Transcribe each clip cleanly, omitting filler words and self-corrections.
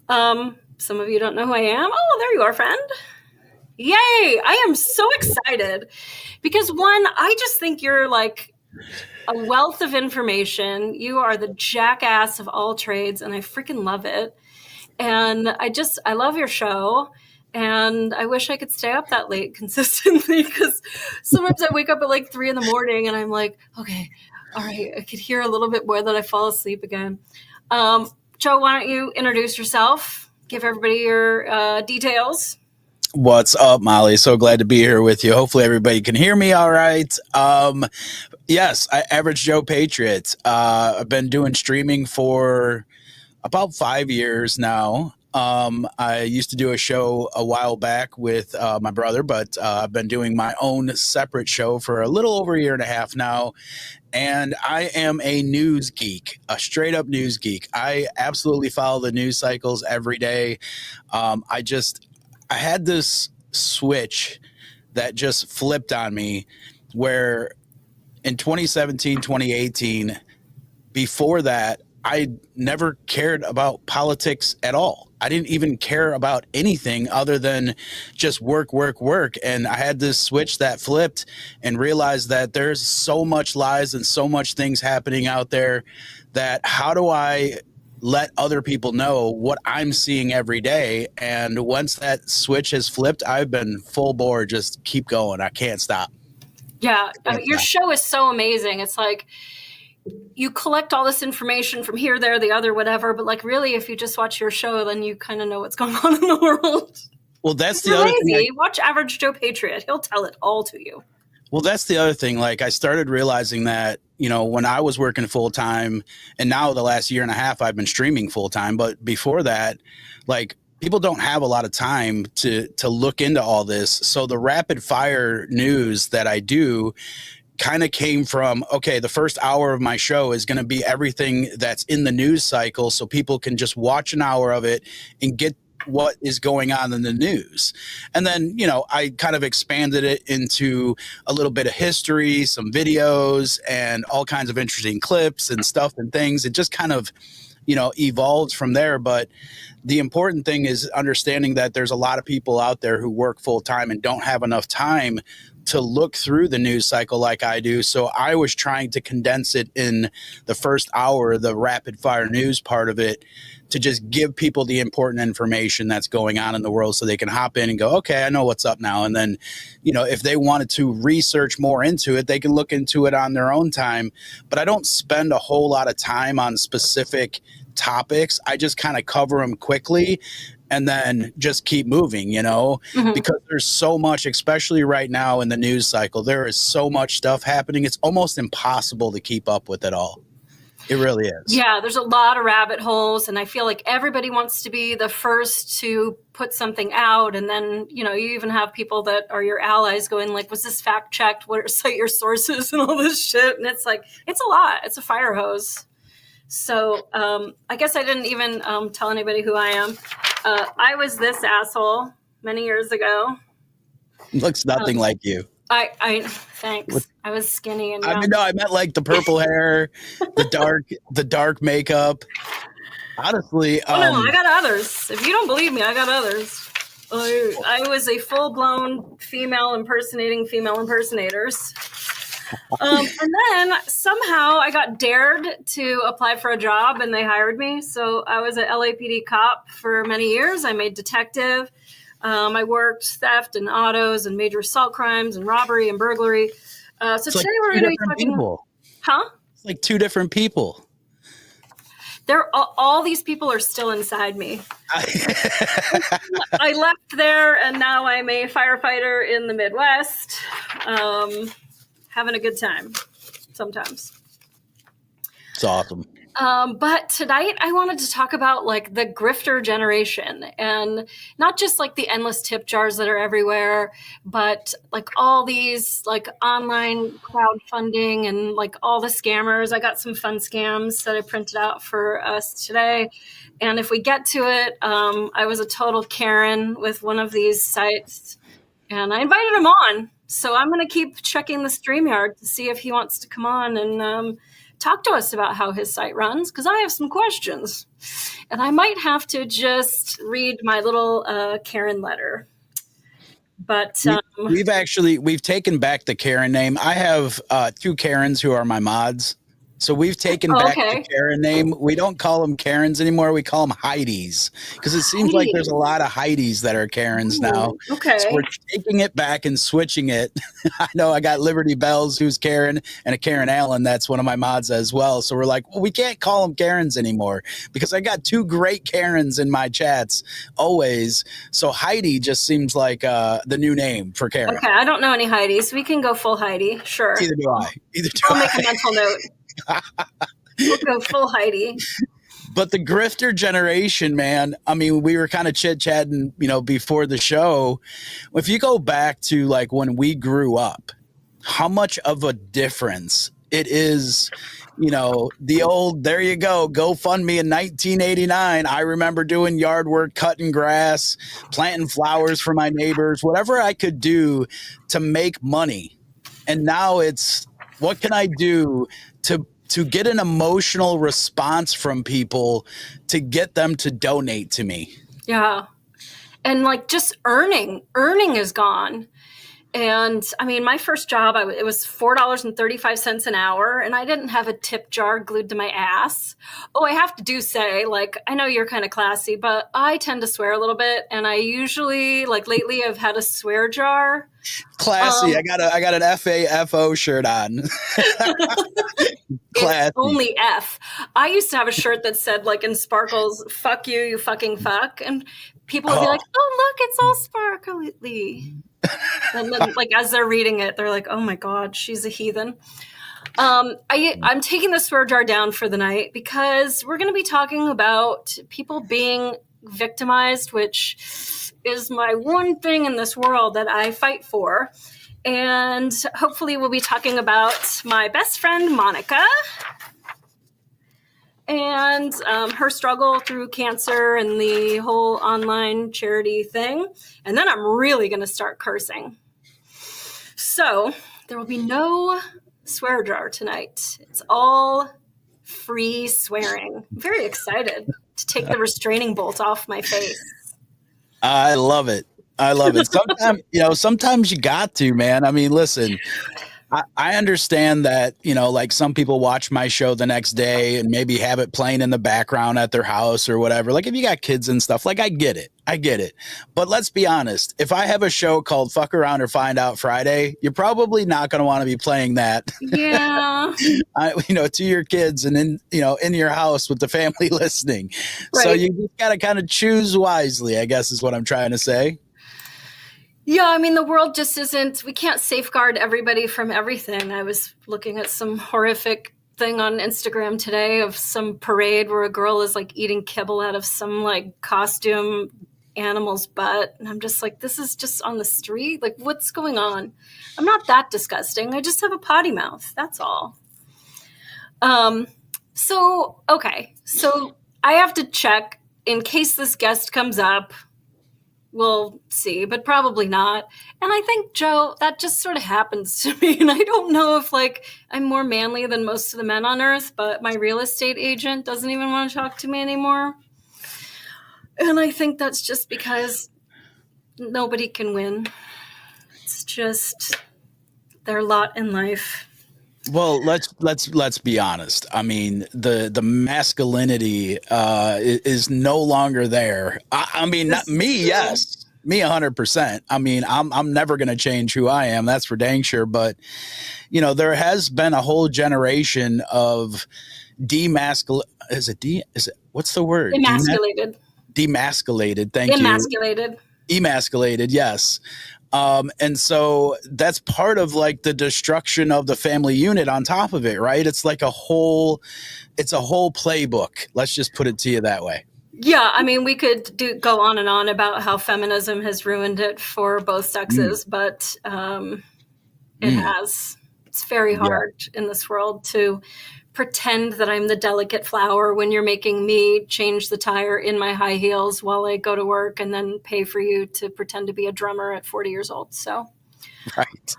Some of you don't know who I am. Oh, there you are, friend. Yay! I am so excited because one, I just think you're like a wealth of information. You are the jackass of all trades, and I freaking love it. And I love your show. And I wish I could stay up that late consistently because sometimes I wake up at like 3 a.m. and I'm like, okay, all right, I could hear a little bit more, then I fall asleep again. Joe, why don't you introduce yourself? Give everybody your details. What's up, Molly? So glad to be here with you. Hopefully everybody can hear me all right. Yes, Average Joe Patriot. I've been doing streaming for about 5 years now. I used to do a show a while back with my brother, but I've been doing my own separate show for a little over a year and a half now. And I am a news geek, a straight up news geek. I absolutely follow the news cycles every day. I had this switch that just flipped on me where in 2017, 2018, before that, I never cared about politics at all. I didn't even care about anything other than just work, work, work. And I had this switch that flipped and realized that there's so much lies and so much things happening out there that how do I let other people know what I'm seeing every day? And once that switch has flipped, I've been full bore, just keep going. I can't stop. Yeah, your show is so amazing. It's like you collect all this information from here, there, the other, whatever. But like, really, if you just watch your show, then you kind of know what's going on in the world. Well, that's the other thing. Watch Average Joe Patriot. He'll tell it all to you. Well, that's the other thing. Like, I started realizing that, when I was working full time, and now the last year and a half, I've been streaming full time. But before that, like, people don't have a lot of time to look into all this. So the rapid fire news that I do kind of came from, okay, the first hour of my show is going to be everything that's in the news cycle so people can just watch an hour of it and get what is going on in the news. And then, I kind of expanded it into a little bit of history, some videos, and all kinds of interesting clips and stuff and things. It just kind of, evolved from there. But the important thing is understanding that there's a lot of people out there who work full time and don't have enough time to look through the news cycle like I do. So I was trying to condense it in the first hour, the rapid fire news part of it, to just give people the important information that's going on in the world so they can hop in and go, okay, I know what's up now. And then, if they wanted to research more into it, they can look into it on their own time. But I don't spend a whole lot of time on specific topics. I just kind of cover them quickly and then just keep moving, because there's so much, especially right now in the news cycle, there is so much stuff happening. It's almost impossible to keep up with it all. It really is. Yeah, there's a lot of rabbit holes, and I feel like everybody wants to be the first to put something out. And then, you even have people that are your allies going like, was this fact checked? Cite your sources and all this shit. And it's like, it's a lot. It's a fire hose. So I guess I didn't even tell anybody who I am. I was this asshole many years ago. Looks nothing like you. I thanks. I was skinny and young. I meant like the purple hair, the dark makeup. Honestly, no, I got others. If you don't believe me, I got others. I was a full-blown female impersonating female impersonators. And then somehow I got dared to apply for a job and they hired me. So I was an LAPD cop for many years. I made detective. I worked theft and autos and major assault crimes and robbery and burglary. So today we're going to be talking. People. Huh? It's like two different people. All these people are still inside me. I left there and now I'm a firefighter in the Midwest. Having a good time sometimes. It's awesome. But tonight I wanted to talk about like the grifter generation, and not just like the endless tip jars that are everywhere, but like all these like online crowdfunding and like all the scammers. I got some fun scams that I printed out for us today. And if we get to it, I was a total Karen with one of these sites and I invited him on. So I'm going to keep checking the StreamYard to see if he wants to come on and talk to us about how his site runs, because I have some questions. And I might have to just read my little Karen letter. But we've taken back the Karen name. I have 2 Karens who are my mods. So we've taken back the Karen name. We don't call them Karens anymore. We call them Heidi's, because it seems like there's a lot of Heidi's that are Karens now. Okay. So we're taking it back and switching it. I know I got Liberty Bells, who's Karen, and a Karen Allen. That's one of my mods as well. So we're like, well, we can't call them Karens anymore, because I got 2 great Karens in my chats always. So Heidi just seems like the new name for Karen. Okay, I don't know any Heidi's. We can go full Heidi. Sure. Either do I. I'll make a mental note. We'll go full Heidi. But the Grifter generation, man, I mean, we were kind of chit-chatting, before the show. If you go back to like when we grew up, how much of a difference it is, the old, there you go, GoFundMe in 1989. I remember doing yard work, cutting grass, planting flowers for my neighbors, whatever I could do to make money. And now it's, what can I do to get an emotional response from people to get them to donate to me? Yeah. And like just earning is gone. And I mean, my first job, it was $4.35 an hour, and I didn't have a tip jar glued to my ass. Oh, I have to say, like, I know you're kind of classy, but I tend to swear a little bit. And I usually, like lately, I've had a swear jar. Classy. I got an FAFO shirt on. It's only F. I used to have a shirt that said, like, in sparkles, "Fuck you, you fucking fuck," and people would be like, "Oh, look, it's all sparkly." And then, like, as they're reading it, they're like, "Oh my God, she's a heathen." I'm taking the swear jar down for the night because we're going to be talking about people being victimized, which is my one thing in this world that I fight for. And hopefully we'll be talking about my best friend, Monica, and her struggle through cancer and the whole online charity thing. And then I'm really going to start cursing. So there will be no swear jar tonight. It's all free swearing. I'm very excited to take the restraining bolt off my face. I love it. Sometimes you got to, man. I mean, listen, I understand that, like some people watch my show the next day and maybe have it playing in the background at their house or whatever. Like if you got kids and stuff, like I get it. But let's be honest. If I have a show called Fuck Around or Find Out Friday, you're probably not going to want to be playing that. Yeah. To your kids and in your house with the family listening. Right. So you just got to kind of choose wisely, I guess is what I'm trying to say. Yeah, I mean, the world just isn't, we can't safeguard everybody from everything. I was looking at some horrific thing on Instagram today of some parade where a girl is like eating kibble out of some like costume animal's butt. And I'm just like, this is just on the street. Like, what's going on? I'm not that disgusting. I just have a potty mouth. That's all. So I have to check in case this guest comes up. We'll see, but probably not. And I think, Joe, that just sort of happens to me. And I don't know if like I'm more manly than most of the men on earth, but my real estate agent doesn't even want to talk to me anymore. And I think that's just because nobody can win. It's just their lot in life. Well, let's be honest. I mean, the masculinity is no longer there. I mean, not me. Yes, me 100%. I mean, I'm never going to change who I am. That's for dang sure. But there has been a whole generation of what's the word? Emasculated. Demasculated. Thank you. Emasculated. Yes. And so that's part of like the destruction of the family unit on top of it, right? It's like a whole playbook. Let's just put it to you that way. Yeah. I mean, we could go on and on about how feminism has ruined it for both sexes, but it has. It's very hard in this world to pretend that I'm the delicate flower when you're making me change the tire in my high heels while I go to work and then pay for you to pretend to be a drummer at 40 years old. So, right.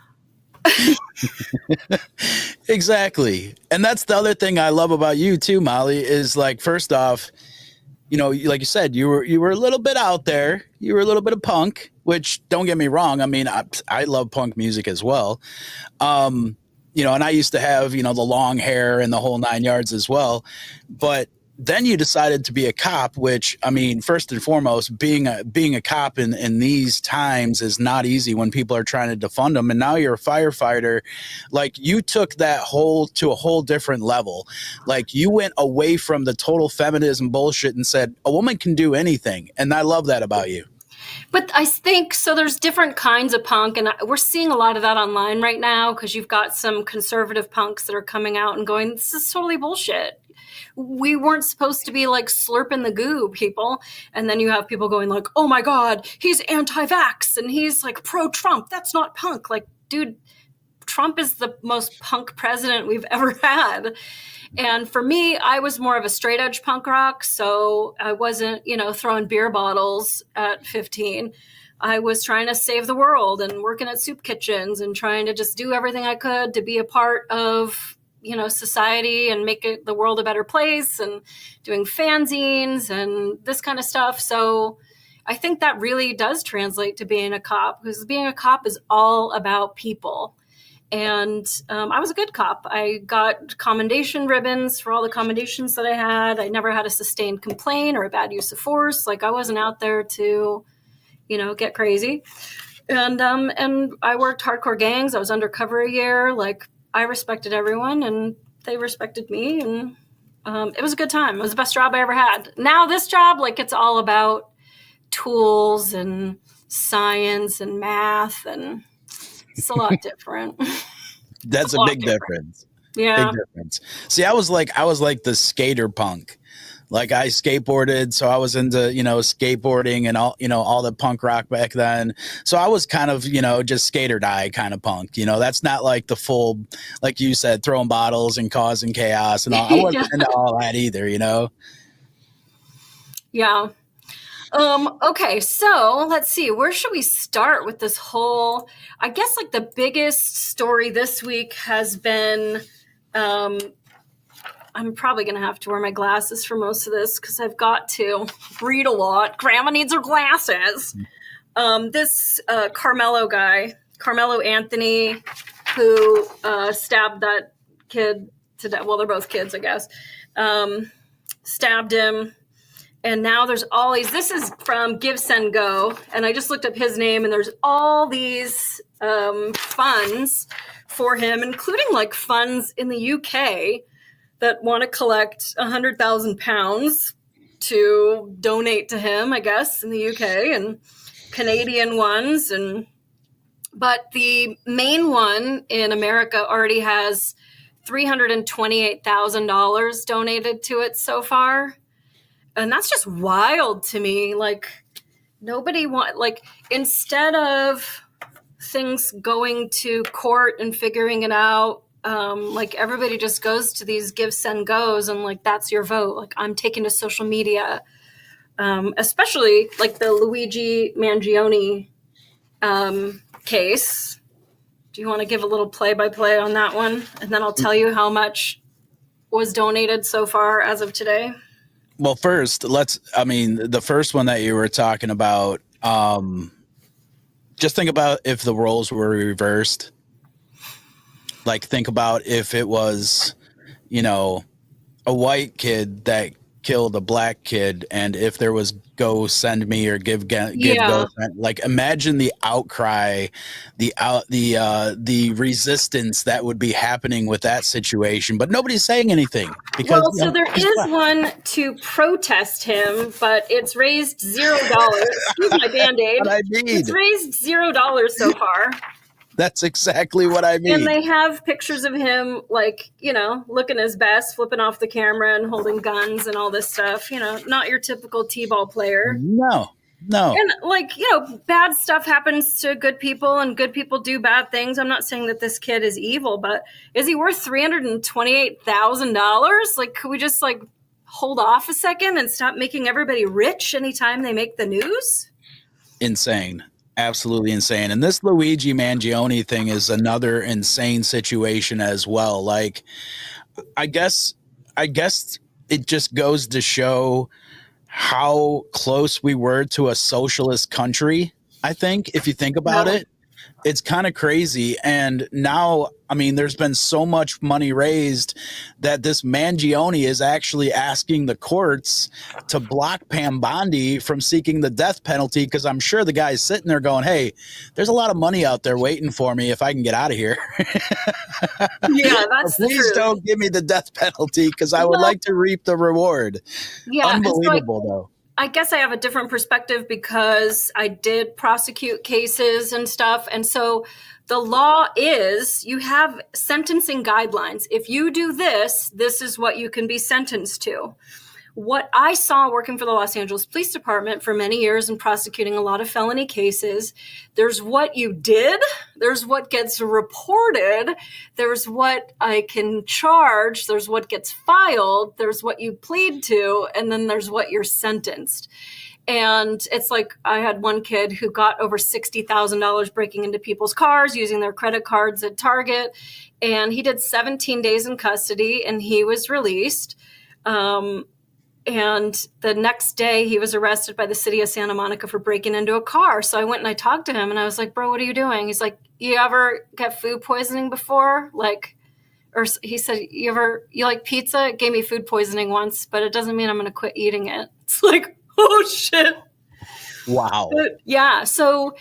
Exactly. And that's the other thing I love about you too, Molly, is like, first off, you know, like you said, you were a little bit out there. You were a little bit of punk, which, don't get me wrong. I mean, I love punk music as well. Um, you know, and I used to have, you know, the long hair and the whole nine yards as well. But then you decided to be a cop, which, I mean, first and foremost, being a cop in these times is not easy when people are trying to defund them. And now you're a firefighter. Like, you took that whole to a whole different level. Like, you went away from the total feminism bullshit and said a woman can do anything. And I love that about you. But I think so. There's different kinds of punk, and we're seeing a lot of that online right now because you've got some conservative punks that are coming out and going, "This is totally bullshit. We weren't supposed to be like slurping the goo, people." And then you have people going like, "Oh my God, he's anti-vax and he's like pro-Trump. That's not punk." Like, dude, Trump is the most punk president we've ever had. And for me, I was more of a straight edge punk rock. So I wasn't, you know, throwing beer bottles at 15. I was trying to save the world and working at soup kitchens and trying to just do everything I could to be a part of, you know, society and make the world a better place, and doing fanzines and this kind of stuff. So I think that really does translate to being a cop, because being a cop is all about people. And I was a good cop. I got commendation ribbons for all the commendations that I had. I never had a sustained complaint or a bad use of force. Like, I wasn't out there to, you know, get crazy. And I worked hardcore gangs. I was undercover a year. Like, I respected everyone and they respected me. And it was a good time. It was the best job I ever had. Now this job, like, it's all about tools and science and math, and it's a lot different. That's a big difference. Yeah. Big difference. See, I was like the skater punk. Like, I skateboarded, so I was into, you know, skateboarding and all, you know, all the punk rock back then. So I was kind of, you know, just skate or die kind of punk. You know, that's not like the full, like you said, throwing bottles and causing chaos and all. I wasn't into all that either, you know? Yeah. Okay, so let's see. Where should we start with this whole? I guess like the biggest story this week has been. I'm probably going to have to wear my glasses for most of this because I've got to read a lot. Grandma needs her glasses. This Carmelo guy, Carmelo Anthony, who stabbed that kid to death. Well, they're both kids, I guess. Stabbed him. And now there's all these, this is from Give, Send, Go. And I just looked up his name, and there's all these funds for him, including like funds in the UK that want to collect £100,000 to donate to him, I guess, in the UK, and Canadian ones. But the main one in America already has $328,000 donated to it so far. And that's just wild to me. Like, nobody like, instead of things going to court and figuring it out, like, everybody just goes to these Give, Send, Goes, and like, that's your vote. Like, I'm taking to social media, especially like the Luigi Mangione case. Do you want to give a little play-by-play on that one? And then I'll tell you how much was donated so far as of today. Well, first, the first one that you were talking about, just think about if the roles were reversed. Like, think about if it was, you know, a white kid that killed a black kid, and if there was Go Send Me or give Go Send, like, imagine the outcry, the resistance that would be happening with that situation. But nobody's saying anything because, well, so there is one to protest him, but it's raised $0. Excuse my Band-Aid. It's raised $0 so far. That's exactly what I mean. And they have pictures of him, like, you know, looking his best, flipping off the camera and holding guns and all this stuff. You know, not your typical T-ball player. No. And, like, you know, bad stuff happens to good people, and good people do bad things. I'm not saying that this kid is evil, but is he worth $328,000? Like, could we just, like, hold off a second and stop making everybody rich anytime they make the news? Insane. Absolutely insane. And this Luigi Mangione thing is another insane situation as well. Like, I guess, I guess it just goes to show how close we were to a socialist country. I think if you think about Yeah. it, it's kind of crazy. And now, I mean, there's been so much money raised that this Mangione is actually asking the courts to block Pam Bondi from seeking the death penalty, because I'm sure the guy's sitting there going, hey, there's a lot of money out there waiting for me if I can get out of here. Yeah, that's the Please truth. don't give me the death penalty because I would Well, like to reap the reward. yeah, and so Unbelievable, though. I guess I have a different perspective because I did prosecute cases and stuff. And so the law is you have sentencing guidelines. If you do this, this is what you can be sentenced to. What I saw working for the Los Angeles Police Department for many years and prosecuting a lot of felony cases, there's what you did, there's what gets reported, there's what I can charge, there's what gets filed, there's what you plead to, and then there's what you're sentenced. And it's like I had one kid who got over $60,000 breaking into people's cars using their credit cards at Target. And he did 17 days in custody and he was released. And the next day he was arrested by the city of Santa Monica for breaking into a car. So I went and I talked to him and I was like, bro, what are you doing? He's like, you ever get food poisoning before? Like, or he said, you like pizza? It gave me food poisoning once, but it doesn't mean I'm going to quit eating it. It's like, oh shit. Wow. But yeah. So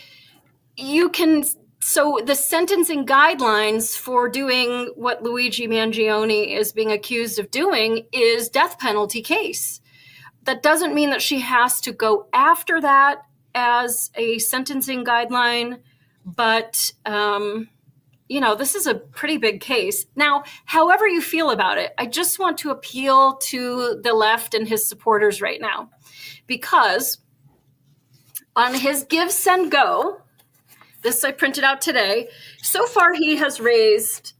the sentencing guidelines for doing what Luigi Mangione is being accused of doing is death penalty case. That doesn't mean that she has to go after that as a sentencing guideline, but this is a pretty big case. Now, however you feel about it, I just want to appeal to the left and his supporters right now, because on his Give, Send, Go, this I printed out today. So far, he has raised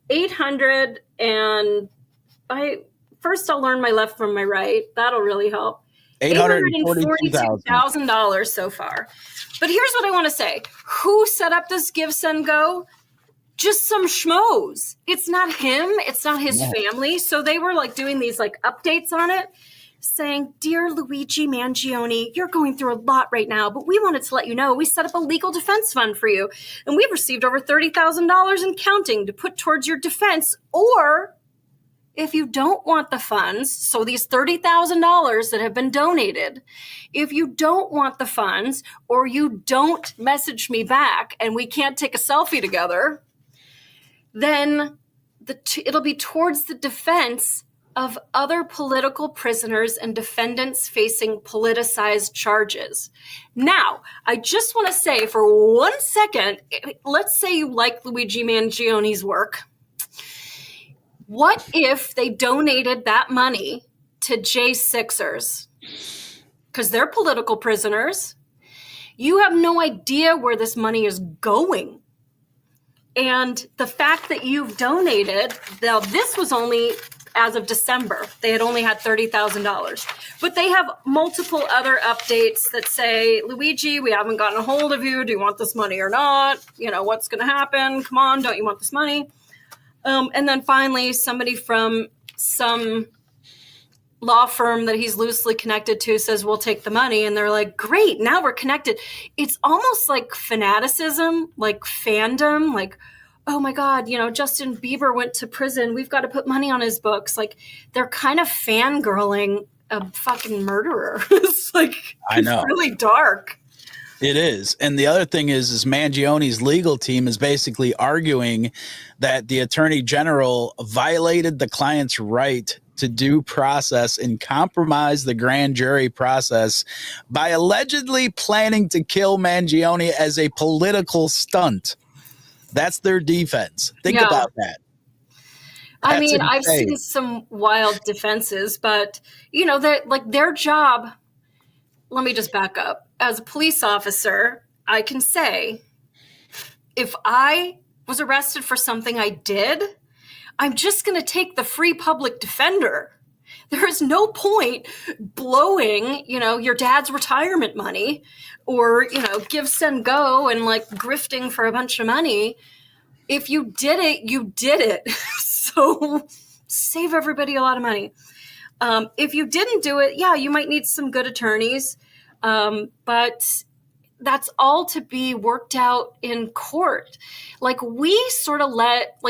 first I'll learn my left from my right. That'll really help. $842,000 so far. But here's what I want to say. Who set up this Give, Send, Go? Just some schmoes. It's not him. It's not his family. So they were like doing these like updates on it, saying, dear Luigi Mangione, you're going through a lot right now, but we wanted to let you know we set up a legal defense fund for you, and we've received over $30,000 and counting to put towards your defense. Or if you don't want the funds, so these $30,000 that have been donated, if you don't want the funds or you don't message me back and we can't take a selfie together, then it'll be towards the defense of other political prisoners and defendants facing politicized charges. Now, I just want to say for 1 second, let's say you like Luigi Mangione's work. What if they donated that money to J6ers? Because they're political prisoners. You have no idea where this money is going. And the fact that you've donated, now this was only as of December, they had only had $30,000. But they have multiple other updates that say, Luigi, we haven't gotten a hold of you. Do you want this money or not? What's going to happen? Come on, don't you want this money? And then finally, somebody from some law firm that he's loosely connected to says, we'll take the money. And they're like, great, now we're connected. It's almost like fanaticism, like fandom, like, oh my God, Justin Bieber went to prison. We've got to put money on his books. Like, they're kind of fangirling a fucking murderer. It's like, I know. It's really dark. It is. And the other thing is Mangione's legal team is basically arguing that the attorney general violated the client's right to due process and compromised the grand jury process by allegedly planning to kill Mangione as a political stunt. That's their defense. Think about that. I mean, I've seen some wild defenses, but their job. Let me just back up. As a police officer, I can say, if I was arrested for something I did, I'm just going to take the free public defender. There is no point blowing, your dad's retirement money or, give, send, go and like grifting for a bunch of money. If you did it, you did it. So save everybody a lot of money. If you didn't do it, yeah, you might need some good attorneys. But that's all to be worked out in court. Like we sort of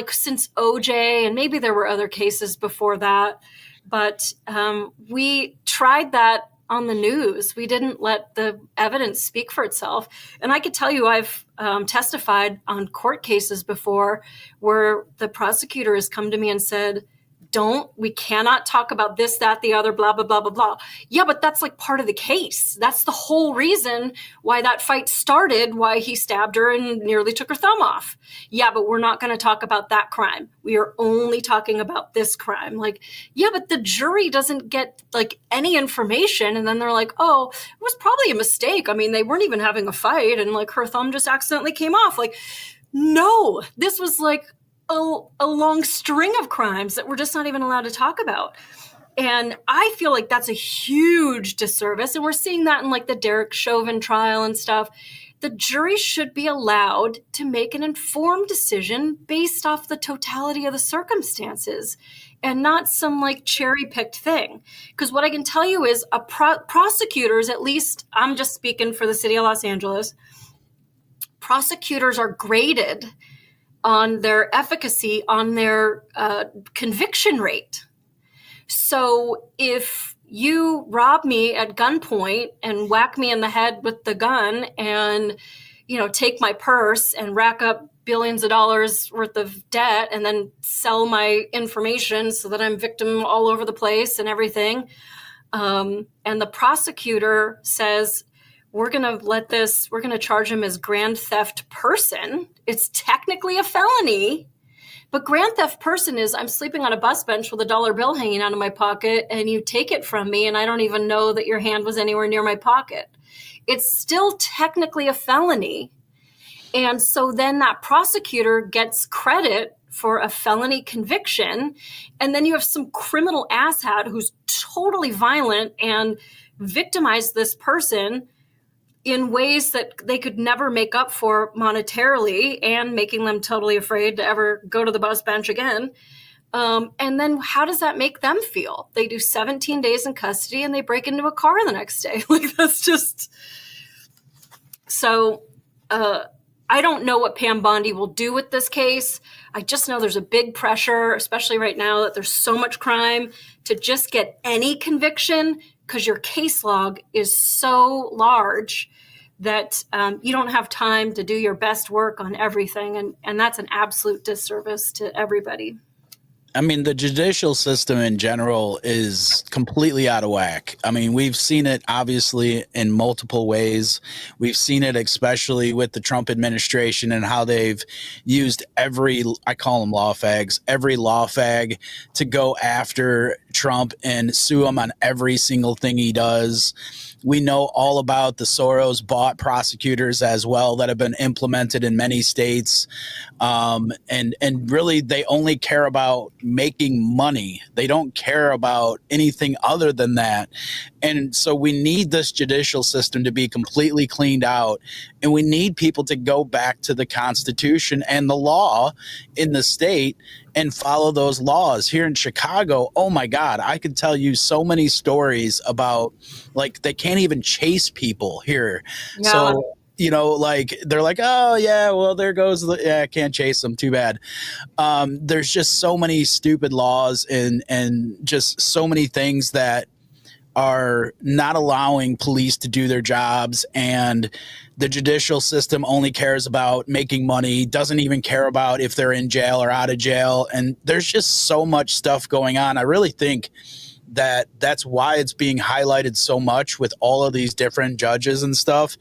since OJ, and maybe there were other cases before that, but we tried that on the news. We didn't let the evidence speak for itself. And I could tell you, I've testified on court cases before where the prosecutor has come to me and said, we cannot talk about this, that, the other, blah, blah, blah, blah, blah. Yeah, but that's like part of the case. That's the whole reason why that fight started, why he stabbed her and nearly took her thumb off. Yeah, but we're not going to talk about that crime. We are only talking about this crime. Like, yeah, but the jury doesn't get like any information. And then they're like, oh, it was probably a mistake. I mean, they weren't even having a fight and like her thumb just accidentally came off. Like, no, this was like a long string of crimes that we're just not even allowed to talk about. And I feel like that's a huge disservice. And we're seeing that in like the Derek Chauvin trial and stuff. The jury should be allowed to make an informed decision based off the totality of the circumstances and not some like cherry picked thing. Because what I can tell you is prosecutors, at least I'm just speaking for the city of Los Angeles, prosecutors are graded on their efficacy, on their conviction rate. So if you rob me at gunpoint and whack me in the head with the gun and, take my purse and rack up billions of dollars worth of debt and then sell my information so that I'm victim all over the place and everything, and the prosecutor says, we're going to charge him as grand theft person. It's technically a felony, but grand theft person is I'm sleeping on a bus bench with a dollar bill hanging out of my pocket and you take it from me and I don't even know that your hand was anywhere near my pocket. It's still technically a felony. And so then that prosecutor gets credit for a felony conviction. And then you have some criminal asshat who's totally violent and victimized this person in ways that they could never make up for monetarily and making them totally afraid to ever go to the bus bench again. And then how does that make them feel? They do 17 days in custody and they break into a car the next day. Like that's just... So I don't know what Pam Bondi will do with this case. I just know there's a big pressure, especially right now that there's so much crime, to just get any conviction because your case log is so large that you don't have time to do your best work on everything. And that's an absolute disservice to everybody. I mean, the judicial system in general is completely out of whack. I mean, we've seen it obviously in multiple ways. We've seen it especially with the Trump administration and how they've used I call them law fags, every law fag to go after Trump and sue him on every single thing he does. We know all about the Soros bought prosecutors as well that have been implemented in many states. And really, they only care about making money. They don't care about anything other than that. And so we need this judicial system to be completely cleaned out. And we need people to go back to the Constitution and the law in the state and follow those laws. Here in Chicago, oh my God, I could tell you so many stories about like they can't even chase people here. Yeah. So, like they're like, oh yeah, well there goes I can't chase them. Too bad. There's just so many stupid laws and just so many things that are not allowing police to do their jobs, and the judicial system only cares about making money, doesn't even care about if they're in jail or out of jail. And there's just so much stuff going on. I really think that that's why it's being highlighted so much with all of these different judges and stuff,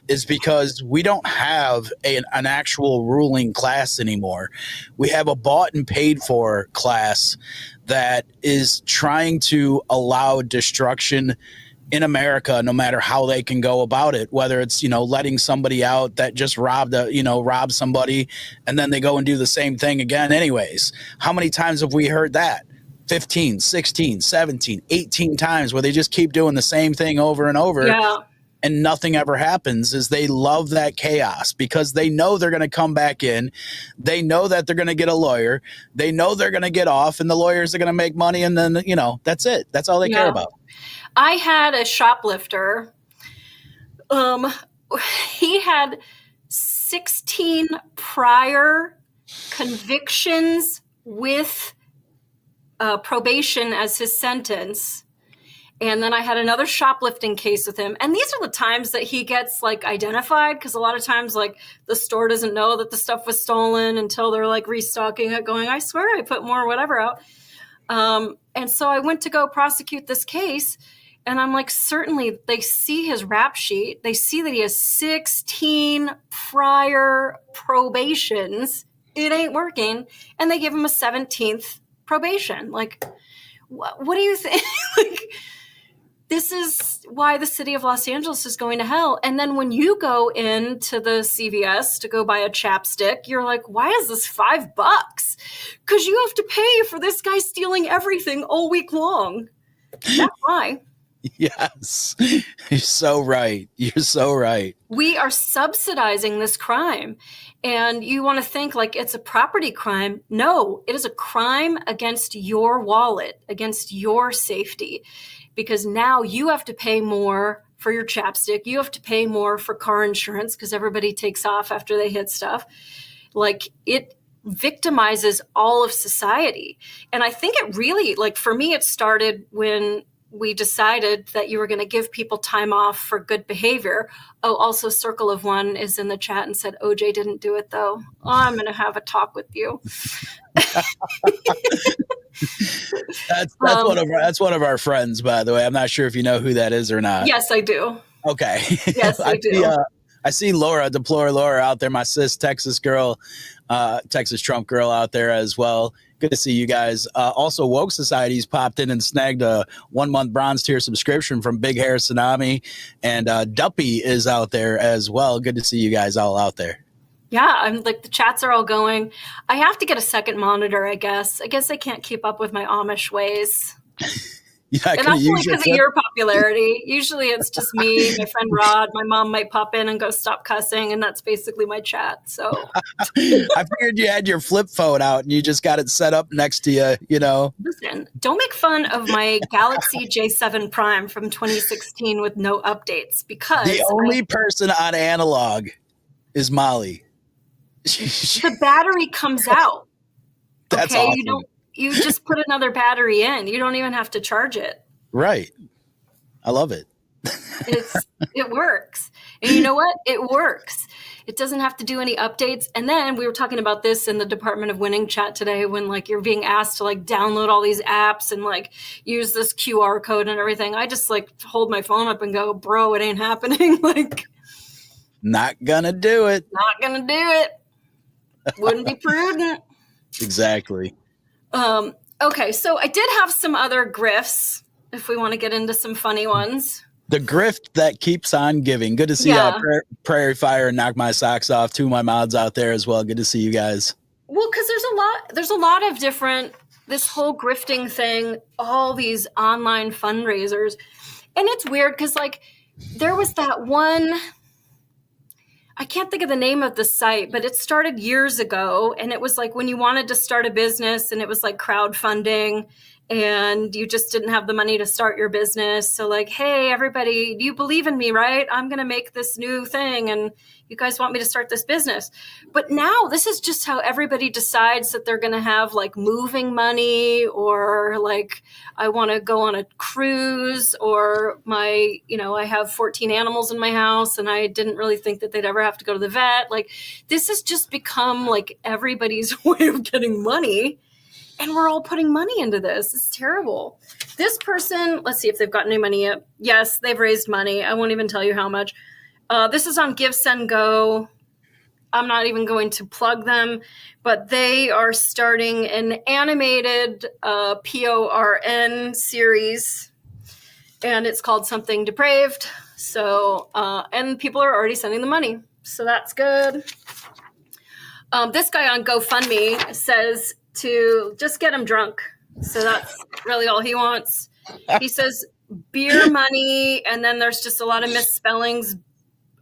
is because we don't have an actual ruling class anymore. We have a bought and paid for class that is trying to allow destruction in America, no matter how they can go about it, whether it's, letting somebody out that just robbed somebody and then they go and do the same thing again anyways. How many times have we heard that? 15, 16, 17, 18 times where they just keep doing the same thing over and over. Yeah. And nothing ever happens. Is they love that chaos because they know they're going to come back in. They know that they're going to get a lawyer. They know they're going to get off and the lawyers are going to make money. And then, that's it. That's all they care about. I had a shoplifter. He had 16 prior convictions with probation as his sentence. And then I had another shoplifting case with him. And these are the times that he gets like identified, because a lot of times like the store doesn't know that the stuff was stolen until they're like restocking it going, I swear I put more whatever out. And so I went to go prosecute this case. And I'm like, certainly they see his rap sheet. They see that he has 16 prior probations. It ain't working. And they give him a 17th probation. Like, what do you think? Like, this is why the city of Los Angeles is going to hell. And then when you go into the CVS to go buy a chapstick, you're like, why is this $5? Because you have to pay for this guy stealing everything all week long. That's why. Yes. You're so right. You're so right. We are subsidizing this crime. And you want to think like it's a property crime. No, it is a crime against your wallet, against your safety. Because now you have to pay more for your chapstick. You have to pay more for car insurance because everybody takes off after they hit stuff. Like, it victimizes all of society. And I think it really, like, for me, it started when we decided that you were going to give people time off for good behavior. Oh, also Circle of One is in the chat and said, OJ didn't do it though. Oh, I'm going to have a talk with you. That's one of our friends, by the way. I'm not sure if you know who that is or not. Yes, I do. Okay. Yes, I do. I see Laura, Deplore Laura out there, my sis, Texas girl, Texas Trump girl out there as well. Good to see you guys. Also, Woke Society's popped in and snagged a 1-month bronze tier subscription from Big Hair Tsunami. And Duppy is out there as well. Good to see you guys all out there. Yeah, I'm like, the chats are all going. I have to get a second monitor, I guess. I guess I can't keep up with my Amish ways. Yeah, and that's only because of your popularity. Usually it's just me, my friend Rod, my mom might pop in and go, stop cussing, and that's basically my chat. So I figured you had your flip phone out and you just got it set up next to you, Listen, don't make fun of my Galaxy J7 Prime from 2016 with no updates, because the only person on analog is Molly. The battery comes out. That's okay, awesome. You just put another battery in. You don't even have to charge it. Right. I love it. It works. And you know what? It works. It doesn't have to do any updates. And then we were talking about this in the Department of Winning chat today, when like you're being asked to like download all these apps and like use this QR code and everything. I just like hold my phone up and go, bro, it ain't happening. Like, not gonna do it. Not gonna do it. Wouldn't be prudent. Exactly. Okay, so I did have some other grifts, if we want to get into some funny ones. The grift that keeps on giving. Good to see Prairie Fire and Knock My Socks Off. Two of my mods out there as well. Good to see you guys. Well, because there's a lot of different, this whole grifting thing, all these online fundraisers. And it's weird because like there was that one, I can't think of the name of the site, but it started years ago. And it was like when you wanted to start a business and it was like crowdfunding and you just didn't have the money to start your business. So like, hey, everybody, you believe in me, right? I'm going to make this new thing and you guys want me to start this business. But now this is just how everybody decides that they're going to have like moving money, or like I want to go on a cruise, or I have 14 animals in my house and I didn't really think that they'd ever have to go to the vet. Like this has just become like everybody's way of getting money. And we're all putting money into this. It's terrible. This person, let's see if they've got any money yet. Yes, they've raised money. I won't even tell you how much. This is on Give, Send, Go. I'm not even going to plug them, but they are starting an animated PORN series, and it's called Something Depraved. So, and people are already sending the money. So that's good. This guy on GoFundMe says to just get him drunk. So that's really all he wants. He says beer money, and then there's just a lot of misspellings.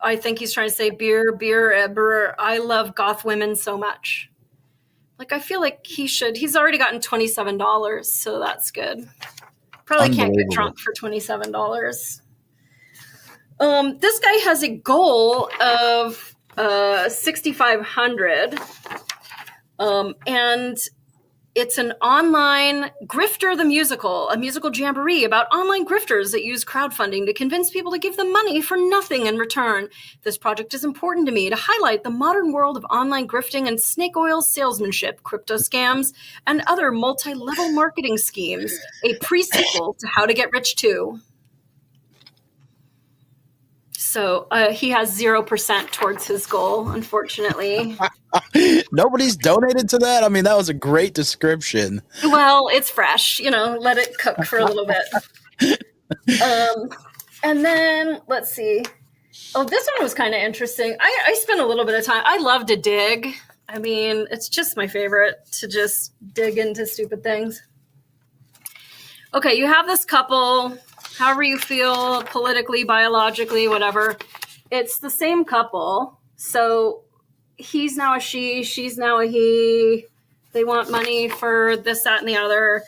I think he's trying to say beer. I love goth women so much. Like, I feel like he's already gotten $27, so that's good. Probably can't get drunk for $27. This guy has a goal of 6,500, and it's an online Grifter the musical, a musical jamboree about online grifters that use crowdfunding to convince people to give them money for nothing in return. This project is important to me to highlight the modern world of online grifting and snake oil salesmanship, crypto scams, and other multi-level marketing schemes. A pre-sequel to How to Get Rich Too. So he has 0% towards his goal, unfortunately. Nobody's donated to that? I mean, that was a great description. Well, it's fresh. Let it cook for a little bit. And then, let's see. Oh, this one was kind of interesting. I spent a little bit of time. I love to dig. I mean, it's just my favorite to just dig into stupid things. Okay, you have this couple, however you feel politically, biologically, whatever. It's the same couple. So he's now a she, she's now a he. They want money for this, that, and the other.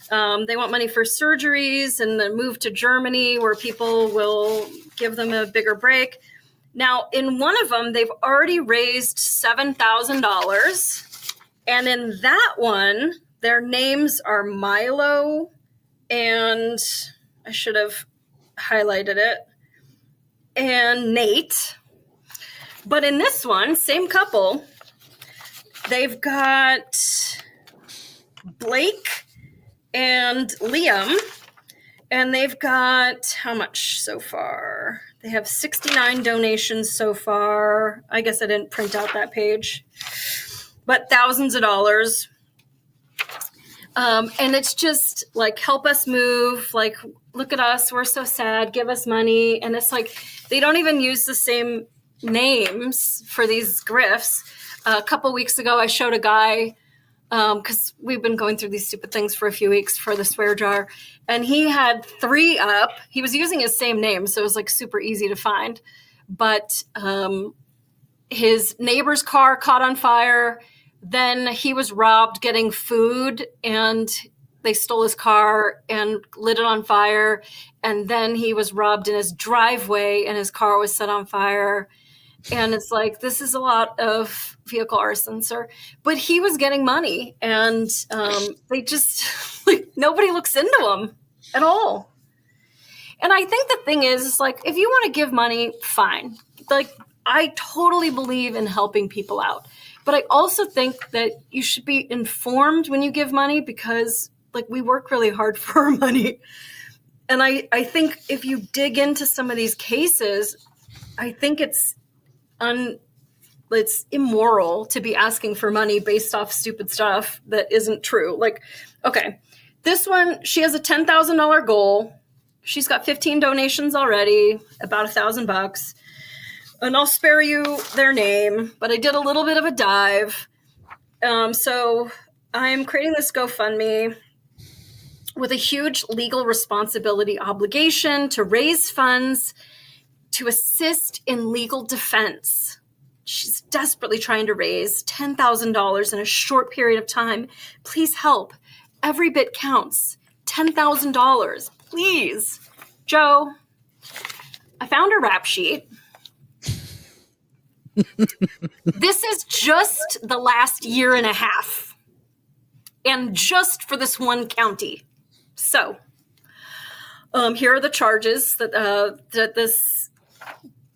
They want money for surgeries and then move to Germany where people will give them a bigger break. Now, in one of them, they've already raised $7,000. And in that one, their names are Milo and I should have highlighted it, and Nate. But in this one, same couple, they've got Blake and Liam, and they've got how much so far? They have 69 donations so far. I guess I didn't print out that page, but thousands of dollars. And it's just like, help us move. Like, look at us. We're so sad. Give us money. And it's like, they don't even use the same names for these grifts. A couple weeks ago, I showed a guy, because we've been going through these stupid things for a few weeks for the swear jar. And he had 3 up. He was using his same name, so it was like super easy to find. But his neighbor's car caught on fire. Then he was robbed getting food, and they stole his car and lit it on fire. And then he was robbed in his driveway, and his car was set on fire. And it's like, this is a lot of vehicle arson, sir. But he was getting money, and they just, like, nobody looks into him at all. And I think the thing is, like, if you want to give money, fine. Like, I totally believe in helping people out. But I also think that you should be informed when you give money, because, like, we work really hard for our money. And I think if you dig into some of these cases, I think it's immoral to be asking for money based off stupid stuff that isn't true. Like, okay, this one, she has a $10,000 goal. She's got 15 donations already, about $1,000. And I'll spare you their name, but I did a little bit of a dive. So I'm creating this GoFundMe with a huge legal responsibility obligation to raise funds to assist in legal defense. She's desperately trying to raise $10,000 in a short period of time. Please help. Every bit counts. $10,000. Please. Joe, I found a rap sheet. This is just the last year and a half, and just for this one county. So, here are the charges that this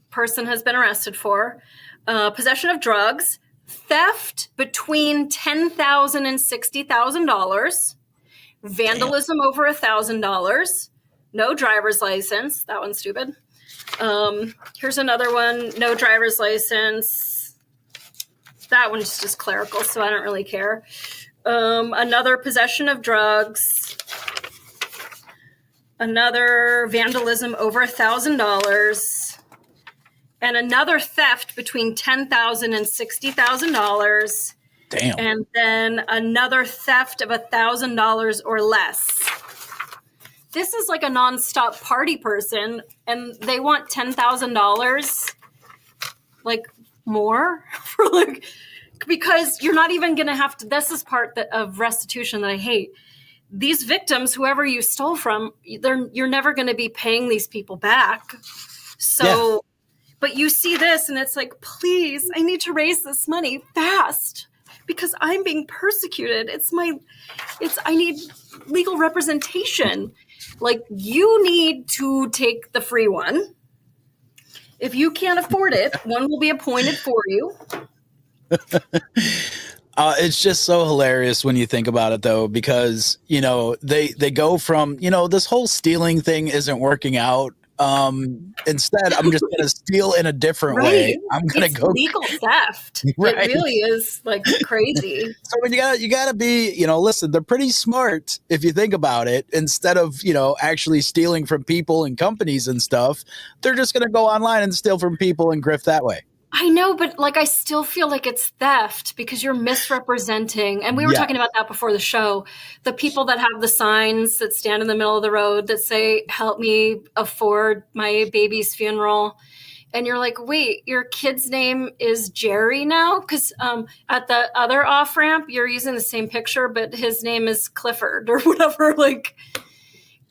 person has been arrested for: possession of drugs, theft between $10,000 and $60,000, vandalism over $1,000, no driver's license. That one's stupid. Here's another one. No driver's license. That one's just clerical, so I don't really care. Another possession of drugs. Another vandalism over $1,000. And another theft between $10,000 and $60,000. Damn. And then another theft of $1,000 or less. This is like a nonstop party person, and they want $10,000, like more for like, because you're not even going to have to. This is part of restitution that I hate. These victims, whoever you stole from, you're never going to be paying these people back. So, yeah. But you see this, and it's like, please, I need to raise this money fast because I'm being persecuted. I need legal representation. Like, you need to take the free one. If you can't afford it, one will be appointed for you. It's just so hilarious when you think about it, though, because, they go from, this whole stealing thing isn't working out. Instead, I'm just going to steal in a different way. I'm going to go legal theft. Right. It really is like crazy. So when you gotta be, listen, they're pretty smart if you think about it. Instead of, actually stealing from people and companies and stuff, they're just going to go online and steal from people and grift that way. I know, but like, I still feel like it's theft because you're misrepresenting. And we were talking about that before the show. The people that have the signs that stand in the middle of the road that say, help me afford my baby's funeral. And you're like, wait, your kid's name is Jerry now? Because at the other off-ramp, you're using the same picture, but his name is Clifford or whatever. Like,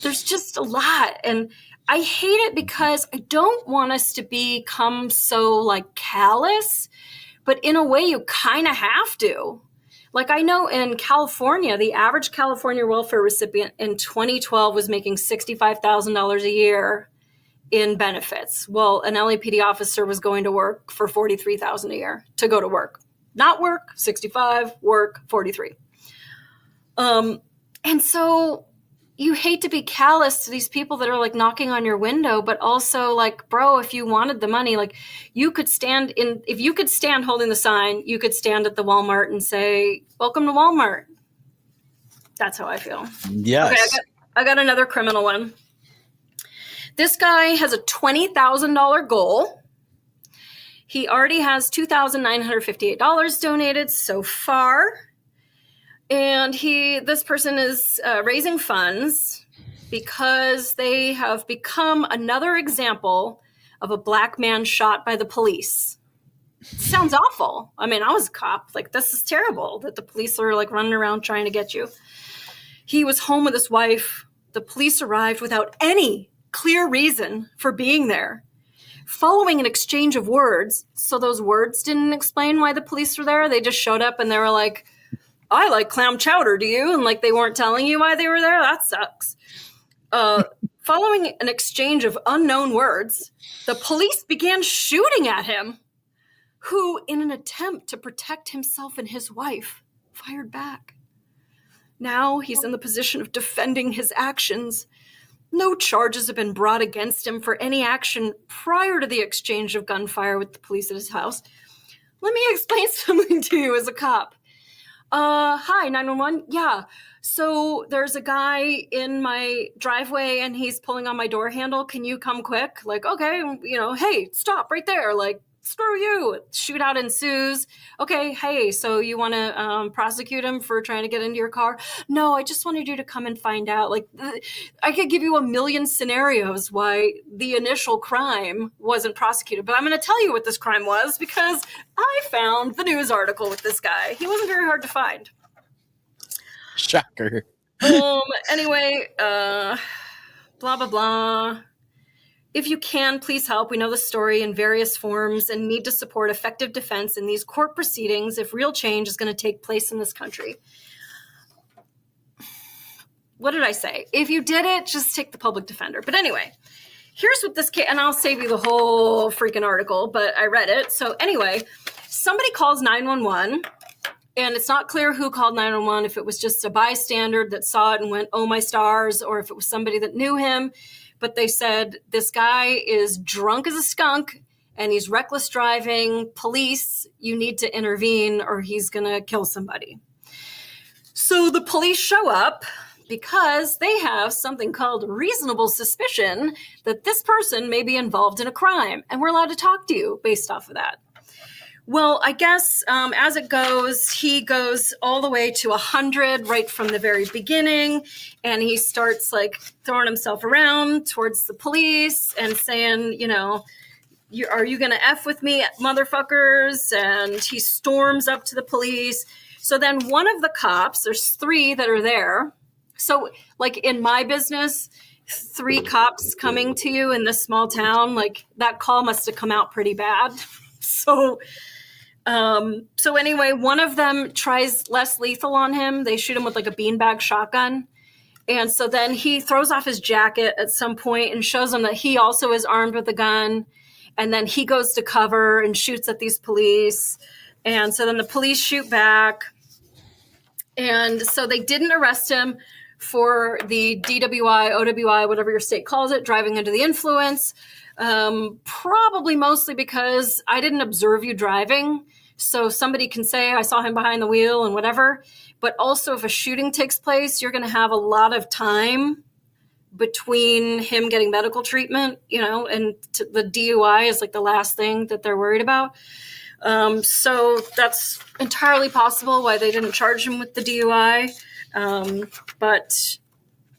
there's just a lot. And I hate it because I don't want us to become so like callous, but in a way you kind of have to. Like, I know in California, the average California welfare recipient in 2012 was making $65,000 a year in benefits. Well, an LAPD officer was going to work for $43,000 a year to go to work. Not work, 65, work, 43. And so you hate to be callous to these people that are like knocking on your window, but also like, bro, if you wanted the money, like if you could stand holding the sign, you could stand at the Walmart and say, welcome to Walmart. That's how I feel. Yes. Okay, I got another criminal one. This guy has a $20,000 goal. He already has $2,958 donated so far. And this person is raising funds because they have become another example of a black man shot by the police. Sounds awful. I mean, I was a cop. Like, this is terrible that the police are like running around trying to get you. He was home with his wife. The police arrived without any clear reason for being there. Following an exchange of words, so those words didn't explain why the police were there. They just showed up and they were like, I like clam chowder, do you? And like, they weren't telling you why they were there? That sucks. Following an exchange of unknown words, the police began shooting at him, who, in an attempt to protect himself and his wife, fired back. Now he's in the position of defending his actions. No charges have been brought against him for any action prior to the exchange of gunfire with the police at his house. Let me explain something to you as a cop. Hi, 911. Yeah. So there's a guy in my driveway and he's pulling on my door handle. Can you come quick? Like, okay, hey, stop right there. Like, screw you. Shootout ensues. Okay, hey, so you want to prosecute him for trying to get into your car? No, I just wanted you to come and find out. Like, I could give you a million scenarios why the initial crime wasn't prosecuted, but I'm going to tell you what this crime was because I found the news article with this guy. He wasn't very hard to find. Shocker. Anyway, blah, blah, blah. If you can, please help. We know the story in various forms and need to support effective defense in these court proceedings if real change is going to take place in this country. What did I say? If you did it, just take the public defender. But anyway, here's what this case, and I'll save you the whole freaking article, but I read it. So anyway, somebody calls 911, and it's not clear who called 911, if it was just a bystander that saw it and went, oh my stars, or if it was somebody that knew him. But they said, this guy is drunk as a skunk and he's reckless driving. Police, you need to intervene or he's going to kill somebody. So the police show up because they have something called reasonable suspicion that this person may be involved in a crime. And we're allowed to talk to you based off of that. Well, I guess as it goes, he goes all the way to 100 right from the very beginning, and he starts like throwing himself around towards the police and saying, are you going to F with me, motherfuckers? And he storms up to the police. So then one of the cops, there's 3 that are there. So like in my business, 3 cops coming to you in this small town, like that call must have come out pretty bad. So anyway, one of them tries less lethal on him. They shoot him with like a beanbag shotgun. And so then he throws off his jacket at some point and shows them that he also is armed with a gun. And then he goes to cover and shoots at these police. And so then the police shoot back. And so they didn't arrest him for the DWI, OWI, whatever your state calls it, driving under the influence. Probably mostly because I didn't observe you driving. So somebody can say, I saw him behind the wheel and whatever. But also if a shooting takes place, you're going to have a lot of time between him getting medical treatment, and the DUI is like the last thing that they're worried about. So that's entirely possible why they didn't charge him with the DUI. But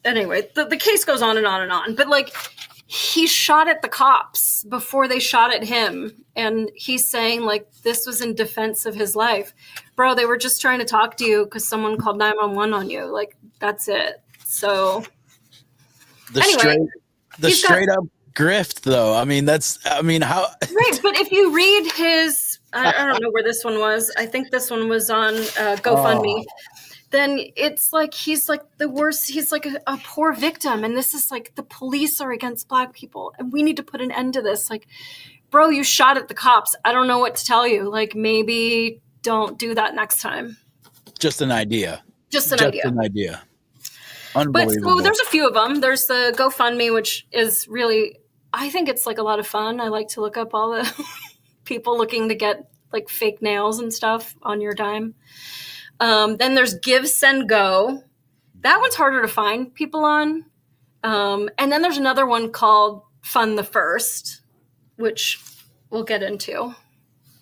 anyway, the case goes on and on and on. But like, he shot at the cops before they shot at him. And he's saying like, this was in defense of his life. Bro, they were just trying to talk to you because someone called 911 on you. Like, that's it. So the straight up grift though. How right. But if you read his, I don't know where this one was. I think this one was on GoFundMe. Then it's like he's like the worst. He's like a poor victim. And this is like the police are against Black people. And we need to put an end to this. Like, bro, you shot at the cops. I don't know what to tell you. Like, maybe don't do that next time. Just an idea. Unbelievable. But so there's a few of them. There's the GoFundMe, which is really, I think it's like a lot of fun. I like to look up all the people looking to get like fake nails and stuff on your dime. Then there's Give, Send, Go. That one's harder to find people on. And then there's another one called Fund the First, which we'll get into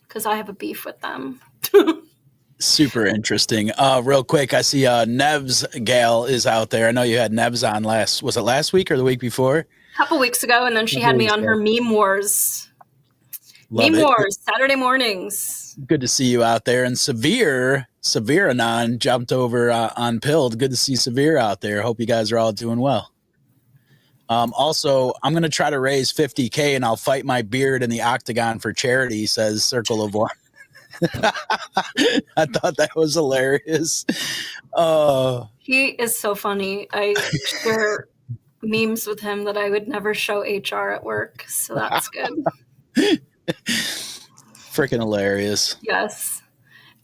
because I have a beef with them. Super interesting. Real quick, I see Nev's gal is out there. I know you had Nev's on was it last week or the week before? A couple weeks ago, and then she had me on her Meme Wars. Meme Wars, Saturday mornings. Good to see you out there. And Severe Anon jumped over on Pilled. Good to see Severe out there. Hope you guys are all doing well. Also, I'm going to try to raise $50K and I'll fight my beard in the octagon for charity, says Circle of One. I thought that was hilarious. He is so funny. I share memes with him that I would never show HR at work. So that's good. Freaking hilarious. Yes.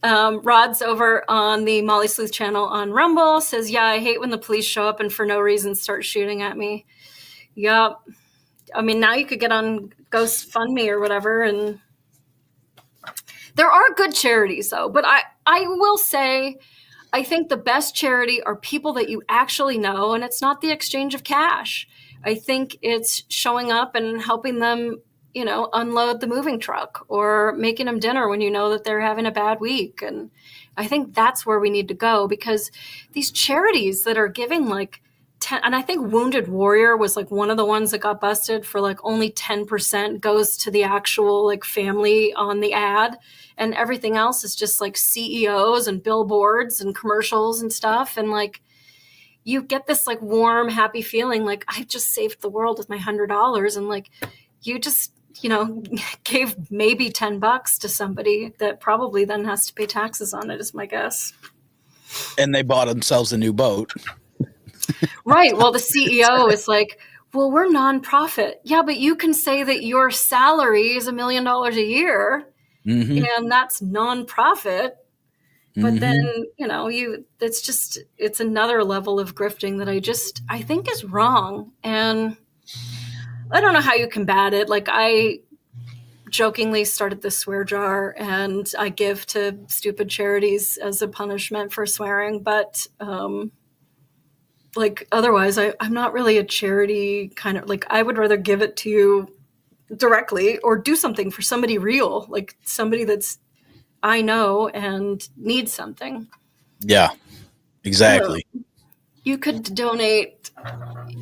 Rod's over on the Molly Sleuth channel on Rumble says, yeah, I hate when the police show up and for no reason start shooting at me. Yep. I mean, now you could get on GoFundMe or whatever. And there are good charities though. But I will say, I think the best charity are people that you actually know. And it's not the exchange of cash. I think it's showing up and helping them, unload the moving truck or making them dinner when you know that they're having a bad week. And I think that's where we need to go because these charities that are giving like 10, and I think Wounded Warrior was like one of the ones that got busted for like only 10% goes to the actual like family on the ad. And everything else is just like CEOs and billboards and commercials and stuff. And like, you get this like warm, happy feeling like I've just saved the world with my $100. And like, you just, gave maybe $10 to somebody that probably then has to pay taxes on it, is my guess. And they bought themselves a new boat. Right. Well, the CEO is like, well, we're nonprofit. Yeah, but you can say that your salary is $1 million a year and that's nonprofit. But then, it's another level of grifting that I think is wrong. And I don't know how you combat it. Like I jokingly started this swear jar and I give to stupid charities as a punishment for swearing. But otherwise, I'm not really a charity kind of like I would rather give it to you directly or do something for somebody real, like somebody that's I know and need something. Yeah, exactly. You could donate.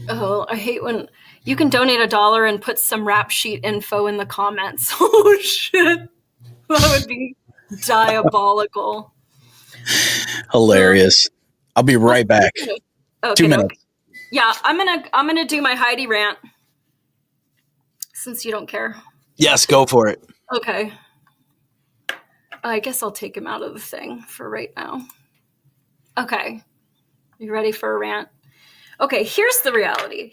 Oh, I hate when you can donate $1 and put some rap sheet info in the comments. Oh shit, that would be diabolical. Hilarious. I'll be right back. Okay, 2 minutes. okay. Yeah, I'm gonna do my Heidi rant since you don't care. Yes, go for it. Okay. I guess I'll take him out of the thing for right now. Okay. You ready for a rant? Okay, here's the reality.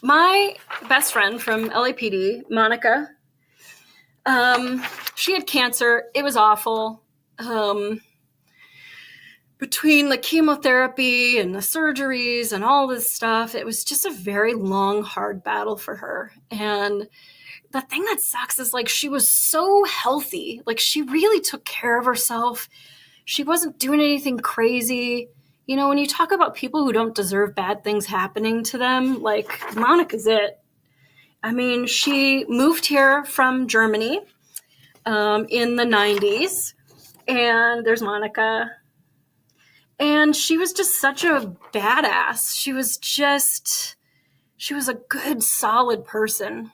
My best friend from LAPD, Monica, she had cancer. It was awful. Between the chemotherapy and the surgeries and all this stuff, it was just a very long, hard battle for her. And the thing that sucks is like she was so healthy. Like she really took care of herself. She wasn't doing anything crazy. You know, when you talk about people who don't deserve bad things happening to them, like Monica's it. I mean, she moved here from Germany in the 90s. And there's Monica. And she was just such a badass. She was a good, solid person.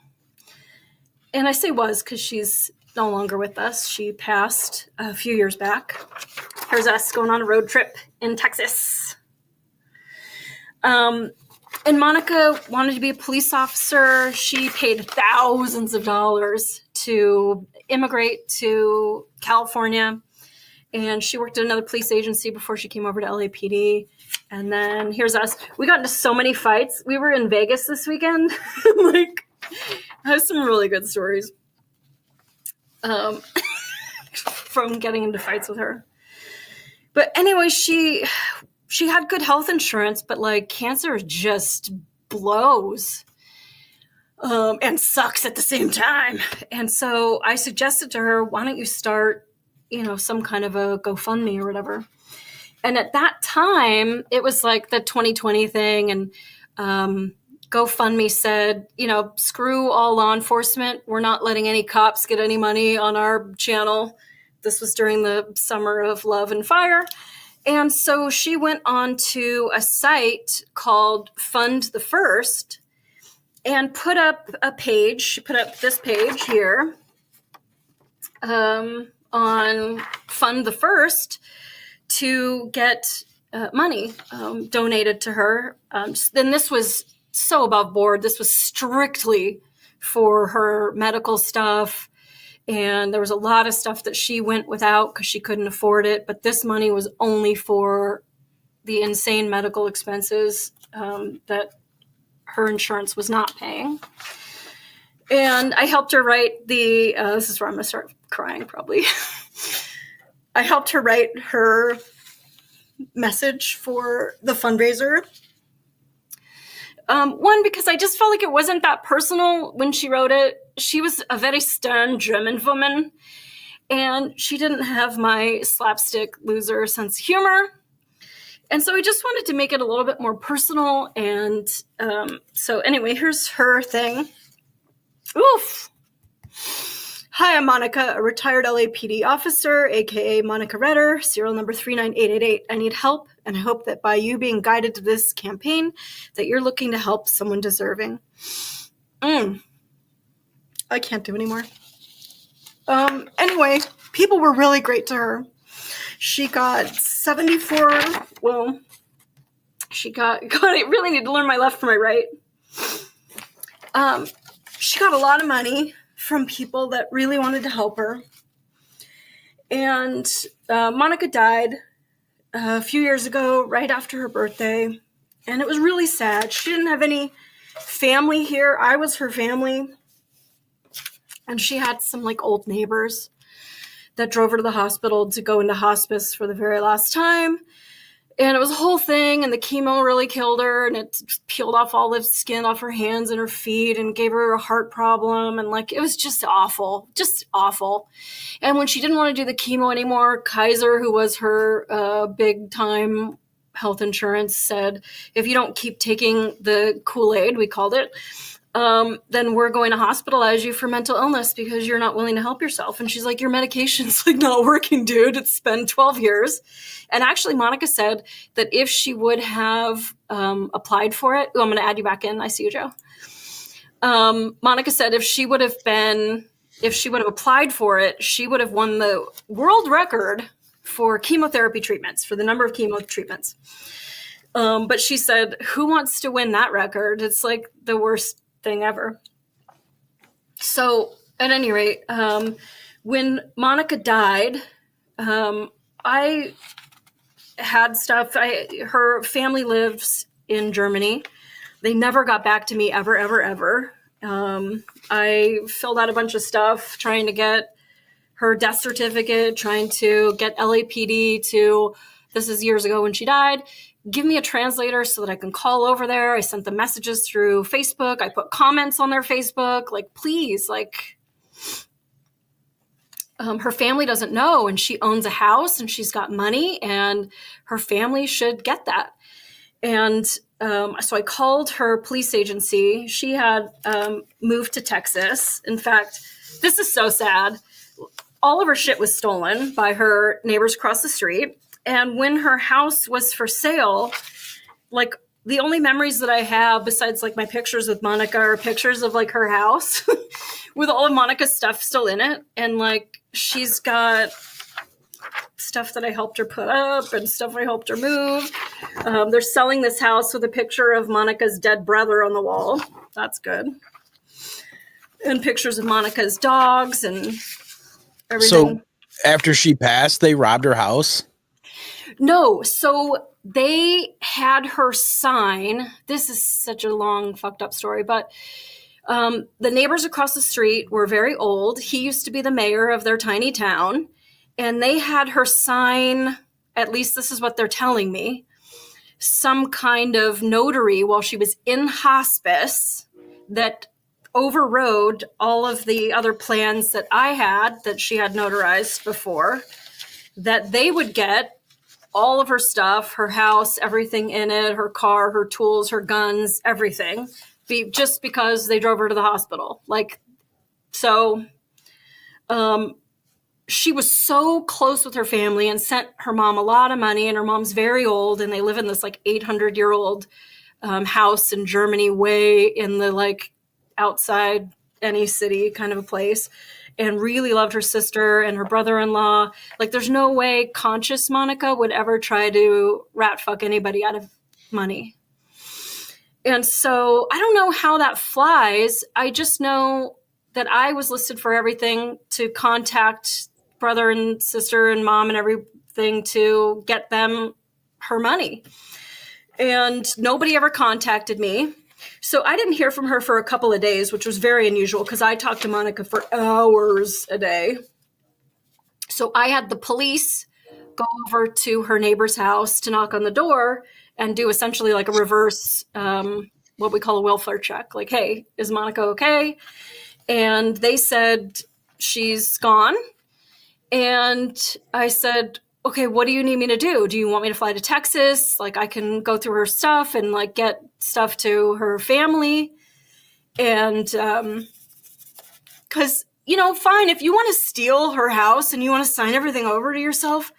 And I say was because she's no longer with us. She passed a few years back. Here's us going on a road trip in Texas. And Monica wanted to be a police officer. She paid thousands of dollars to immigrate to California. And she worked at another police agency before she came over to LAPD. And then here's us. We got into so many fights. We were in Vegas this weekend. Like, I have some really good stories from getting into fights with her. But anyway, she had good health insurance, but like cancer just blows and sucks at the same time. And so I suggested to her, why don't you start, some kind of a GoFundMe or whatever. And at that time, it was like the 2020 thing. And GoFundMe said, screw all law enforcement. We're not letting any cops get any money on our channel. This was during the summer of love and fire. And so she went on to a site called Fund the First and put up a page. She put up this page here on Fund the First to get money donated to her. Then this was so above board. This was strictly for her medical stuff. And there was a lot of stuff that she went without because she couldn't afford it. But this money was only for the insane medical expenses that her insurance was not paying. And I helped her write this is where I'm going to start crying probably. I helped her write her message for the fundraiser. One, because I just felt like it wasn't that personal when she wrote it. She was a very stern German woman, and she didn't have my slapstick loser sense of humor. And so I just wanted to make it a little bit more personal. And so anyway, here's her thing. Oof. Hi, I'm Monica, a retired LAPD officer, aka Monica Redder, serial number 39888. I need help, and I hope that by you being guided to this campaign, that you're looking to help someone deserving. I can't do anymore. Anyway, people were really great to her. She got 74. Well, I really need to learn my left from my right. She got a lot of money from people that really wanted to help her. And Monica died a few years ago, right after her birthday. And it was really sad. She didn't have any family here. I was her family. And she had some like old neighbors that drove her to the hospital to go into hospice for the very last time. And it was a whole thing, and the chemo really killed her, and it peeled off all the skin off her hands and her feet and gave her a heart problem. And like, it was just awful. And when she didn't want to do the chemo anymore, Kaiser, who was her big time health insurance, said, if you don't keep taking the Kool-Aid, we called it, then we're going to hospitalize you for mental illness because you're not willing to help yourself. And she's like, your medication's like not working, dude. It's been 12 years. And actually, Monica said that if she would have applied for it, I'm going to add you back in. I see you, Joe. Monica said if she would have applied for it, she would have won the world record for chemotherapy treatments, for the number of chemo treatments. But she said, who wants to win that record? It's like the worst thing ever. So at any rate, when Monica died, I had stuff. Her family lives in Germany. They never got back to me ever, ever, ever. I filled out a bunch of stuff trying to get her death certificate, trying to get LAPD to, this is years ago when she died, give me a translator so that I can call over there. I sent the messages through Facebook. I put comments on their Facebook, like, please, like, her family doesn't know, and she owns a house and she's got money and her family should get that. And so I called her police agency. She had moved to Texas. In fact, this is so sad. All of her shit was stolen by her neighbors across the street. And when her house was for sale, like the only memories that I have besides like my pictures with Monica are pictures of like her house with all of Monica's stuff still in it. And like she's got stuff that I helped her put up and stuff I helped her move. They're selling this house with a picture of Monica's dead brother on the wall. That's good. And pictures of Monica's dogs and everything. So after she passed, they robbed her house? No, so they had her sign. This is such a long, fucked up story, but the neighbors across the street were very old. He used to be the mayor of their tiny town, and they had her sign, at least this is what they're telling me, some kind of notary while she was in hospice that overrode all of the other plans that I had that she had notarized before, that they would get all of her stuff, her house, everything in it, her car, her tools, her guns, everything, just because they drove her to the hospital. Like, so she was so close with her family and sent her mom a lot of money, and her mom's very old, and they live in this like 800-year-old house in Germany, way in the like outside any city kind of a place, and really loved her sister and her brother-in-law. Like, there's no way conscious Monica would ever try to rat fuck anybody out of money. And so I don't know how that flies. I just know that I was listed for everything to contact brother and sister and mom and everything to get them her money. And nobody ever contacted me. So I didn't hear from her for a couple of days, which was very unusual because I talked to Monica for hours a day. So I had the police go over to her neighbor's house to knock on the door and do essentially like a reverse, what we call a welfare check. Like, hey, is Monica okay? And they said, she's gone. And I said, okay, what do you need me to do? Do you want me to fly to Texas? Like, I can go through her stuff and like get stuff to her family. And because, you know, fine, if you want to steal her house and you want to sign everything over to yourself,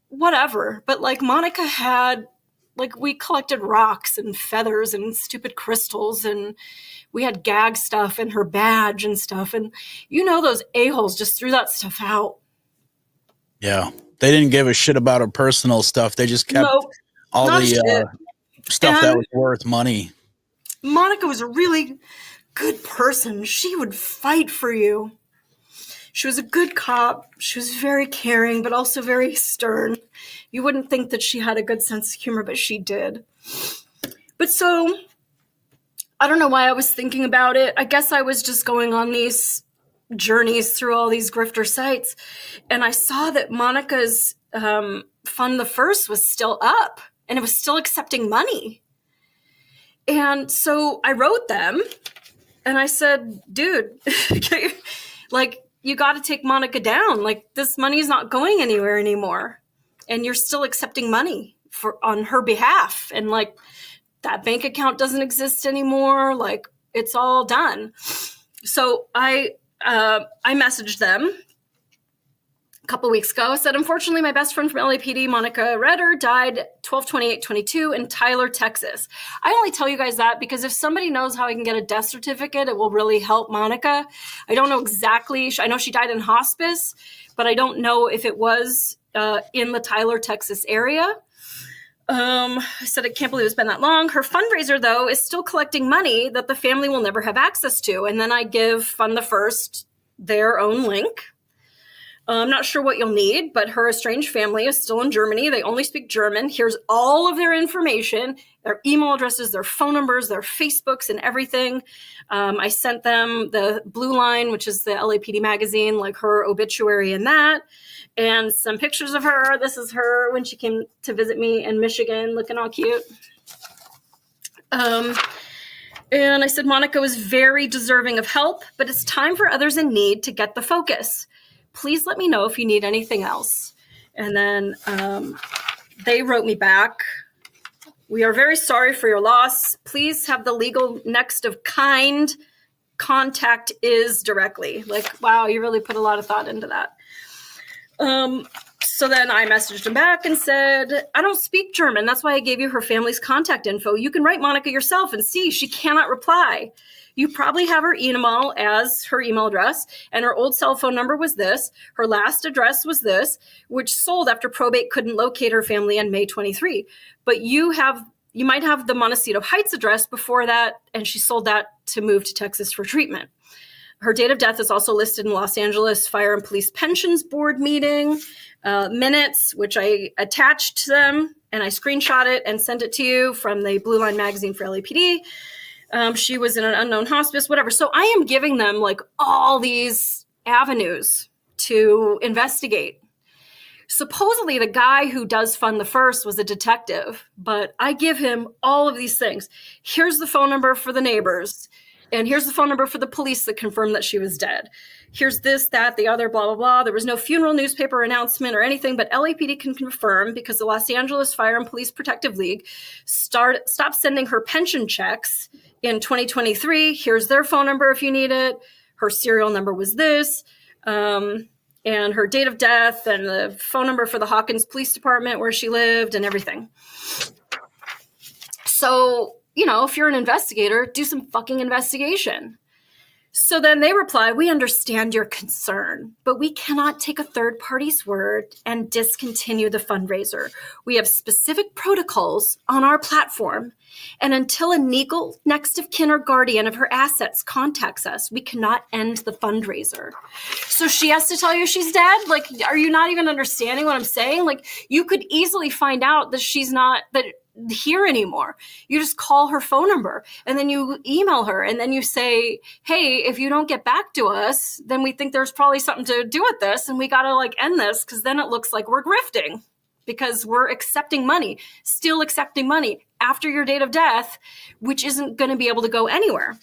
whatever. But like Monica had, like, we collected rocks and feathers and stupid crystals, and we had gag stuff and her badge and stuff. And you know, those a-holes just threw that stuff out. Yeah. They didn't give a shit about her personal stuff. They just kept all the stuff that was worth money. Monica was a really good person. She would fight for you. She was a good cop. She was very caring, but also very stern. You wouldn't think that she had a good sense of humor, but she did. But so, I don't know why I was thinking about it. I guess I was just going on these journeys through all these grifter sites, and I saw that Monica's Fund the First was still up, and it was still accepting money. And so I wrote them, and I said, dude, like, you got to take Monica down. Like, this money is not going anywhere anymore, and you're still accepting money on her behalf. And like, that bank account doesn't exist anymore. Like, It's all done. So I messaged them a couple weeks ago, said, unfortunately, my best friend from LAPD, Monica Redder, died 12/28/22 in Tyler, Texas. I only tell you guys that because if somebody knows how I can get a death certificate, it will really help Monica. I don't know exactly. I know she died in hospice, but I don't know if it was in the Tyler, Texas area. I said, I can't believe it's been that long. Her fundraiser, though, is still collecting money that the family will never have access to. And then I give Fund the First their own link. I'm not sure what you'll need, but her estranged family is still in Germany. They only speak German. Here's all of their information, their email addresses, their phone numbers, their Facebooks, and everything. I sent them the Blue Line, which is the LAPD magazine, like her obituary and that, and some pictures of her. This is her when she came to visit me in Michigan, looking all cute. And I said, Monica was very deserving of help, but it's time for others in need to get the focus. Please let me know if you need anything else. And then they wrote me back. We are very sorry for your loss. Please have the legal next of kind contact is directly. Like, wow, you really put a lot of thought into that. So then I messaged him back and said, I don't speak German. That's why I gave you her family's contact info. You can write Monica yourself and see. She cannot reply. You probably have her email as her email address, and her old cell phone number was this. Her last address was this, which sold after probate couldn't locate her family in May 23. But you might have the Montecito Heights address before that, and she sold that to move to Texas for treatment. Her date of death is also listed in Los Angeles Fire and Police Pensions Board meeting minutes, which I attached to them, and I screenshot it and sent it to you from the Blue Line magazine for LAPD. She was in an unknown hospice, whatever. So I am giving them like all these avenues to investigate. Supposedly the guy who does Fund the First was a detective, but I give him all of these things. Here's the phone number for the neighbors. And here's the phone number for the police that confirmed that she was dead. Here's this, that, the other, blah, blah, blah. There was no funeral newspaper announcement or anything, but LAPD can confirm because the Los Angeles Fire and Police Protective League stopped sending her pension checks in 2023. Here's their phone number if you need it. Her serial number was this, and her date of death and the phone number for the Hawkins Police Department where she lived and everything. So, you know, if you're an investigator, do some fucking investigation. So then they reply, we understand your concern, but we cannot take a third party's word and discontinue the fundraiser. We have specific protocols on our platform, and until a legal next of kin or guardian of her assets contacts us, we cannot end the fundraiser. So she has to tell you she's dead? Like, are you not even understanding what I'm saying? Like, you could easily find out that she's not here anymore. You just call her phone number and then you email her and then you say, hey, if you don't get back to us, then we think there's probably something to do with this and we got to like end this because then it looks like we're grifting because we're accepting money, still accepting money after your date of death, which isn't going to be able to go anywhere.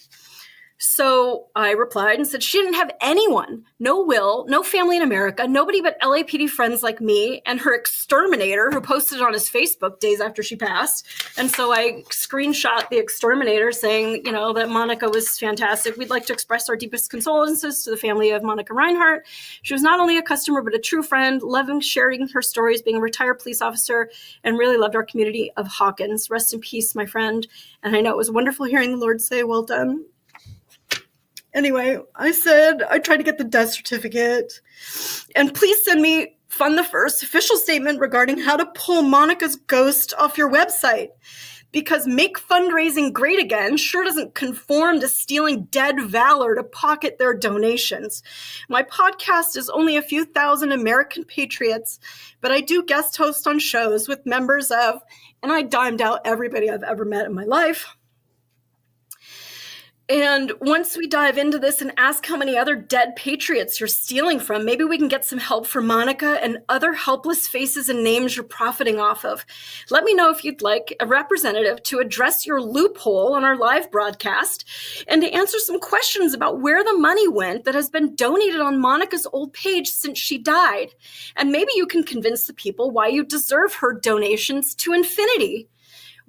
So I replied and said she didn't have anyone, no will, no family in America, nobody but LAPD friends like me and her exterminator who posted it on his Facebook days after she passed. And so I screenshot the exterminator saying, you know, that Monica was fantastic. We'd like to express our deepest condolences to the family of Monica Reinhardt. She was not only a customer, but a true friend, loving sharing her stories, being a retired police officer, and really loved our community of Hawkins. Rest in peace, my friend. And I know it was wonderful hearing the Lord say, well done. Anyway, I said, I tried to get the death certificate. And please send me Fund the First official statement regarding how to pull Monica's ghost off your website. Because make fundraising great again sure doesn't conform to stealing dead valor to pocket their donations. My podcast is only a few thousand American patriots, but I do guest host on shows with members of, and I dimed out everybody I've ever met in my life. And once we dive into this and ask how many other dead patriots you're stealing from, maybe we can get some help for Monica and other helpless faces and names you're profiting off of. Let me know if you'd like a representative to address your loophole on our live broadcast and to answer some questions about where the money went that has been donated on Monica's old page since she died. And maybe you can convince the people why you deserve her donations to infinity.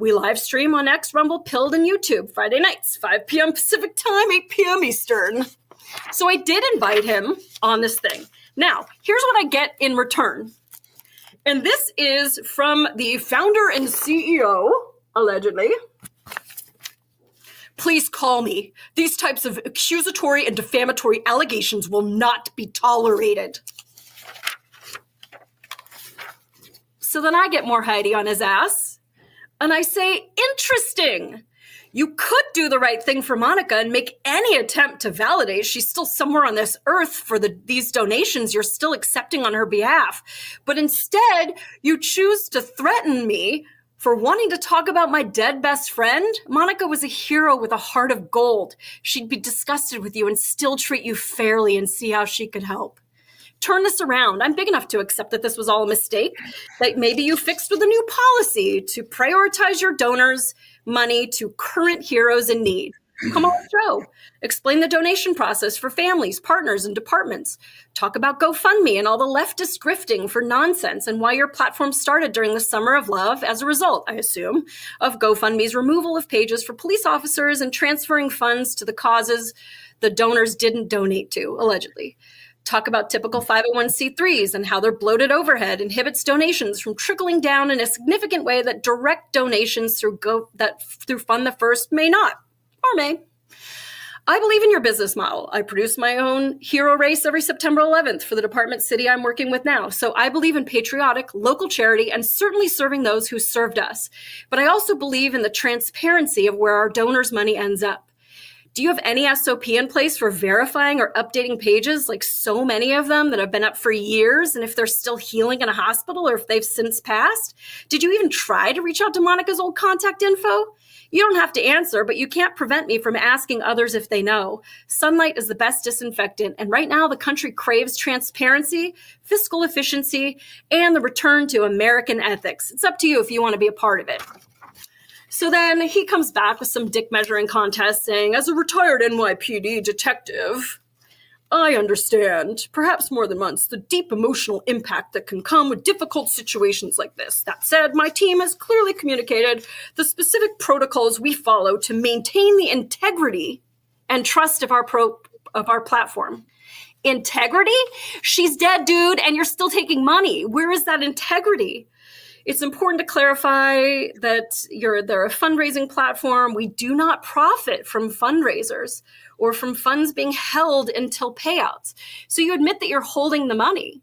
We live stream on X, Rumble, Pilled, and YouTube Friday nights, 5 p.m. Pacific time, 8 p.m. Eastern. So I did invite him on this thing. Now, here's what I get in return. And this is from the founder and CEO, allegedly. Please call me. These types of accusatory and defamatory allegations will not be tolerated. So then I get more Heidi on his ass. And I say, interesting. You could do the right thing for Monica and make any attempt to validate she's still somewhere on this earth for these donations you're still accepting on her behalf. But instead, you choose to threaten me for wanting to talk about my dead best friend. Monica was a hero with a heart of gold. She'd be disgusted with you and still treat you fairly and see how she could help. Turn this around. I'm big enough to accept that this was all a mistake, that maybe you fixed with a new policy to prioritize your donors' money to current heroes in need. Come on the show. Explain the donation process for families, partners, and departments. Talk about GoFundMe and all the leftist grifting for nonsense and why your platform started during the Summer of Love as a result, I assume, of GoFundMe's removal of pages for police officers and transferring funds to the causes the donors didn't donate to, allegedly. Talk about typical 501c3s and how their bloated overhead inhibits donations from trickling down in a significant way that direct donations through Fund the First may not, or may. I believe in your business model. I produce my own hero race every September 11th for the department city I'm working with now. So I believe in patriotic, local charity, and certainly serving those who served us. But I also believe in the transparency of where our donors' money ends up. Do you have any SOP in place for verifying or updating pages, like so many of them that have been up for years, and if they're still healing in a hospital or if they've since passed? Did you even try to reach out to Monica's old contact info? You don't have to answer, but you can't prevent me from asking others if they know. Sunlight is the best disinfectant, and right now the country craves transparency, fiscal efficiency, and the return to American ethics. It's up to you if you want to be a part of it. So then he comes back with some dick measuring contest saying, as a retired NYPD detective, I understand, perhaps more than once, the deep emotional impact that can come with difficult situations like this. That said, my team has clearly communicated the specific protocols we follow to maintain the integrity and trust of our platform. Integrity? She's dead, dude, and you're still taking money. Where is that integrity? It's important to clarify that they're a fundraising platform. We do not profit from fundraisers or from funds being held until payouts. So you admit that you're holding the money.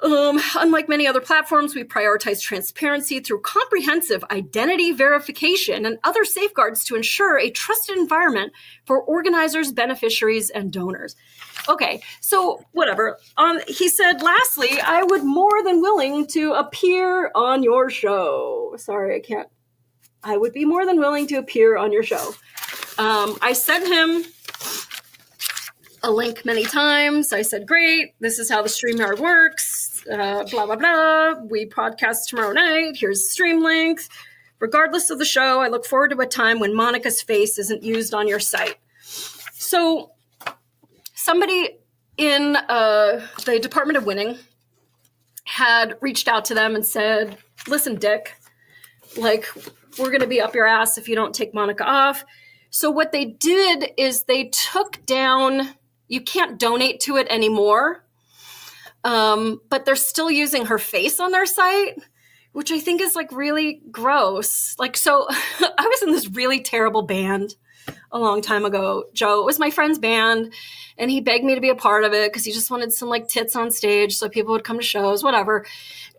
Unlike many other platforms, we prioritize transparency through comprehensive identity verification and other safeguards to ensure a trusted environment for organizers, beneficiaries, and donors. Okay, so whatever. He said, lastly, I would more than willing to appear on your show. Sorry, I can't. I would be more than willing to appear on your show. I sent him a link many times. I said, great, this is how the StreamYard works, blah, blah, blah. We podcast tomorrow night. Here's the stream link. Regardless of the show, I look forward to a time when Monica's face isn't used on your site. So somebody in the Department of Winning had reached out to them and said, listen, Dick, like, we're going to be up your ass if you don't take Monica off. So what they did is they took down, you can't donate to it anymore, but they're still using her face on their site, which I think is like really gross. Like, so I was in this really terrible band a long time ago, Joe. It was my friend's band, and he begged me to be a part of it because he just wanted some like tits on stage so people would come to shows, whatever.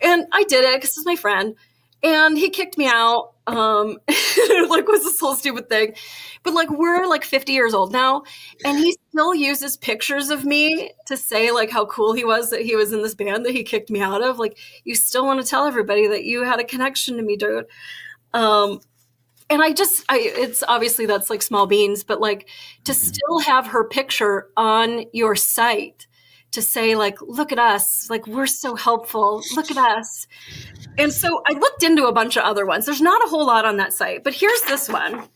And I did it because it's my friend. And he kicked me out. Like, was this whole stupid thing. But like, we're like 50 years old now, and he still uses pictures of me to say like how cool he was that he was in this band that he kicked me out of. Like, you still want to tell everybody that you had a connection to me, dude. And it's obviously that's like small beans, but like to still have her picture on your site to say like, look at us, like we're so helpful, look at us. And so I looked into a bunch of other ones. There's not a whole lot on that site, but here's this one.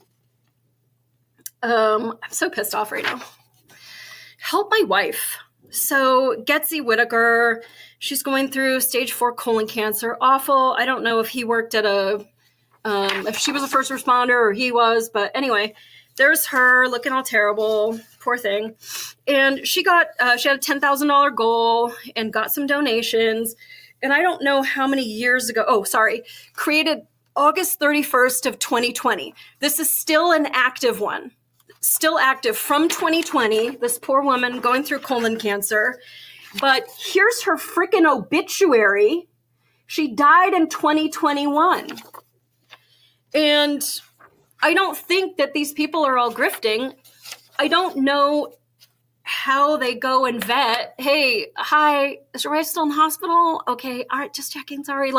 I'm so pissed off right now. Help my wife. So Getsy Whitaker, she's going through stage 4 colon cancer. Awful. I don't know if he worked at a if she was a first responder or he was. But anyway, there's her looking all terrible. Poor thing. And she had a $10,000 goal and got some donations. And I don't know how many years ago. Created August 31st of 2020. This is still an active one. Still active from 2020. This poor woman going through colon cancer. But here's her freaking obituary. She died in 2021. And I don't think that these people are all grifting. I don't know how they go and vet. Hey, hi, is your wife still in the hospital? Okay, all right, just checking, sorry.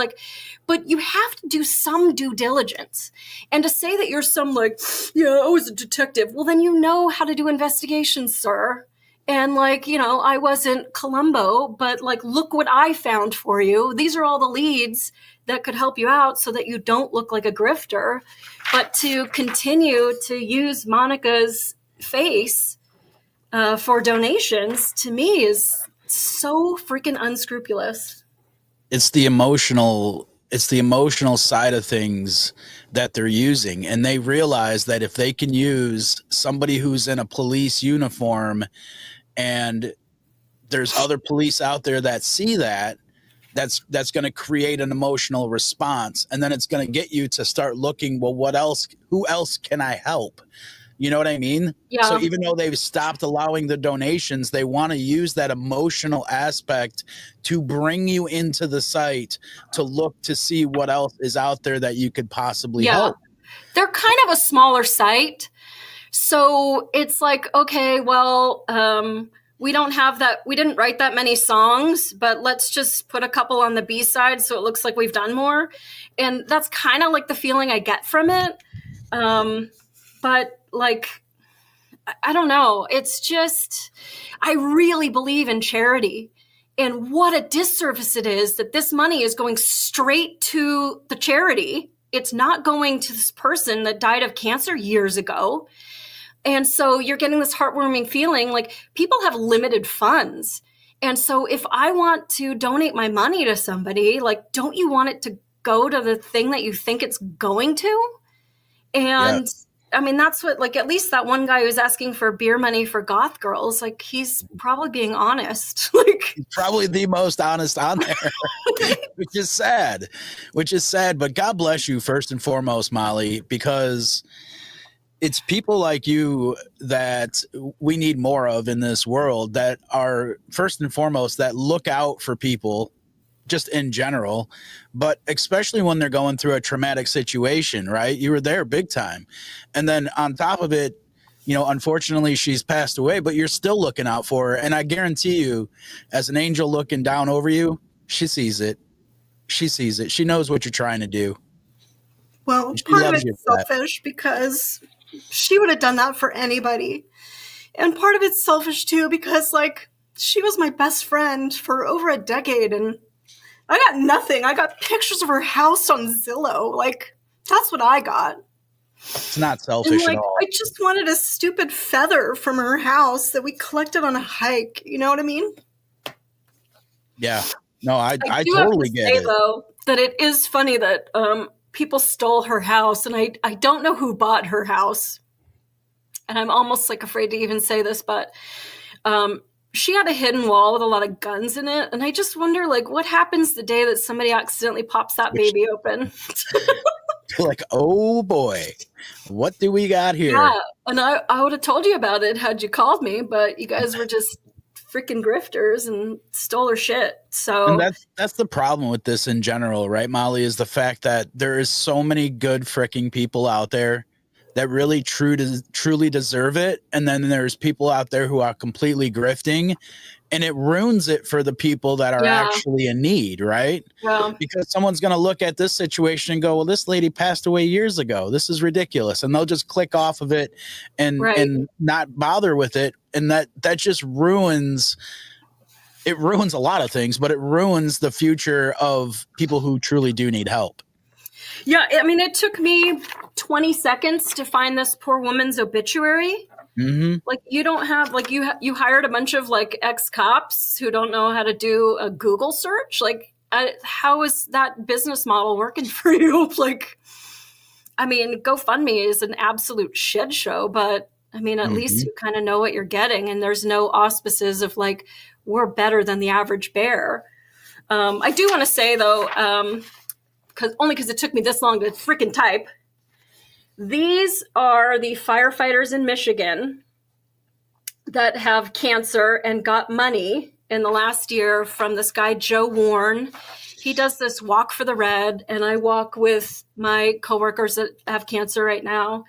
But you have to do some due diligence. And to say that you're some I was a detective. Well, then you know how to do investigations, sir. And I wasn't Columbo, but look what I found for you. These are all the leads that could help you out so that you don't look like a grifter. But to continue to use Monica's face for donations, to me, is so freaking unscrupulous. It's the emotional side of things that they're using. And they realize that if they can use somebody who's in a police uniform, and there's other police out there that see that's going to create an emotional response. And then it's going to get you to start looking, well, who else can I help? You know what I mean? Yeah. So even though they've stopped allowing the donations, they want to use that emotional aspect to bring you into the site to look to see what else is out there that you could possibly help. They're kind of a smaller site. So it's okay, well, we don't have that. We didn't write that many songs, but let's just put a couple on the B side so it looks like we've done more. And that's kind of the feeling I get from it. But I don't know. It's just, I really believe in charity. And what a disservice it is that this money is going straight to the charity. It's not going to this person that died of cancer years ago. And so you're getting this heartwarming feeling people have limited funds. And so if I want to donate my money to somebody, don't you want it to go to the thing that you think it's going to? And I mean, that's what, at least that one guy who's asking for beer money for goth girls, he's probably being honest. He's probably the most honest on there, which is sad. But God bless you first and foremost, Molly, because it's people like you that we need more of in this world, that are first and foremost, that look out for people just in general, but especially when they're going through a traumatic situation, right? You were there big time. And then on top of it, unfortunately she's passed away, but you're still looking out for her. And I guarantee you, as an angel looking down over you, she sees it. She knows what you're trying to do. Well, part of it's selfish because she would have done that for anybody. And part of it's selfish too, because she was my best friend for over a decade and I got nothing. I got pictures of her house on Zillow. That's what I got. It's not selfish at all. I just wanted a stupid feather from her house that we collected on a hike. You know what I mean? Yeah. No, I totally get it. Though, that it is funny that people stole her house, and I don't know who bought her house. And I'm almost afraid to even say this, but she had a hidden wall with a lot of guns in it. And I just wonder, what happens the day that somebody accidentally pops that baby open? Oh boy, what do we got here? Yeah, and I would have told you about it had you called me, but you guys were just freaking grifters and stole her shit. So and that's the problem with this in general, right, Molly, is the fact that there is so many good freaking people out there that really truly deserve it. And then there's people out there who are completely grifting, and it ruins it for the people that are actually in need, right? Yeah. Because someone's going to look at this situation and go, well, this lady passed away years ago. This is ridiculous. And they'll just click off of it and not bother with it. And that just ruins a lot of things, but it ruins the future of people who truly do need help. Yeah, I mean, it took me 20 seconds to find this poor woman's obituary. Mm-hmm. You don't have you hired a bunch of ex-cops who don't know how to do a Google search. How is that business model working for you? I mean, GoFundMe is an absolute shit show, but I mean, at least you kind of know what you're getting, and there's no auspices of like, we're better than the average bear. I do want to say though, because it took me this long to freaking type. These are the firefighters in Michigan that have cancer and got money in the last year from this guy, Joe Warren. He does this walk for the red, and I walk with my coworkers that have cancer right now.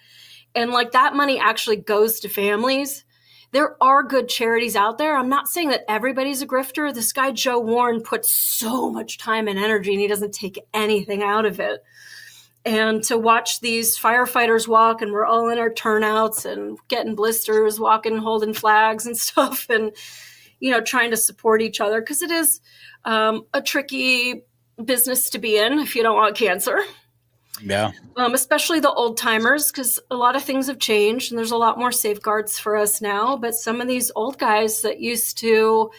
And like that money actually goes to families. There are good charities out there. I'm not saying that everybody's a grifter. This guy, Joe Warren, puts so much time and energy, and he doesn't take anything out of it. And to watch these firefighters walk, and we're all in our turnouts and getting blisters, walking, holding flags and stuff, and, you know, trying to support each other, because it is a tricky business to be in if you don't want cancer. Yeah. Especially the old timers, because a lot of things have changed and there's a lot more safeguards for us now. But some of these old guys that used to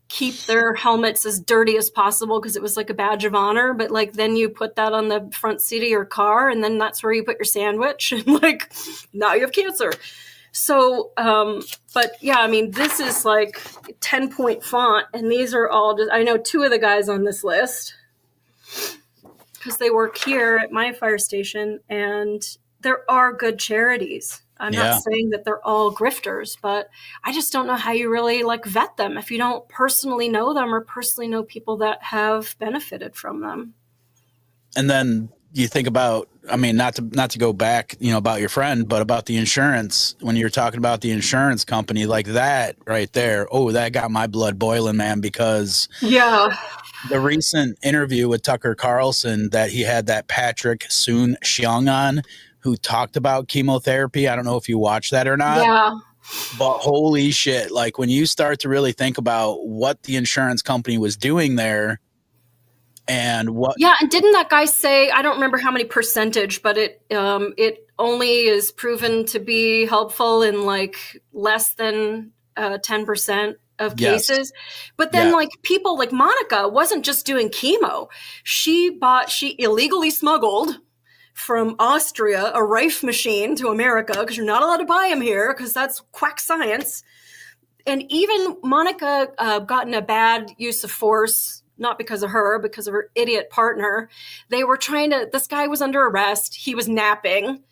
keep their helmets as dirty as possible because it was like a badge of honor, but like then you put that on the front seat of your car, and then that's where you put your sandwich, and like now you have cancer. So, but yeah, I mean, this is like 10-point font, and these are all just, I know two of the guys on this list because they work here at my fire station, and there are good charities. I'm not saying that they're all grifters, but I just don't know how you really like vet them if you don't personally know them or personally know people that have benefited from them. And then you think about, I mean, not to go back, you know, about your friend, but about the insurance, when you're talking about the insurance company, like that right there. Oh, that got my blood boiling, man, because the recent interview with Tucker Carlson that he had that Patrick Soon-Shiong on, who talked about chemotherapy. I don't know if you watched that or not. Yeah. But holy shit, like when you start to really think about what the insurance company was doing there and what. Yeah, and didn't that guy say, I don't remember how many percentage, but it only is proven to be helpful in like less than 10% of cases. But then like people like Monica wasn't just doing chemo. She illegally smuggled from Austria a Rife machine to America, because you're not allowed to buy them here because that's quack science. And even Monica got in a bad use of force, not because of her, because of her idiot partner. They were this guy was under arrest. He was napping.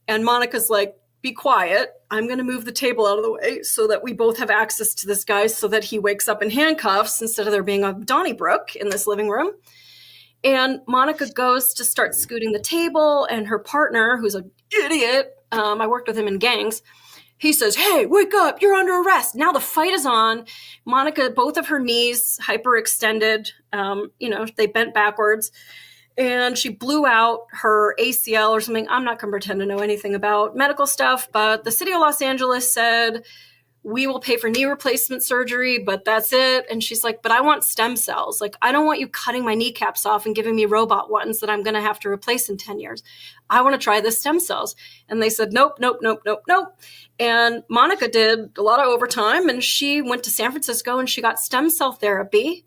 And Monica's like, be quiet. I'm going to move the table out of the way so that we both have access to this guy so that he wakes up in handcuffs instead of there being a Donnybrook in this living room. And Monica goes to start scooting the table, and her partner, who's an idiot, I worked with him in gangs, he says, hey, wake up, you're under arrest. Now the fight is on. Monica, both of her knees hyperextended, they bent backwards, and she blew out her ACL or something. I'm not going to pretend to know anything about medical stuff, but the city of Los Angeles said, we will pay for knee replacement surgery, but that's it. And she's like, but I want stem cells. Like, I don't want you cutting my kneecaps off and giving me robot ones that I'm going to have to replace in 10 years. I want to try the stem cells. And they said, nope. And Monica did a lot of overtime, and she went to San Francisco and she got stem cell therapy.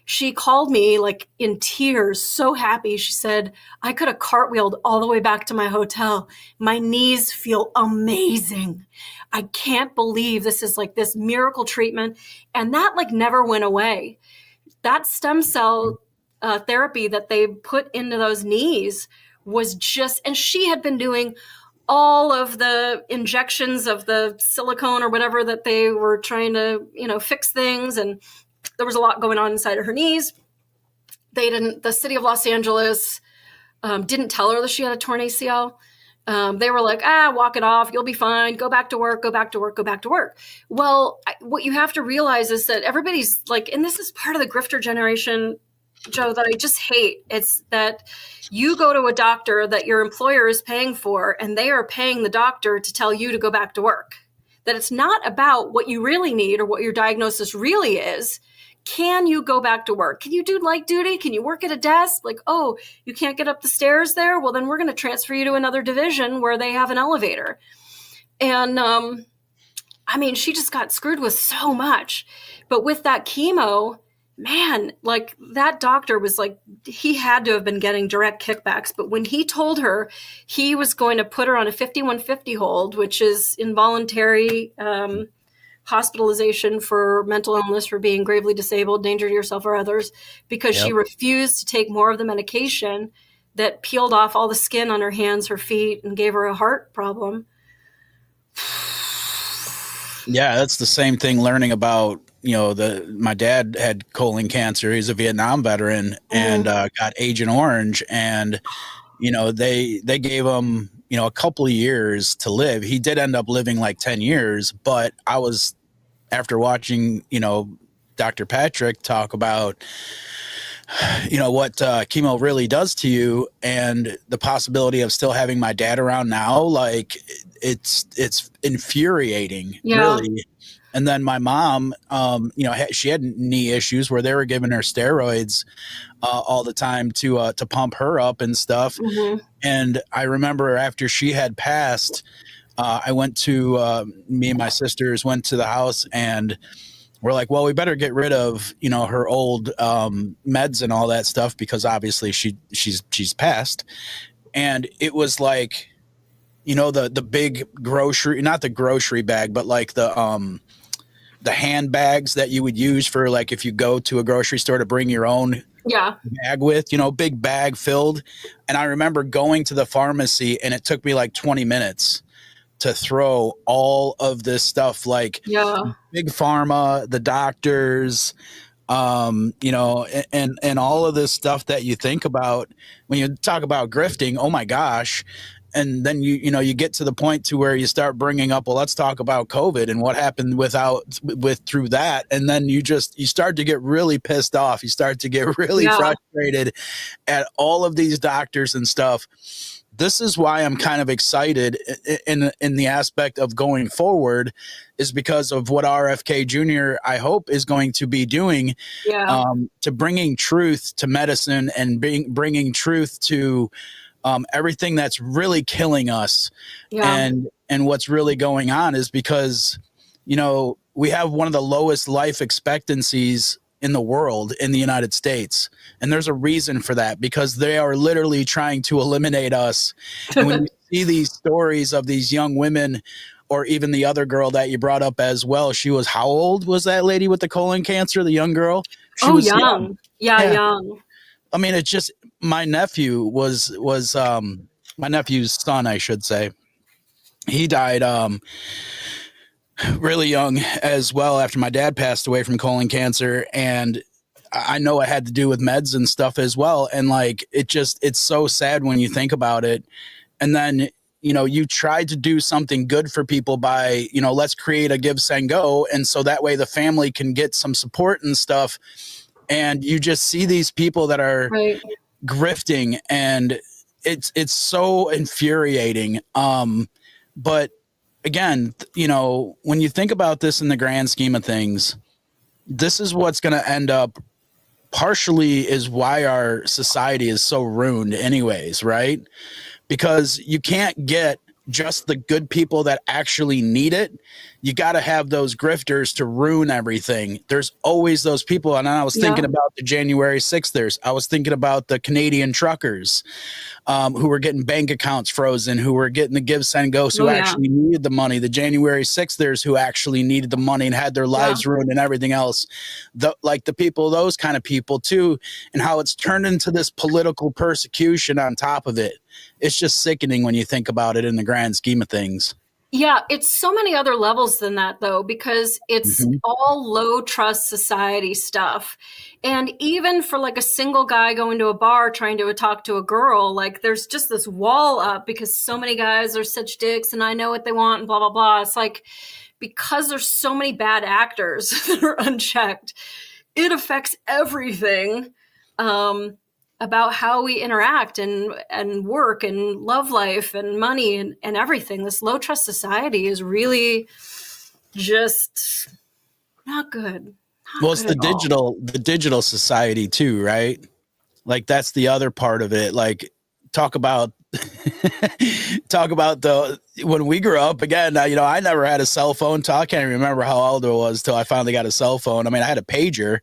She called me like in tears, so happy. She said, I could have cartwheeled all the way back to my hotel. My knees feel amazing. I can't believe this is like this miracle treatment. And that like never went away. That stem cell therapy that they put into those knees was just, and she had been doing all of the injections of the silicone or whatever that they were trying to, fix things. And there was a lot going on inside of her knees. The city of Los Angeles didn't tell her that she had a torn ACL. They were like, walk it off. You'll be fine. Go back to work, go back to work, go back to work. Well, what you have to realize is that everybody's like, and this is part of the grifter generation, Joe, that I just hate. It's that you go to a doctor that your employer is paying for, and they are paying the doctor to tell you to go back to work. That it's not about what you really need or what your diagnosis really is. Can you go back to work? Can you do light duty? Can you work at a desk? Like, oh, you can't get up the stairs there? Well, then we're going to transfer you to another division where they have an elevator. And she just got screwed with so much. But with that chemo, man, like that doctor was like, he had to have been getting direct kickbacks. But when he told her he was going to put her on a 5150 hold, which is involuntary hospitalization for mental illness, for being gravely disabled, danger to yourself or others, because she refused to take more of the medication that peeled off all the skin on her hands, her feet, and gave her a heart problem. Yeah, that's the same thing learning about, my dad had colon cancer. He's a Vietnam veteran and got Agent Orange. And, they gave him, a couple of years to live. He did end up living like 10 years, but I was, after watching, Dr. Patrick talk about, what chemo really does to you and the possibility of still having my dad around now, like it's infuriating, really. And then my mom, she had knee issues where they were giving her steroids all the time to pump her up and stuff. And I remember after she had passed, I went to me and my sisters went to the house and we're like, well, we better get rid of, her old meds and all that stuff because obviously she's passed. And it was like, the big grocery, not the grocery bag, but like the handbags that you would use for like if you go to a grocery store to bring your own bag with, big bag filled. And I remember going to the pharmacy and it took me like 20 minutes to throw all of this stuff, like big pharma, the doctors, and all of this stuff that you think about when you talk about grifting. Oh my gosh. And then you get to the point to where you start bringing up, well, let's talk about COVID and what happened through that. And then you start to get really pissed off. You start to get really frustrated at all of these doctors and stuff. This is why I'm kind of excited in the aspect of going forward, is because of what RFK Jr. I hope is going to be doing to bringing truth to medicine and bringing truth to everything that's really killing us. And what's really going on is because, we have one of the lowest life expectancies in the world in the United States. And there's a reason for that, because they are literally trying to eliminate us. And when you see these stories of these young women, or even the other girl that you brought up as well, she was, how old was that lady with the colon cancer, the young girl? She was young. Young. I mean, it's just, my nephew was my nephew's son, I should say. He died really young as well after my dad passed away from colon cancer. And I know it had to do with meds and stuff as well. And like, it's so sad when you think about it. And then, you tried to do something good for people by, let's create a give, send, go. And so that way the family can get some support and stuff. And you just see these people that are grifting, and it's so infuriating. But again, when you think about this in the grand scheme of things, this is what's going to end up partially is why our society is so ruined anyways, right? Because you can't get just the good people that actually need it. You got to have those grifters to ruin everything. There's always those people. And I was thinking about the January 6ers. I was thinking about the Canadian truckers who were getting bank accounts frozen, who were getting the give, send, go, who actually needed the money. The January 6ers who actually needed the money and had their lives ruined and everything else. The people, those kind of people too, and how it's turned into this political persecution on top of it. It's just sickening when you think about it in the grand scheme of things. Yeah, it's so many other levels than that, though, because it's all low trust society stuff. And even for like a single guy going to a bar trying to talk to a girl, like there's just this wall up because so many guys are such dicks and I know what they want and blah, blah, blah. It's like, because there's so many bad actors that are unchecked, it affects everything. About how we interact and work and love life and money and everything. This low trust society is really just not good. It's the digital society too, right? Like that's the other part of it. Like talk about talk about when we grew up again, I never had a cell phone. I can't remember how old I was till I finally got a cell phone. I mean, I had a pager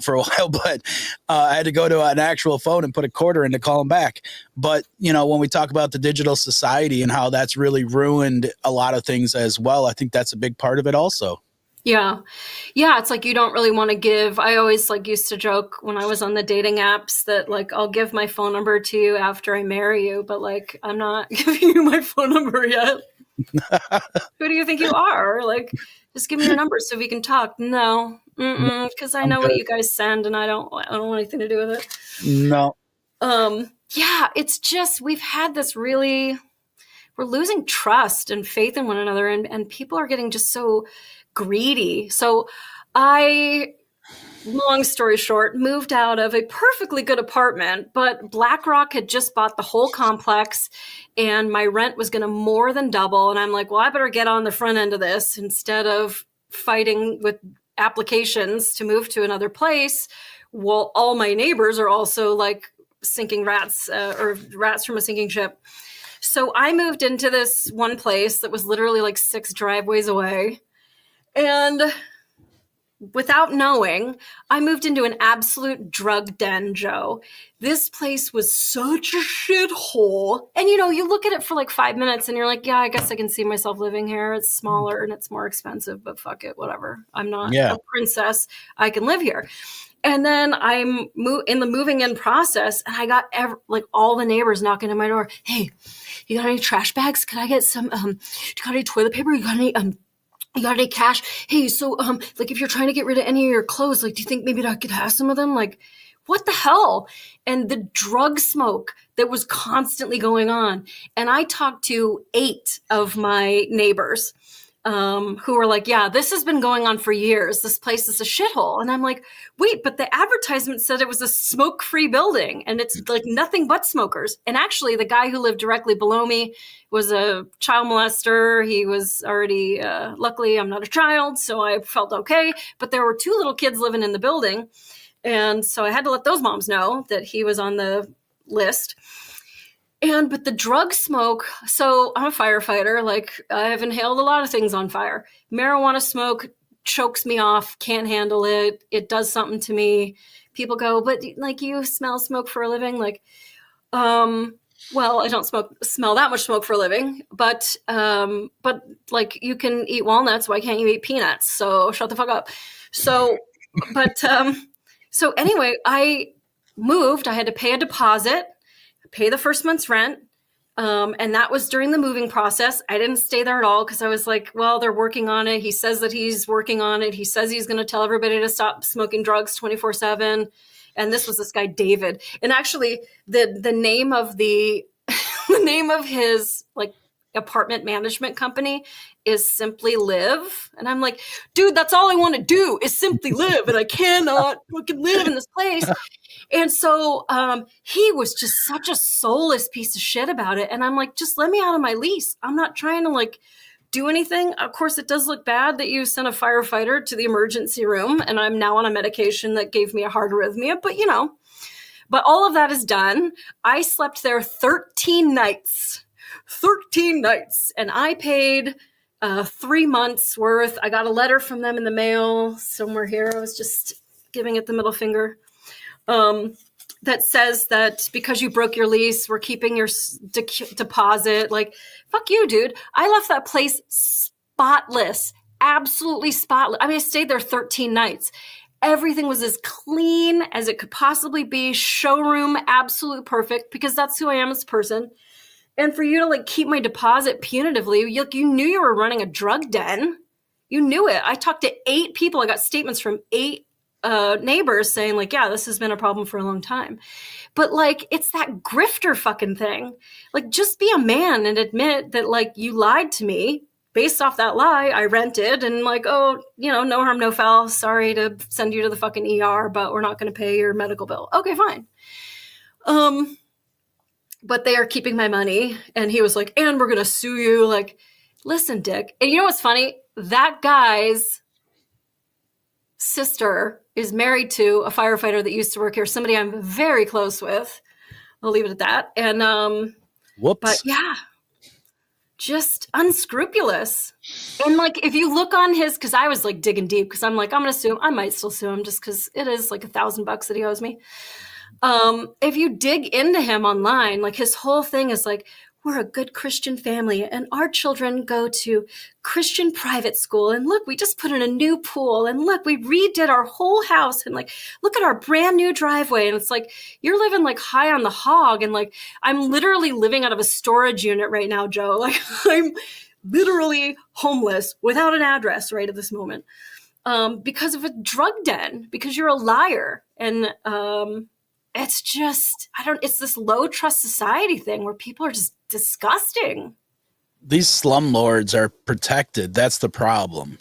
for a while, but I had to go to an actual phone and put a quarter in to call them back. But, when we talk about the digital society and how that's really ruined a lot of things as well, I think that's a big part of it also. Yeah. Yeah. It's like, you don't really want to give. I always used to joke when I was on the dating apps that I'll give my phone number to you after I marry you, but I'm not giving you my phone number yet. Who do you think you are? Just give me your number so we can talk. No, because I know what you guys send and I don't want anything to do with it. No. Yeah. It's just, we've had this we're losing trust and faith in one another, and people are getting just so greedy. So long story short, moved out of a perfectly good apartment, but BlackRock had just bought the whole complex and my rent was going to more than double. And I'm like, well, I better get on the front end of this instead of fighting with applications to move to another place. Well, all my neighbors are also sinking rats or rats from a sinking ship. So I moved into this one place that was literally 6 driveways away. And without knowing, I moved into an absolute drug den, Joe. This place was such a shithole. And, you look at it for 5 minutes and you're like, yeah, I guess I can see myself living here. It's smaller and it's more expensive, but fuck it, whatever. I'm not a princess. I can live here. And then I'm in the moving in process, and I got all the neighbors knocking on my door. Hey, you got any trash bags? Could I get some? You got any toilet paper? You got any cash? Hey, so if you're trying to get rid of any of your clothes, do you think maybe I could have some of them? What the hell? And the drug smoke that was constantly going on. And I talked to 8 of my neighbors who were like, yeah, this has been going on for years. This place is a shithole. And I'm like, wait, but the advertisement said it was a smoke-free building and it's nothing but smokers. And actually the guy who lived directly below me was a child molester. He was already, luckily I'm not a child, so I felt okay. But there were 2 little kids living in the building. And so I had to let those moms know that he was on the list. But the drug smoke, so I'm a firefighter. I have inhaled a lot of things on fire. Marijuana smoke chokes me off, can't handle it. It does something to me. People go, but you smell smoke for a living? Well, I don't smell that much smoke for a living, but you can eat walnuts. Why can't you eat peanuts? So shut the fuck up. So anyway, I moved. I had to pay a deposit, pay the first month's rent. And that was during the moving process. I didn't stay there at all because I was like, well, they're working on it. He says that he's working on it. He says he's going to tell everybody to stop smoking drugs 24/7. And this was this guy, David. And actually the name of the name of his apartment management company is Simply Live. And I'm like, dude, that's all I want to do is simply live. And I cannot fucking live in this place. And so he was just such a soulless piece of shit about it. And I'm like, just let me out of my lease. I'm not trying to do anything. Of course, it does look bad that you sent a firefighter to the emergency room. And I'm now on a medication that gave me a heart arrhythmia. But all of that is done. I slept there 13 nights. 13 nights. And I paid 3 months worth. I got a letter from them in the mail somewhere here. I was just giving it the middle finger. That says that because you broke your lease, we're keeping your deposit. Fuck you, dude. I left that place spotless, absolutely spotless. I mean, I stayed there 13 nights. Everything was as clean as it could possibly be. Showroom, absolute perfect, because that's who I am as a person. And for you to keep my deposit punitively, you knew you were running a drug den. You knew it. I talked to 8 people. I got statements from 8 neighbors saying yeah, this has been a problem for a long time. But it's that grifter fucking thing. Just be a man and admit that you lied to me. Based off that lie, I rented and oh, no harm, no foul. Sorry to send you to the fucking ER, but we're not going to pay your medical bill. Okay, fine. But they are keeping my money. And he was like, and we're going to sue you. Listen, Dick. And you know what's funny? That guy's sister is married to a firefighter that used to work here, somebody I'm very close with. I'll leave it at that. And Whoops. But yeah, just unscrupulous. And like, if you look on his, because I was like digging deep, because I'm like, I'm going to sue him. I might still sue him just because it is like $1,000 that he owes me. If you dig into him online, like his whole thing is like, we're a good Christian family and our children go to Christian private school. And look, we just put in a new pool and look, we redid our whole house and like, look at our brand new driveway. And it's like, you're living like high on the hog. And like, I'm literally living out of a storage unit right now, Joe. Like I'm literally homeless without an address right at this moment. Because of a drug den, because you're a liar. And, it's just, it's this low trust society thing where people are just disgusting. These slumlords are protected. That's the problem.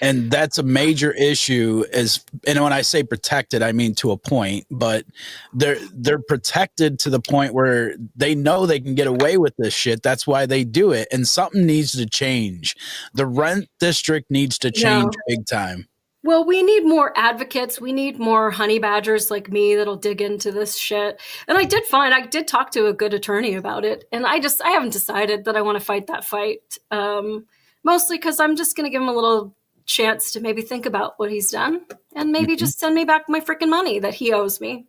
And that's a major issue and when I say protected, I mean to a point, but they're protected to the point where they know they can get away with this shit. That's why they do it. And something needs to change. The rent district needs to change big time. Well, we need more advocates. We need more honey badgers like me that'll dig into this shit. And I did talk to a good attorney about it. And I haven't decided that I want to fight that fight. Mostly because I'm just going to give him a little chance to maybe think about what he's done and maybe just send me back my freaking money that he owes me.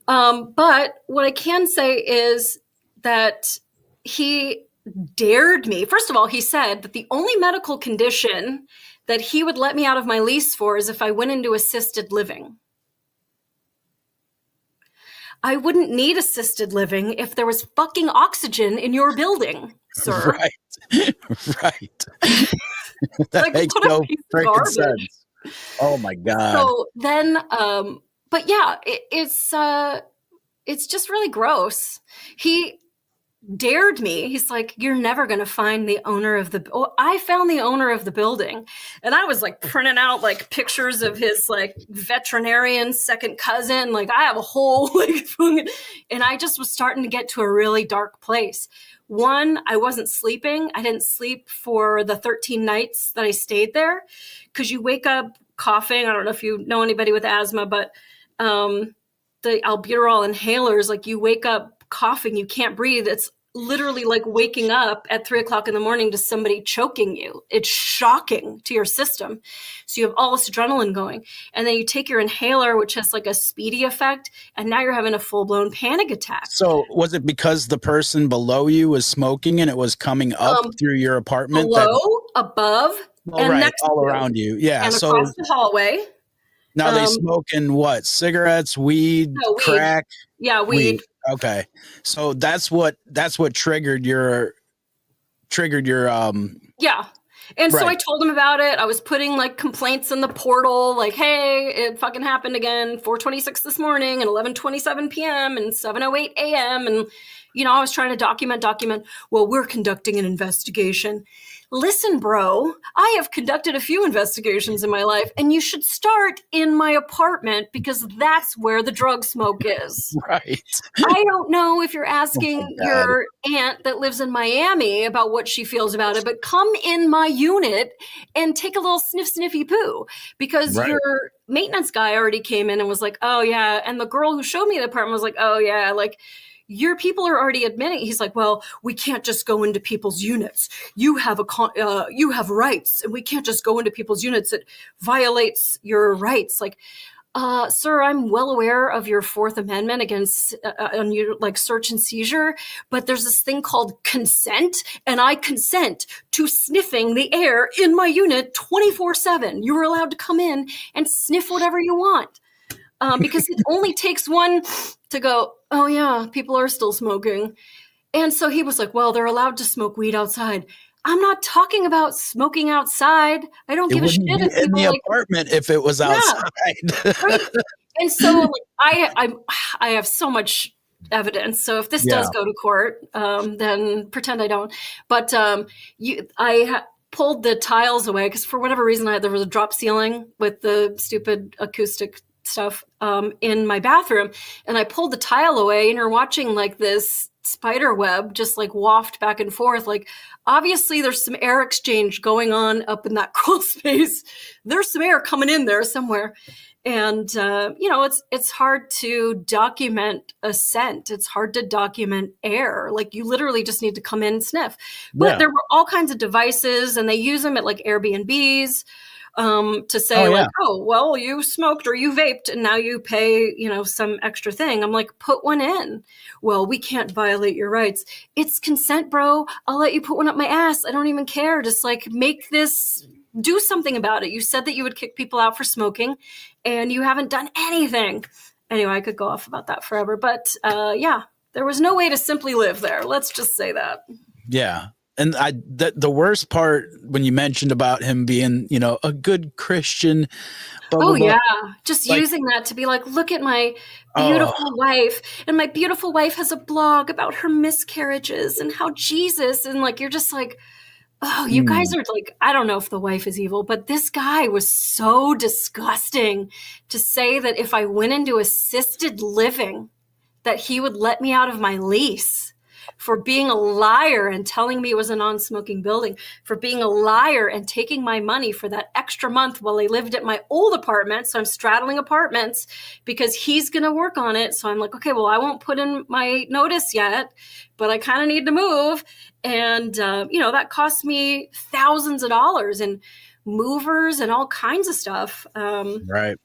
But what I can say is that he dared me. First of all, he said that the only medical condition that he would let me out of my lease for is if I went into assisted living. I wouldn't need assisted living if there was fucking oxygen in your building, sir. Right. Right. That like, makes no freaking sense. Oh my God. So then, but yeah, it's just really gross. He dared me. He's like, you're never going to find the owner of I found the owner of the building. And I was like printing out like pictures of his like veterinarian second cousin. Like I have a whole like, and I just was starting to get to a really dark place. One, I wasn't sleeping. I didn't sleep for the 13 nights that I stayed there because you wake up coughing. I don't know if you know anybody with asthma, but the albuterol inhalers, like you wake up coughing, you can't breathe. It's literally like waking up at 3:00 in the morning to somebody choking you. It's shocking to your system. So you have all this adrenaline going. And then you take your inhaler, which has like a speedy effect. And now you're having a full-blown panic attack. So was it because the person below you was smoking and it was coming up through your apartment? Below, above, and next all to around you. Yeah. And across the hallway. Now they smoking what? Cigarettes, weed, crack? Yeah, weed. Okay. So that's what triggered your yeah. And so I told him about it. I was putting like complaints in the portal, like, hey, it fucking happened again, 4:26 this morning and 11:27 p.m. and 7:08 a.m. And, you know, I was trying to document. Well, we're conducting an investigation. Listen, bro, I have conducted a few investigations in my life, and you should start in my apartment because that's where the drug smoke is. Right. I don't know if you're asking your aunt that lives in Miami about what she feels about it, but come in my unit and take a little sniffy poo because your maintenance guy already came in and was like, oh, yeah. And the girl who showed me the apartment was like, oh, yeah, like, your people are already admitting. He's like, well, we can't just go into people's units. You have you have rights, and we can't just go into people's units. It violates your rights. Like, sir, I'm well aware of your Fourth Amendment against on your like search and seizure, but there's this thing called consent, and I consent to sniffing the air in my unit 24/7. You are allowed to come in and sniff whatever you want. Because it only takes one to go, oh, yeah, people are still smoking. And so he was like, well, they're allowed to smoke weed outside. I'm not talking about smoking outside. I don't give a shit if in the apartment if it was outside. Right. And so like, I have so much evidence. So if this does go to court, then pretend I don't. But I pulled the tiles away because for whatever reason there was a drop ceiling with the stupid acoustic stuff in my bathroom, and I pulled the tile away, and you're watching like this spider web just like waft back and forth. Like obviously there's some air exchange going on up in that crawl space. There's some air coming in there somewhere. And, it's hard to document a scent. It's hard to document air. Like, you literally just need to come in and sniff. But there were all kinds of devices, and they use them at like Airbnbs to say well, you smoked or you vaped and now you pay, some extra thing. I'm like, put one in. Well, we can't violate your rights. It's consent, bro. I'll let you put one up my ass. I don't even care. Just like do something about it. You said that you would kick people out for smoking and you haven't done anything. Anyway, I could go off about that forever, but there was no way to simply live there. Let's just say that. Yeah. And the worst part when you mentioned about him being, a good Christian. Just using that to be like, look at my beautiful wife, and my beautiful wife has a blog about her miscarriages and how Jesus, and like, you're just like, oh, you guys are like, I don't know if the wife is evil, but this guy was so disgusting to say that if I went into assisted living, that he would let me out of my lease. For being a liar and telling me it was a non-smoking building, for being a liar and taking my money for that extra month while I lived at my old apartment. So I'm straddling apartments because he's going to work on it. So I'm like, okay, well, I won't put in my notice yet, but I kind of need to move. And, that cost me thousands of dollars in movers and all kinds of stuff. Right.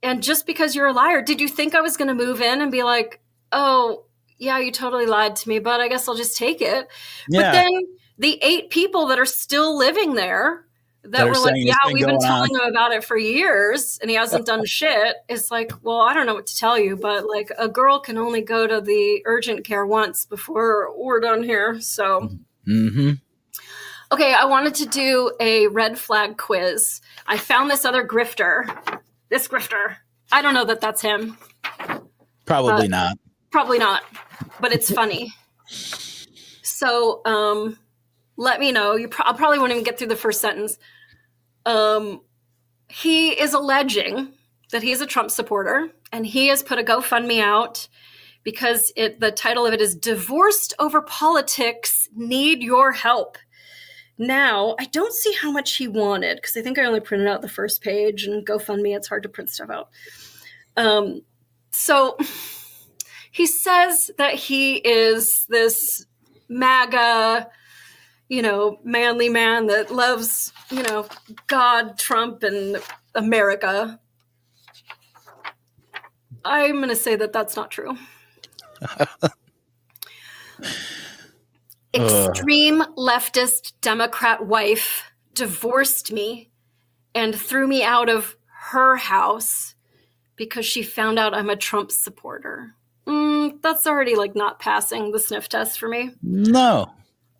And just because you're a liar, did you think I was going to move in and be like, oh, yeah, you totally lied to me, but I guess I'll just take it. Yeah. But then the 8 people that are still living there that were like, yeah, we've been telling him about it for years and he hasn't done shit. It's like, well, I don't know what to tell you, but like a girl can only go to the urgent care once before we're done here. So, Okay, I wanted to do a red flag quiz. I found this other grifter. This grifter. I don't know that that's him. Probably not. Probably not, but it's funny. So let me know. I probably won't even get through the first sentence. He is alleging that he's a Trump supporter, and he has put a GoFundMe out because the title of it is Divorced Over Politics, Need Your Help. Now, I don't see how much he wanted because I think I only printed out the first page, and GoFundMe, it's hard to print stuff out. So he says that he is this MAGA, manly man that loves, God, Trump, and America. I'm going to say that that's not true. Extreme leftist Democrat wife divorced me and threw me out of her house because she found out I'm a Trump supporter. That's already like not passing the sniff test for me. No.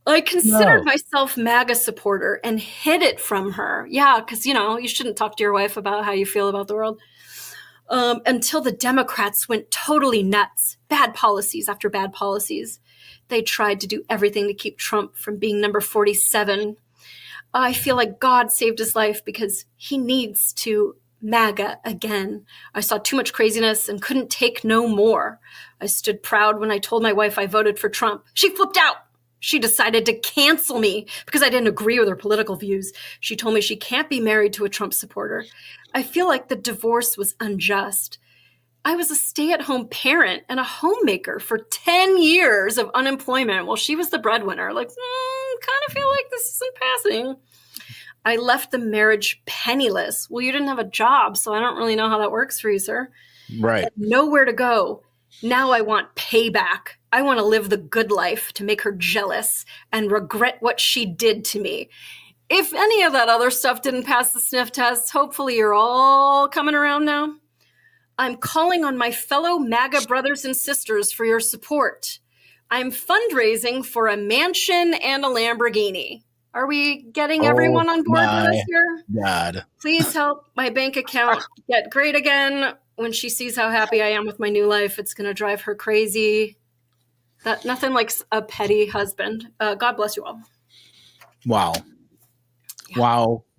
I considered myself MAGA supporter and hid it from her. Yeah, because, you shouldn't talk to your wife about how you feel about the world. Until the Democrats went totally nuts. Bad policies after bad policies. They tried to do everything to keep Trump from being number 47. I feel like God saved his life because he needs to MAGA again. I saw too much craziness and couldn't take no more. I stood proud when I told my wife I voted for Trump. She flipped out. She decided to cancel me because I didn't agree with her political views. She told me she can't be married to a Trump supporter. I feel like the divorce was unjust. I was a stay-at-home parent and a homemaker for 10 years of unemployment while she was the breadwinner. Like, kind of feel like this isn't passing. I left the marriage penniless. Well, you didn't have a job, so I don't really know how that works for you, sir. Right. Had nowhere to go. Now I want payback. I want to live the good life to make her jealous and regret what she did to me. If any of that other stuff didn't pass the sniff test, hopefully you're all coming around now. I'm calling on my fellow MAGA brothers and sisters for your support. I'm fundraising for a mansion and a Lamborghini. Are we getting everyone on board with us here? God. Please help my bank account get great again. When she sees how happy I am with my new life, it's going to drive her crazy. That nothing like a petty husband. God bless you all. Wow. Yeah.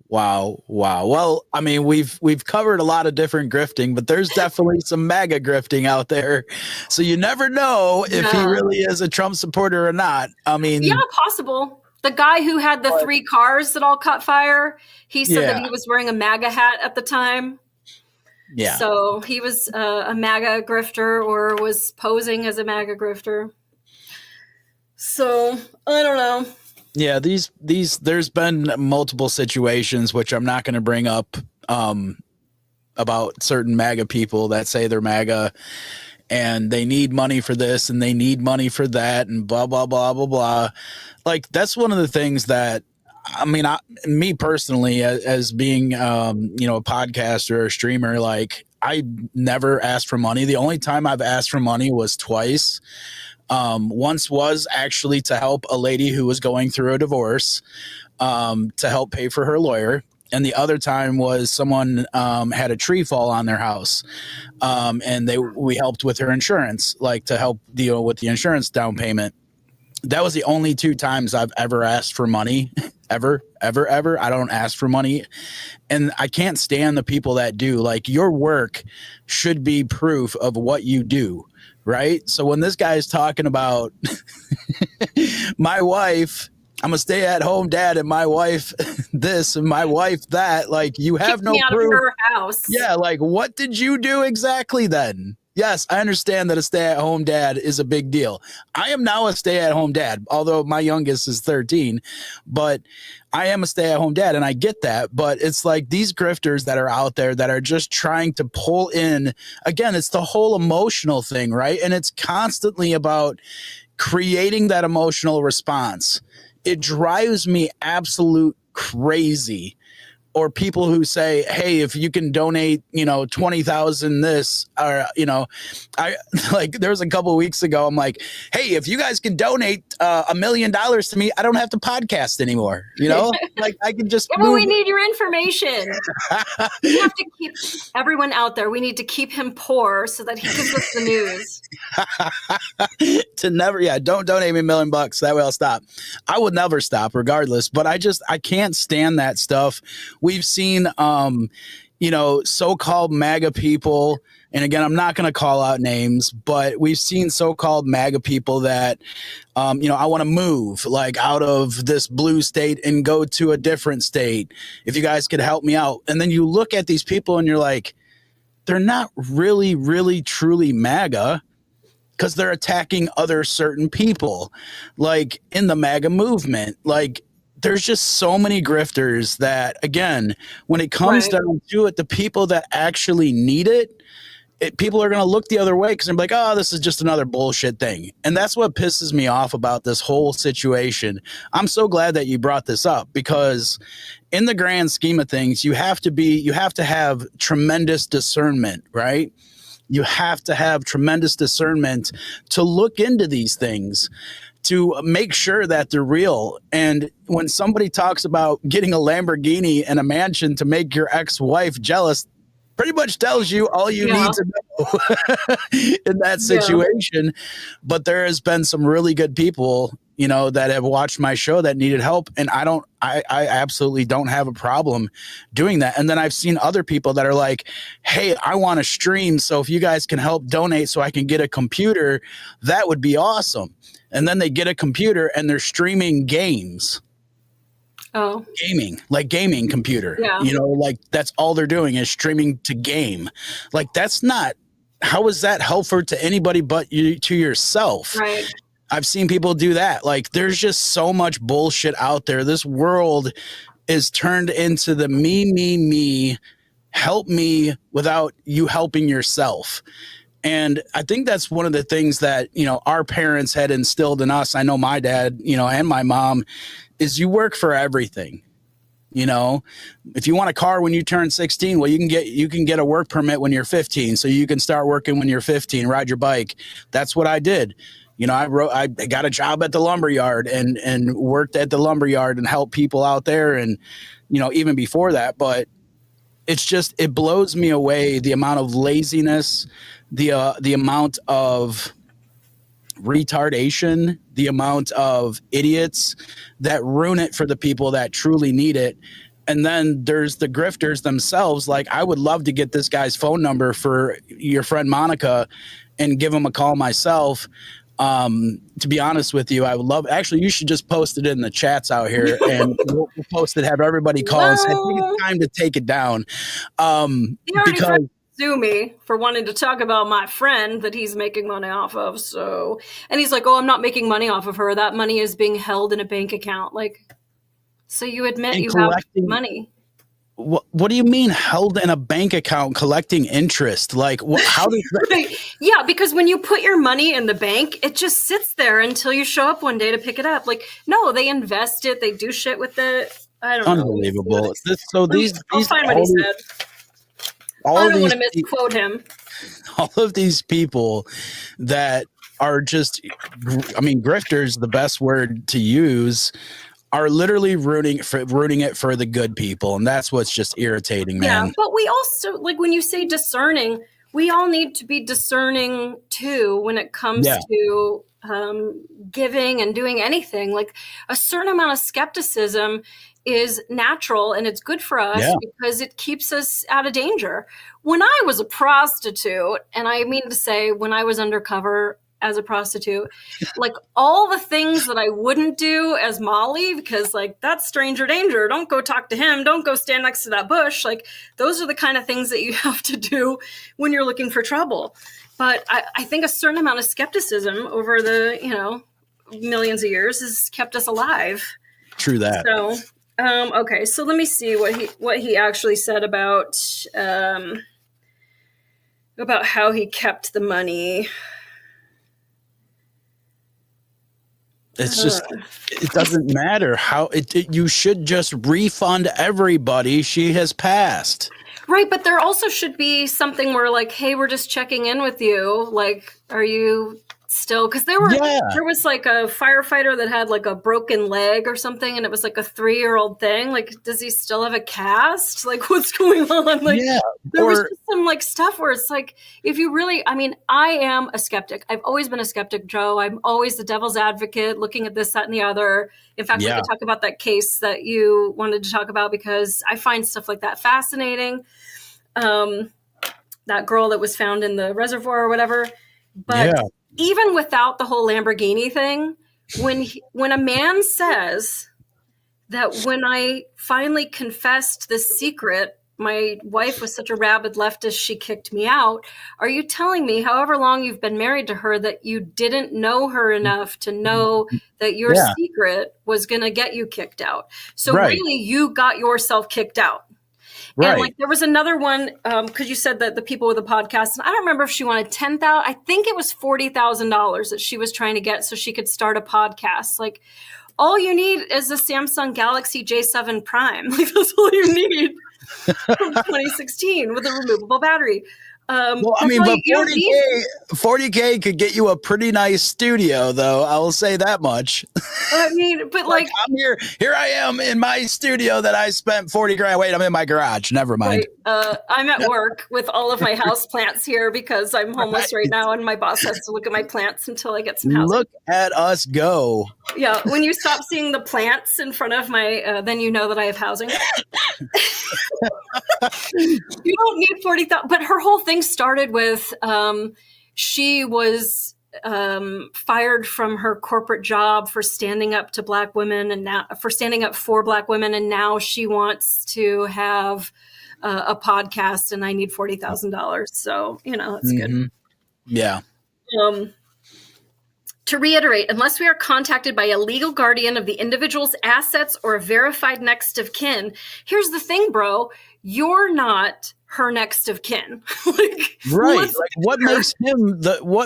Wow. Well, I mean, we've covered a lot of different grifting, but there's definitely some MAGA grifting out there. So you never know if he really is a Trump supporter or not. I mean, yeah, possible. The guy who had the 3 cars that all caught fire, he said that he was wearing a MAGA hat at the time. Yeah. So he was a MAGA grifter, or was posing as a MAGA grifter. So I don't know. Yeah, there's been multiple situations, which I'm not going to bring up, about certain MAGA people that say they're MAGA and they need money for this and they need money for that and blah, blah, blah, blah, blah. Like, that's one of the things that, I mean, me personally, as being, a podcaster or a streamer, like, I never asked for money. The only time I've asked for money was twice. Once was actually to help a lady who was going through a divorce, to help pay for her lawyer. And the other time was someone had a tree fall on their house, and we helped with her insurance, like to help deal with the insurance down payment. That was the only 2 times I've ever asked for money, ever. I don't ask for money, and I can't stand the people that do. Like, your work should be proof of what you do, right? So when this guy is talking about my wife, I'm a stay-at-home dad, and my wife this and my wife that, like, you have no proof. Of her house. Yeah, like, what did you do exactly then? Yes, I understand that a stay-at-home dad is a big deal. I am now a stay-at-home dad, although my youngest is 13, but I am a stay-at-home dad, and I get that. But it's like these grifters that are out there that are just trying to pull in. Again, it's the whole emotional thing, right? And it's constantly about creating that emotional response. It drives me absolute crazy. Or people who say, hey, if you can donate, 20,000 this, or, I like, there was a couple of weeks ago, I'm like, hey, if you guys can donate $1 million to me, I don't have to podcast anymore. Like, I can just. Yeah, but we need your information. We have to keep everyone out there. We need to keep him poor so that he gives us the news. Don't donate me $1 million. That way I'll stop. I would never stop regardless, but I can't stand that stuff. We've seen, so-called MAGA people, and again, I'm not going to call out names, but we've seen so-called MAGA people that, I want to move, like, out of this blue state and go to a different state. If you guys could help me out. And then you look at these people and you're like, they're not really, really, truly MAGA, because they're attacking other certain people, like in the MAGA movement. Like, there's just so many grifters that, again, when it comes down to it, the people that actually need it, people are going to look the other way because they're like, oh, this is just another bullshit thing. And that's what pisses me off about this whole situation. I'm so glad that you brought this up, because in the grand scheme of things, you have to have tremendous discernment, right? You have to have tremendous discernment to look into these things, to make sure that they're real. And when somebody talks about getting a Lamborghini and a mansion to make your ex-wife jealous, pretty much tells you all you need to know in that situation. Yeah. But there has been some really good people, that have watched my show that needed help. And I absolutely don't have a problem doing that. And then I've seen other people that are like, hey, I want to stream. So if you guys can help donate so I can get a computer, that would be awesome. And then they get a computer and they're streaming games. Oh, gaming computer. Yeah. Like, that's all they're doing is streaming to game. Like, how is that helpful to anybody but to yourself? Right. I've seen people do that. Like, there's just so much bullshit out there. This world is turned into the me, help me without you helping yourself. And I think that's one of the things that, our parents had instilled in us. I know my dad, and my mom, is you work for everything. If you want a car when you turn 16, well, you can get a work permit when you're 15. So you can start working when you're 15, ride your bike. That's what I did. I got a job at the lumberyard and worked at the lumberyard and helped people out there. And, even before that, but it blows me away, the amount of laziness, the amount of retardation, the amount of idiots that ruin it for the people that truly need it. And then there's the grifters themselves. Like, I would love to get this guy's phone number for your friend Monica and give him a call myself. To be honest with you, I would love, actually, you should just post it in the chats out here and we'll post it, have everybody call and say, I think it's time to take it down. He already sue me for wanting to talk about my friend that he's making money off of. So, and he's like, oh, I'm not making money off of her. That money is being held in a bank account. Like, so you admit you have money. What do you mean held in a bank account collecting interest? Like, how does that? Right. Yeah, because when you put your money in the bank, it just sits there until you show up one day to pick it up. Like, no, they invest it. They do shit with it. I don't know. Unbelievable. I'll find what he said. I don't want to misquote him. All of these people that are just, I mean, grifters, the best word to use, are literally ruining it for the good people. And that's what's just irritating, man. Yeah, but we also, like, when you say discerning, we all need to be discerning too when it comes to giving and doing anything. Like, a certain amount of skepticism is natural and it's good for us because it keeps us out of danger. When I was a prostitute, and I mean to say when I was undercover as a prostitute, like, all the things that I wouldn't do as Molly, because, like, that's stranger danger. Don't go talk to him. Don't go stand next to that bush. Like, those are the kind of things that you have to do when you're looking for trouble. But I think a certain amount of skepticism over the, millions of years has kept us alive. True that. So, okay. So let me see what he actually said about how he kept the money. It's just, it doesn't matter how you should just refund everybody. She has passed. Right. But there also should be something where, like, hey, we're just checking in with you. Like, are you still, because there was like a firefighter that had like a broken leg or something, and it was like a 3-year-old thing. Like, does he still have a cast? Like, what's going on? Like, there was just some like stuff where it's like, if you really, I mean, I am a skeptic. I've always been a skeptic, Joe. I'm always the devil's advocate, looking at this, that, and the other. In fact, we could talk about that case that you wanted to talk about, because I find stuff like that fascinating. That girl that was found in the reservoir or whatever. But even without the whole Lamborghini thing, when a man says that when I finally confessed this secret, my wife was such a rabid leftist, she kicked me out. Are you telling me, however long you've been married to her, that you didn't know her enough to know that your secret was going to get you kicked out? So really, you got yourself kicked out. Right. And like, there was another one, because you said that the people with the podcast, and I don't remember if she wanted $10,000. I think it was $40,000 that she was trying to get so she could start a podcast. Like, all you need is a Samsung Galaxy J7 Prime. Like, that's all you need from 2016 with a removable battery. Well, I mean, but 40K could get you a pretty nice studio, though. I will say that much. I mean, but like I'm here I am in my studio that I spent 40 grand. Wait, I'm in my garage. Never mind. Right. I'm at work with all of my house plants here because I'm homeless right now, and my boss has to look at my plants until I get some housing. Look at us go. Yeah, when you stop seeing the plants in front of my, then you know that I have housing. You don't need 40,000, but her whole thing started with she was fired from her corporate job for standing up to Black women, and now for standing up for Black women, and now she wants to have a podcast, and I need $40,000. So that's good. Yeah. To reiterate, unless we are contacted by a legal guardian of the individual's assets or a verified next of kin, here's the thing, bro. You're not her next of kin. Right. Like, what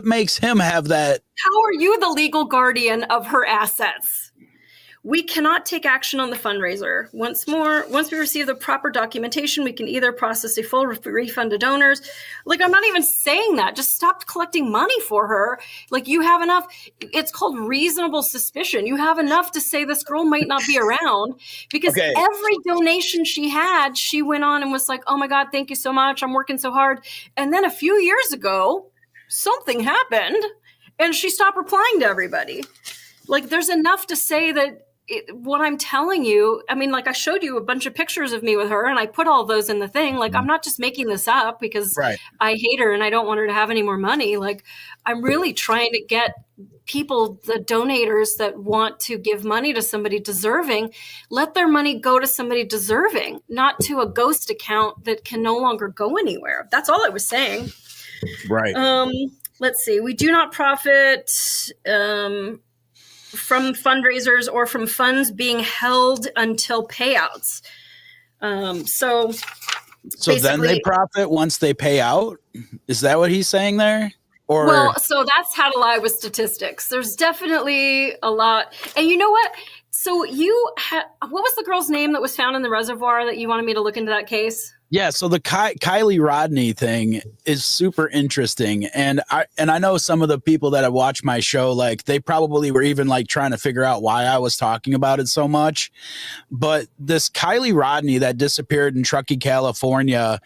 makes him have that? How are you the legal guardian of her assets? We cannot take action on the fundraiser. Once we receive the proper documentation, we can either process a full refund to donors. Like, I'm not even saying that. Just stop collecting money for her. Like, you have enough. It's called reasonable suspicion. You have enough to say this girl might not be around, because every donation she had, she went on and was like, oh my God, thank you so much. I'm working so hard. And then a few years ago, something happened and she stopped replying to everybody. Like, there's enough to say that what I'm telling you, I mean, like I showed you a bunch of pictures of me with her and I put all those in the thing. Like, I'm not just making this up because I hate her and I don't want her to have any more money. Like, I'm really trying to get people, the donators that want to give money to somebody deserving, let their money go to somebody deserving, not to a ghost account that can no longer go anywhere. That's all I was saying. Right. Let's see. We do not profit from fundraisers or from funds being held until payouts. So then they profit once they pay out? Is that what he's saying there? Or well, so that's how to lie with statistics. There's definitely a lot. And you know what? So what was the girl's name that was found in the reservoir that you wanted me to look into that case? Yeah, so the Kylie Rodney thing is super interesting, and I know some of the people that have watched my show, like they probably were even like trying to figure out why I was talking about it so much. But this Kylie Rodney that disappeared in Truckee, California,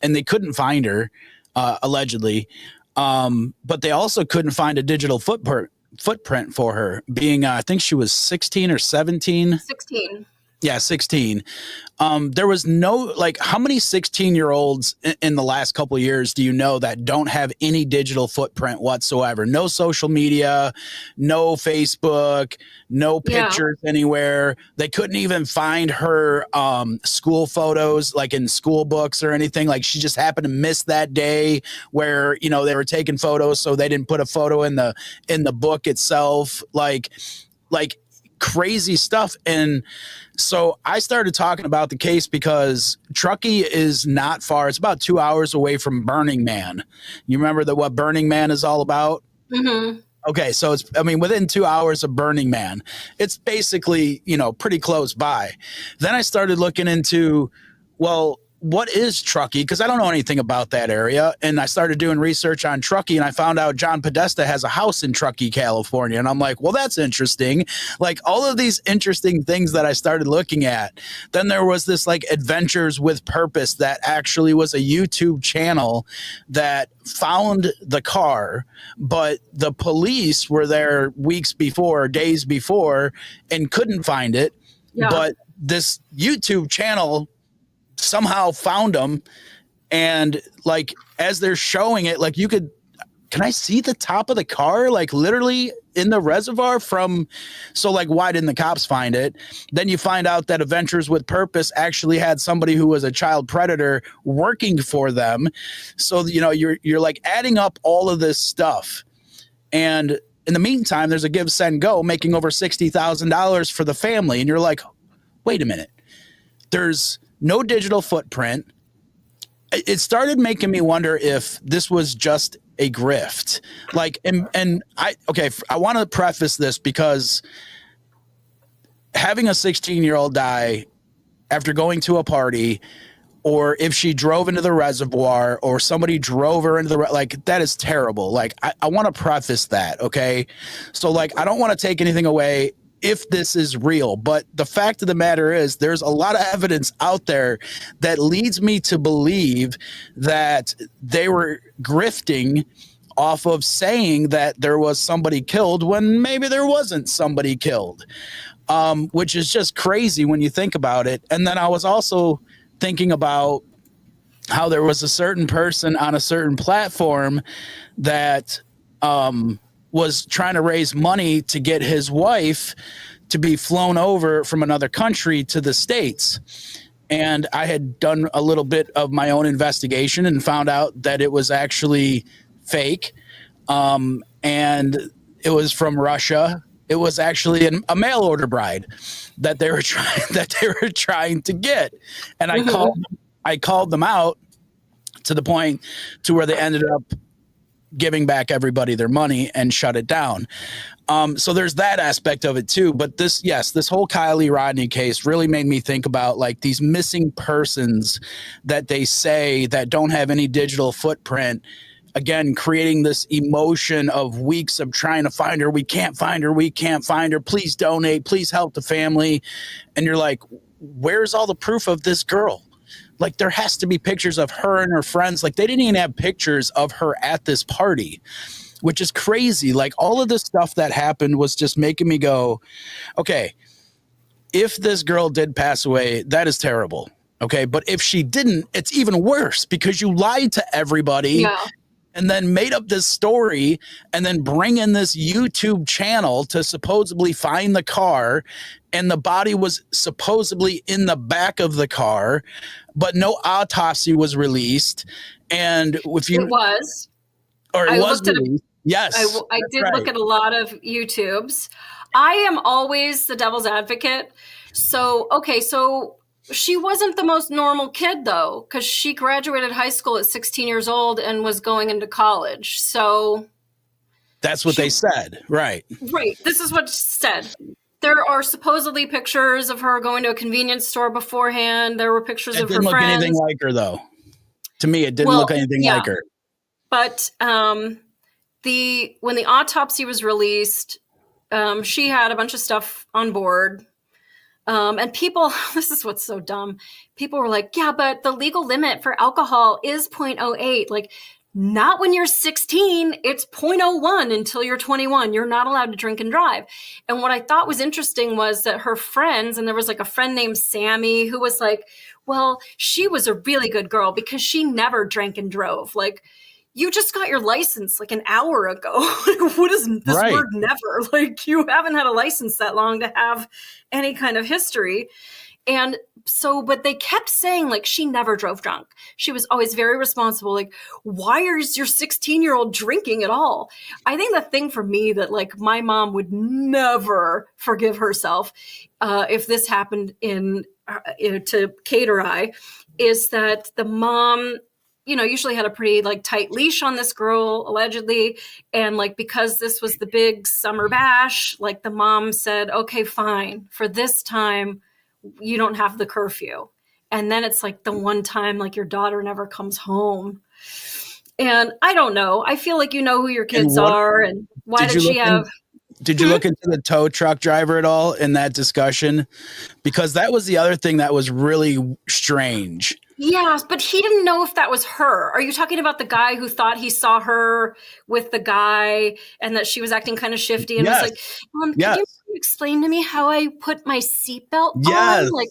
and they couldn't find her, allegedly, but they also couldn't find a digital footprint for her, being I think she was 16 or 17. 16. Yeah, 16. There was no, like, how many 16-year-olds in the last couple of years do you know that don't have any digital footprint whatsoever? No social media, no Facebook, no pictures anywhere. They couldn't even find her school photos, like in school books or anything. Like, she just happened to miss that day where, you know, they were taking photos, so they didn't put a photo in the book itself. Like crazy stuff. And so I started talking about the case because Truckee is not far. It's about 2 hours away from Burning Man. You remember what Burning Man is all about? Mm-hmm. Okay, so it's, I mean, within 2 hours of Burning Man, it's basically, you know, pretty close by. Then I started looking into, well, what is Truckee? Because I don't know anything about that area. And I started doing research on Truckee, and I found out John Podesta has a house in Truckee, California. And I'm like, well, that's interesting. Like, all of these interesting things that I started looking at. Then there was this like Adventures with Purpose that actually was a YouTube channel that found the car, but the police were there weeks before, days before, and couldn't find it. Yeah. But this YouTube channel somehow found them, and like as they're showing it, like can I see the top of the car, like literally in the reservoir from, so like why didn't the cops find it? Then you find out that Adventures with Purpose actually had somebody who was a child predator working for them. So, you know, you're like adding up all of this stuff, and in the meantime there's a Give Send Go making over $60,000 for the family, and you're like, wait a minute, there's no digital footprint. It started making me wonder if this was just a grift. Like, and I want to preface this because having a 16-year-old die after going to a party, or if she drove into the reservoir or somebody drove her into like, that is terrible. Like, I want to preface that. Okay. So like, I don't want to take anything away if this is real, but the fact of the matter is there's a lot of evidence out there that leads me to believe that they were grifting off of saying that there was somebody killed when maybe there wasn't somebody killed, which is just crazy when you think about it. And then I was also thinking about how there was a certain person on a certain platform that was trying to raise money to get his wife to be flown over from another country to the States. And I had done a little bit of my own investigation and found out that it was actually fake. And it was from Russia. It was actually a mail order bride that they were trying to get. And I called them out to the point to where they ended up giving back everybody their money and shut it down. So there's that aspect of it too. But this whole Kylie Rodney case really made me think about like these missing persons that they say that don't have any digital footprint. Again, creating this emotion of weeks of trying to find her. We can't find her. We can't find her. Please donate. Please help the family. And you're like, where's all the proof of this girl? Like, there has to be pictures of her and her friends. Like, they didn't even have pictures of her at this party, which is crazy. Like, all of this stuff that happened was just making me go, okay, if this girl did pass away, that is terrible. Okay. But if she didn't, it's even worse because you lied to everybody and then made up this story and then bring in this YouTube channel to supposedly find the car. And the body was supposedly in the back of the car, but no autopsy was released. And if you it was released. Yes. I did look at a lot of YouTubes. I am always the devil's advocate. So, okay, so she wasn't the most normal kid, though, because she graduated high school at 16 years old and was going into college. So that's what they said. Right. Right. This is what she said. There are supposedly pictures of her going to a convenience store beforehand. There were pictures of her friends. It didn't look anything like her, though. To me, it didn't look anything like her. But when the autopsy was released, she had a bunch of stuff on board. And people, this is what's so dumb. People were like, yeah, but the legal limit for alcohol is 0.08. Like, not when you're 16, it's 0.01 until you're 21. You're not allowed to drink and drive. And what I thought was interesting was that her friends, and there was like a friend named Sammy who was like, well, she was a really good girl because she never drank and drove. Like, you just got your license like an hour ago. What is this word never? Like, you haven't had a license that long to have any kind of history. And so, but they kept saying like she never drove drunk. She was always very responsible. Like, why is your 16-year-old drinking at all? I think the thing for me that like my mom would never forgive herself if this happened to Kate or I, is that the mom, you know, usually had a pretty like tight leash on this girl, allegedly. And like, because this was the big summer bash, like the mom said, okay, fine, for this time, you don't have the curfew. And then it's like the one time like your daughter never comes home. And I don't know. I feel like you know who your kids are and why did she have... Did you look into the tow truck driver at all in that discussion? Because that was the other thing that was really strange. Yeah, but he didn't know if that was her. Are you talking about the guy who thought he saw her with the guy and that she was acting kind of shifty and was like, can you explain to me how I put my seatbelt on? Like,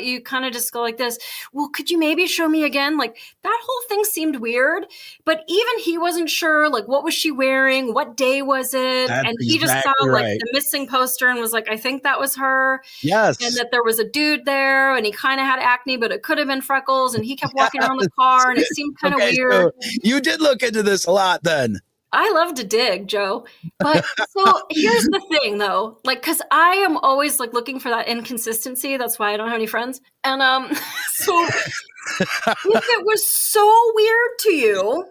you kind of just go like this. Well, could you maybe show me again? Like, that whole thing seemed weird, but even he wasn't sure, like, what was she wearing? What day was it? And he just saw like the missing poster and was like, I think that was her. Yes. And that there was a dude there and he kind of had acne, but it could have been freckles. And he kept walking around the car and it seemed kind of weird. So you did look into this a lot then. I love to dig, Joe. But so here's the thing though, like, cause I am always like looking for that inconsistency. That's why I don't have any friends. And so if it was so weird to you,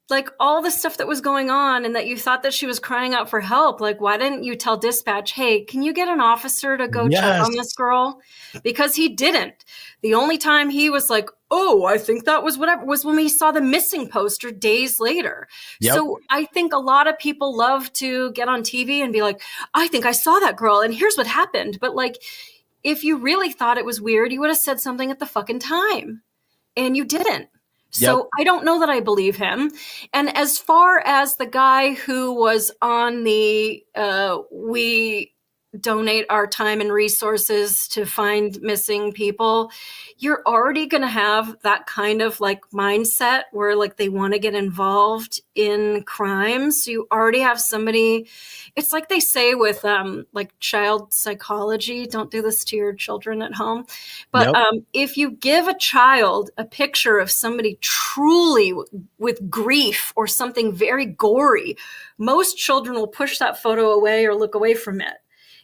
like all the stuff that was going on and that you thought that she was crying out for help, like, why didn't you tell dispatch, hey, can you get an officer to go check on this girl? Because he didn't. The only time he was like, oh, I think that was whatever, was when we saw the missing poster days later. Yep. So I think a lot of people love to get on TV and be like, I think I saw that girl and here's what happened. But like, if you really thought it was weird, you would have said something at the fucking time. And you didn't. So I don't know that I believe him. And as far as the guy who was on the, we donate our time and resources to find missing people, you're already going to have that kind of like mindset where like they want to get involved in crimes. So you already have somebody, it's like they say with like child psychology, don't do this to your children at home. But if you give a child a picture of somebody truly with grief or something very gory, most children will push that photo away or look away from it.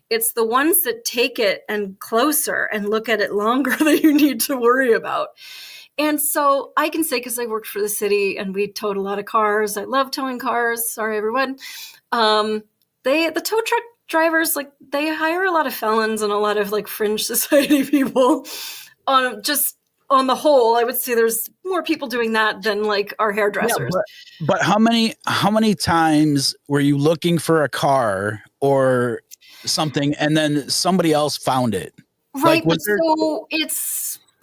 It's the ones that take it and closer and look at it longer that you need to worry about. And so I can say, because I worked for the city and we towed a lot of cars. I love towing cars. Sorry, everyone. The tow truck drivers, like they hire a lot of felons and a lot of like fringe society people. On the whole, I would say there's more people doing that than like our hairdressers. Yeah, but how many times were you looking for a car or something and then somebody else found it? Right. Like, so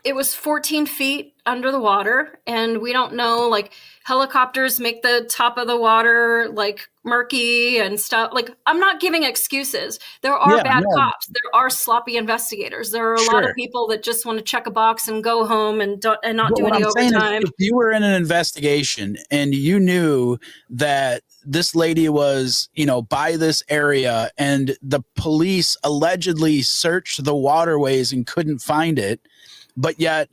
it was 14 feet under the water and we don't know, like helicopters make the top of the water like murky and stuff. Like, I'm not giving excuses. There are bad cops. There are sloppy investigators. There are a lot of people that just want to check a box and go home and not do any overtime. If you were in an investigation and you knew that this lady was, by this area, and the police allegedly searched the waterways and couldn't find it, but yet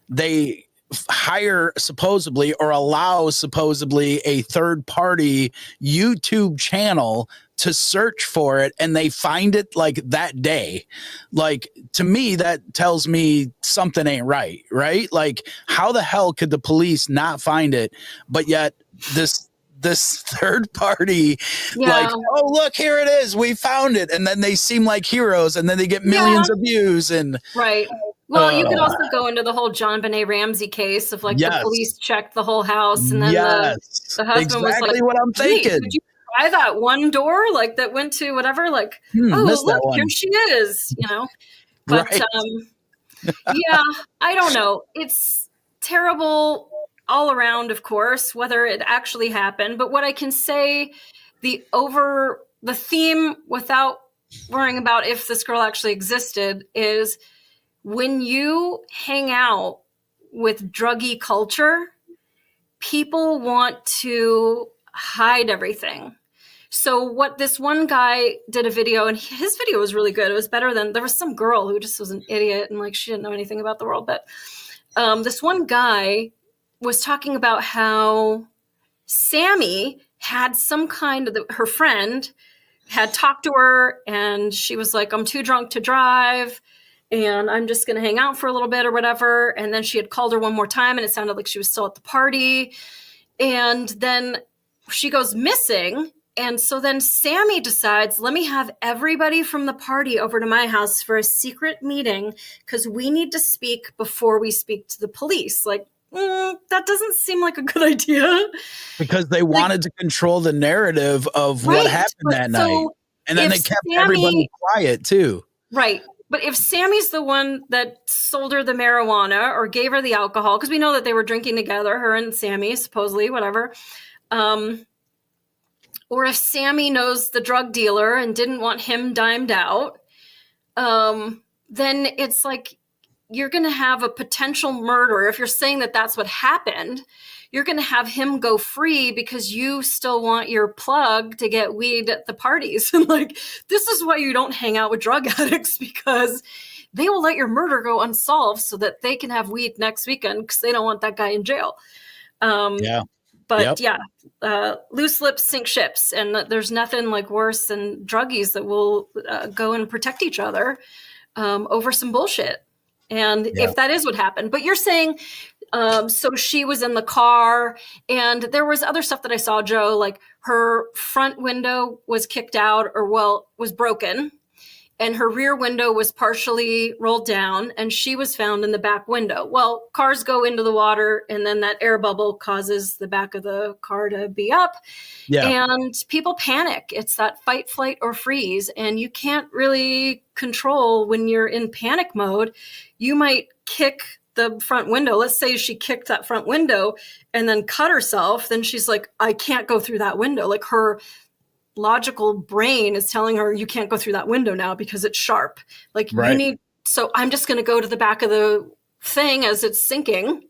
they hire supposedly or allow supposedly a third party YouTube channel to search for it, and they find it like that day. Like, to me, that tells me something ain't right? Like, how the hell could the police not find it, but yet this third party, like, oh, look, here it is, we found it, and then they seem like heroes, and then they get millions of views. And well, you could also go into the whole John Benet Ramsey case of like the police checked the whole house, and then the husband was like, what I'm thinking. Did you try that one door like that went to whatever? Like, oh, look, here she is, But I don't know. It's terrible all around, of course, whether it actually happened. But what I can say, the theme, without worrying about if this girl actually existed, is when you hang out with druggy culture, people want to hide everything. So what this one guy did a video, and his video was really good. It was better than, there was some girl who just was an idiot and like she didn't know anything about the world. But this one guy was talking about how Sammy had some kind of, her friend had talked to her and she was like, I'm too drunk to drive and I'm just going to hang out for a little bit or whatever. And then she had called her one more time and it sounded like she was still at the party. And then she goes missing. And so then Sammy decides, let me have everybody from the party over to my house for a secret meeting because we need to speak before we speak to the police. Like, that doesn't seem like a good idea. Because they wanted to control the narrative of what happened that night. And then they kept everybody quiet too. Right. But if Sammy's the one that sold her the marijuana or gave her the alcohol, because we know that they were drinking together, her and Sammy, supposedly, whatever. Or if Sammy knows the drug dealer and didn't want him dimed out, then it's like, you're going to have a potential murderer. If you're saying that that's what happened, you're going to have him go free because you still want your plug to get weed at the parties. And like, this is why you don't hang out with drug addicts, because they will let your murder go unsolved so that they can have weed next weekend because they don't want that guy in jail. Loose lips sink ships. And there's nothing like worse than druggies that will go and protect each other over some bullshit. And if that is what happened, but you're saying, so she was in the car and there was other stuff that I saw, Joe, like her front window was kicked out was broken and her rear window was partially rolled down and she was found in the back window. Well, cars go into the water and then that air bubble causes the back of the car to be up and people panic. It's that fight, flight, or freeze. And you can't really control when you're in panic mode. You might kick the front window. Let's say she kicked that front window and then cut herself. Then she's like, I can't go through that window. Like her logical brain is telling her you can't go through that window now because it's sharp. Like you need, so I'm just going to go to the back of the thing as it's sinking.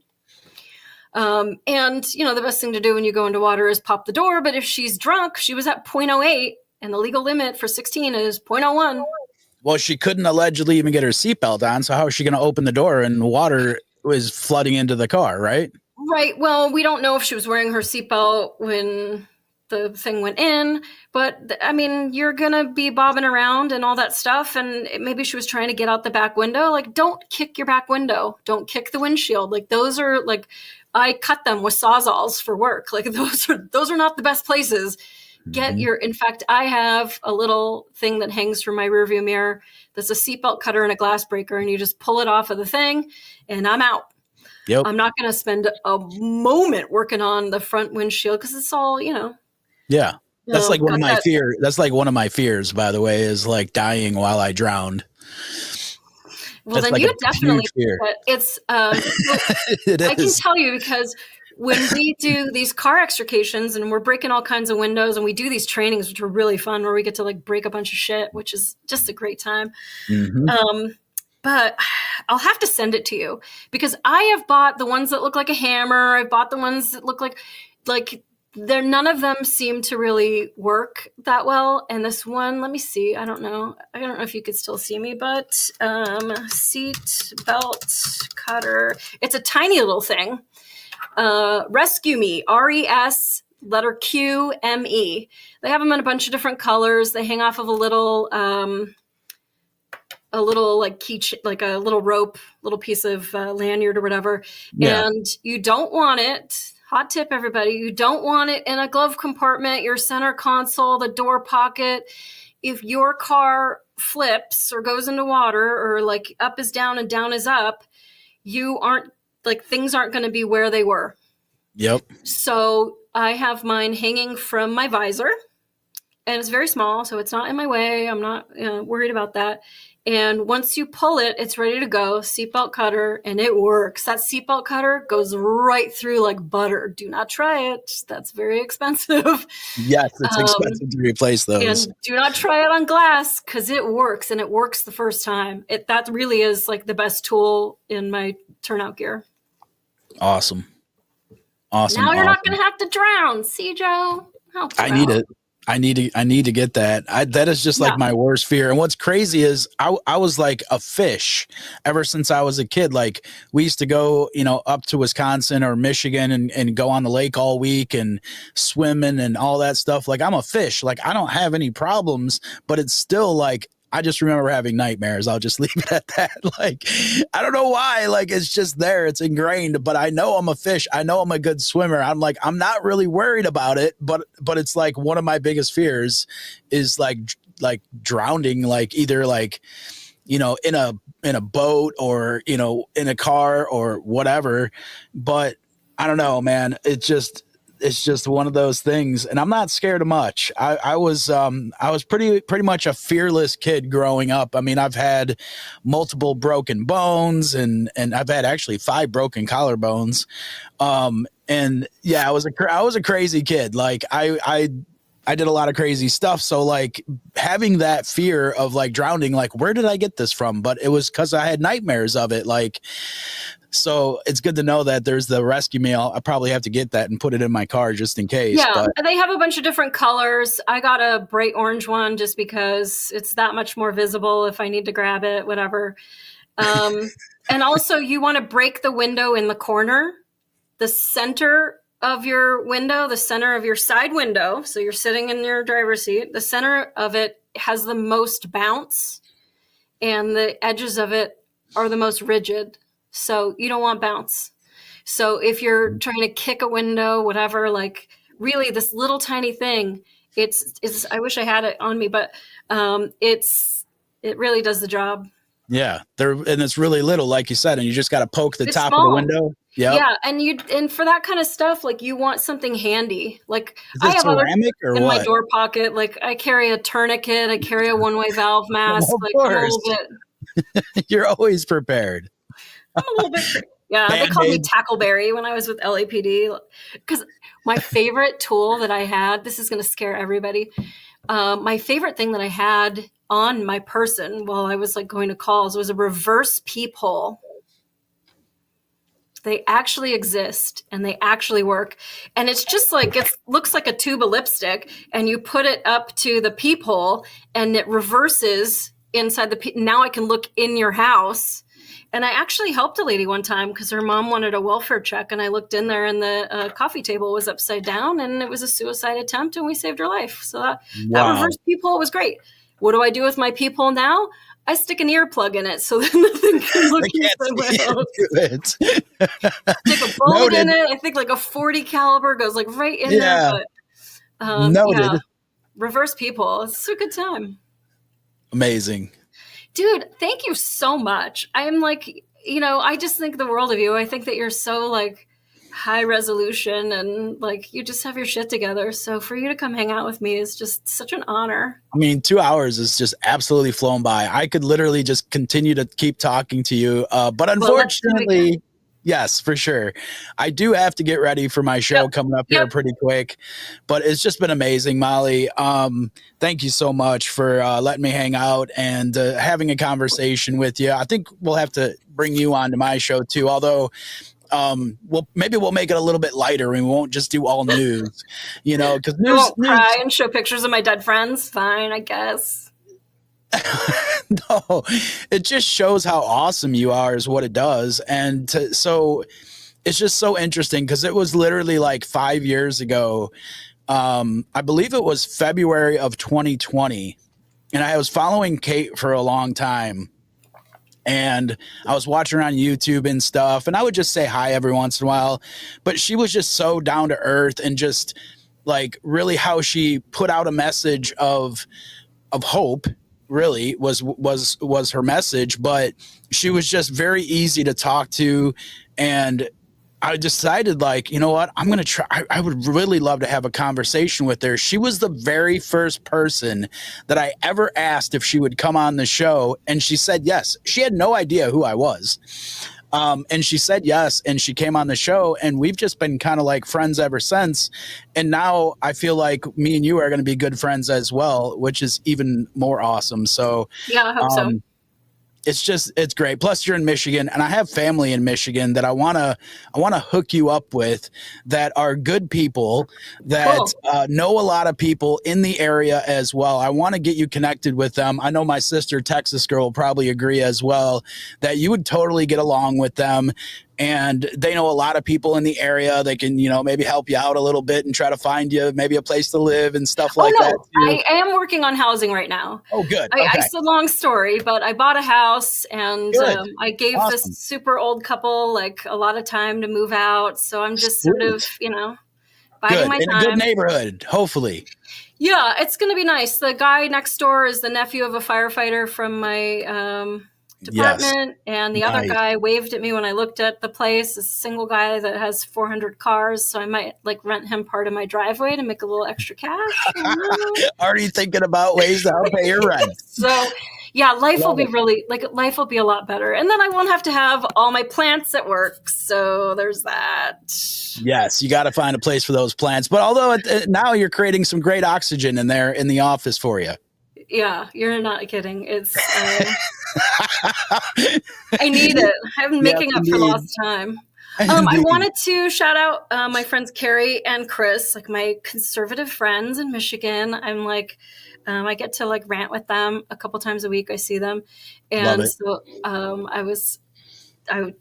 And the best thing to do when you go into water is pop the door. But if she's drunk, she was at 0.08 and the legal limit for 16 is 0.01. Well, she couldn't allegedly even get her seatbelt on. So how is she going to open the door and water was flooding into the car, right? Right. Well, we don't know if she was wearing her seatbelt when the thing went in, but I mean, you're going to be bobbing around and all that stuff. And maybe she was trying to get out the back window. Like, don't kick your back window. Don't kick the windshield. Like those are like, I cut them with Sawzalls for work. Like those are not the best places. Get your, in fact, I have a little thing that hangs from my rearview mirror. That's a seatbelt cutter and a glass breaker. And you just pull it off of the thing and I'm out. Yep. I'm not going to spend a moment working on the front windshield because it's all, Yeah. That's like one of my fears. That's like one of my fears, by the way, is like dying while I drowned. Well, that's then like you definitely, it's, I can tell you because when we do these car extrications and we're breaking all kinds of windows, and we do these trainings, which are really fun, where we get to like break a bunch of shit, which is just a great time. But I'll have to send it to you, because I have bought the ones that look like a hammer. I've bought the ones that look like none of them seem to really work that well. And this one, let me see. I don't know if you could still see me, but seat belt cutter. It's a tiny little thing. Rescue Me, RES, letter QME. They have them in a bunch of different colors. They hang off of a little like like a little rope, little piece of lanyard or whatever. Yeah. And you don't want it. Hot tip, everybody. You don't want it in a glove compartment, your center console, the door pocket. If your car flips or goes into water, or like up is down and down is up, things aren't going to be where they were. Yep. So I have mine hanging from my visor, and it's very small, so it's not in my way. I'm not worried about that. And once you pull it, it's ready to go. Seatbelt cutter, and it works. That seatbelt cutter goes right through like butter. Do not try it. That's very expensive. Yes, it's expensive to replace those. And do not try it on glass, because it works, and it works the first time. That really is like the best tool in my turnout gear. Awesome. Now you're not going to have to drown. See, Joe? I need it. I need to get that. That is just like my worst fear. And what's crazy is I was like a fish ever since I was a kid. Like, we used to go, up to Wisconsin or Michigan and go on the lake all week and swimming and all that stuff. Like, I'm a fish. Like, I don't have any problems, but it's still like, I just remember having nightmares. I'll just leave it at that. Like, I don't know why. Like, it's just there. It's ingrained. But I know I'm a fish. I know I'm a good swimmer. I'm like, I'm not really worried about it. But it's like one of my biggest fears is like drowning. Like, either like, in a boat or in a car or whatever. But I don't know, man. It's just one of those things, and I'm not scared of much. I was pretty much a fearless kid growing up. I mean, I've had multiple broken bones, and I've had actually 5 broken collarbones. And yeah, I was a crazy kid. Like, I did a lot of crazy stuff. So like, having that fear of like drowning, like, where did I get this from? But it was because I had nightmares of it. Like, so it's good to know that there's the Rescue Me. I probably have to get that and put it in my car just in case. Yeah, but they have a bunch of different colors. I got a bright orange one just because it's that much more visible if I need to grab it, whatever. And also, you want to break the window in the corner, the center of your window, the center of your side window. So you're sitting in your driver's seat. The center of it has the most bounce, and the edges of it are the most rigid. So you don't want bounce. So if you're trying to kick a window, whatever, like, really this little tiny thing, it's I wish I had it on me, but it really does the job. Yeah, and it's really little, like you said, and you just got to poke the top of the window. Yep. Yeah, and for that kind of stuff, like, you want something handy. Like, I have ceramic or in what? My door pocket. Like, I carry a tourniquet, I carry a one-way valve mask. Of like course. a little bit. You're always prepared. I'm a little bit. Yeah, they called me Tackleberry when I was with LAPD, because my favorite tool that I had. This is going to scare everybody. My favorite thing that I had on my person while I was like going to calls was a reverse peephole. They actually exist, and they actually work. And it's just like, it looks like a tube of lipstick, and you put it up to the peephole, and it reverses inside the now I can look in your house. And I actually helped a lady one time because her mom wanted a welfare check, and I looked in there, and the coffee table was upside down, and it was a suicide attempt, and we saved her life. So that reverse peephole was great. What do I do with my peephole now? I stick an earplug in it so that nothing can look inside my house. Stick a bullet in it. I think like a 40 caliber goes like right in there. But, Noted. Yeah. Reverse peephole. It's a good time. Amazing. Dude, thank you so much. I'm like, I just think the world of you. I think that you're so like high resolution, and like, you just have your shit together. So for you to come hang out with me is just such an honor. I mean, 2 hours is just absolutely flown by. I could literally just continue to keep talking to you. But unfortunately, Yes, for sure. I do have to get ready for my show coming up here pretty quick, but it's just been amazing, Molly. Thank you so much for letting me hang out and having a conversation with you. I think we'll have to bring you on to my show too, although maybe we'll make it a little bit lighter and we won't just do all news, because I won't cry and show pictures of my dead friends. Fine, I guess. No, it just shows how awesome you are is what it does. And so it's just so interesting because it was literally like 5 years ago. I believe it was February of 2020. And I was following Kate for a long time. And I was watching her on YouTube and stuff. And I would just say hi every once in a while. But she was just so down to earth and just like really how she put out a message of hope. Really was her message, but she was just very easy to talk to. And I decided, like, you know what, I'm going to try. I would really love to have a conversation with her. She was the very first person that I ever asked if she would come on the show. And she said yes. She had no idea who I was. And she said yes, and she came on the show, and we've just been kind of like friends ever since. And now I feel like me and you are going to be good friends as well, which is even more awesome. So yeah, I hope so. It's great. Plus you're in Michigan, and I have family in Michigan that I want to hook you up with that are good people that know a lot of people in the area as well. I want to get you connected with them. I know my sister, Texas girl, will probably agree as well that you would totally get along with them. And they know a lot of people in the area. They can, maybe help you out a little bit and try to find you maybe a place to live and stuff like that too. I am working on housing right now. Oh, good. It's a long story, but I bought a house and I gave this super old couple like a lot of time to move out. So I'm just sort of, biding my time. In a good neighborhood, hopefully. Yeah, it's going to be nice. The guy next door is the nephew of a firefighter from my department, and the other guy waved at me when I looked at the place. A single guy that has 400 cars, so I might like rent him part of my driveway to make a little extra cash. Already thinking about ways to help pay your rent. So yeah, life will be a lot better, and then I won't have to have all my plants at work. So there's that. Yes, you got to find a place for those plants. But although now you're creating some great oxygen in there in the office for you. Yeah, you're not kidding. It's I need it. I've been making up for lost time. I wanted to shout out my friends Carrie and Chris, like my conservative friends in Michigan. I'm like, I get to like rant with them a couple times a week. I see them, and so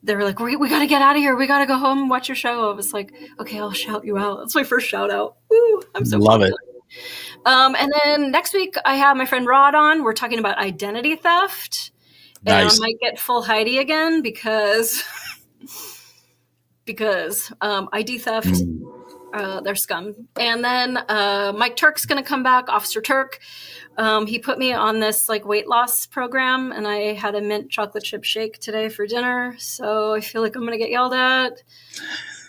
they were like, we got to get out of here. We got to go home and watch your show. I was like, okay, I'll shout you out. That's my first shout out. Woo, I'm so love it. And then next week I have my friend Rod on. We're talking about identity theft. Nice. And I might get full Heidi again because ID theft, they're scum. And then Mike Turk's going to come back, Officer Turk. He put me on this like weight loss program, and I had a mint chocolate chip shake today for dinner. So I feel like I'm going to get yelled at.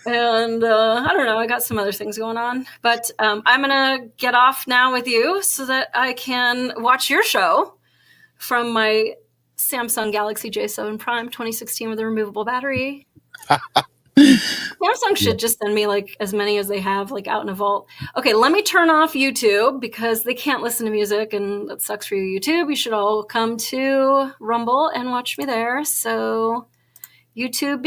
And I don't know, I got some other things going on. But I'm going to get off now with you so that I can watch your show from my Samsung Galaxy J7 Prime 2016 with a removable battery. Samsung should just send me like as many as they have like out in a vault. Okay, let me turn off YouTube because they can't listen to music and that sucks for you, YouTube. You should all come to Rumble and watch me there. So YouTube.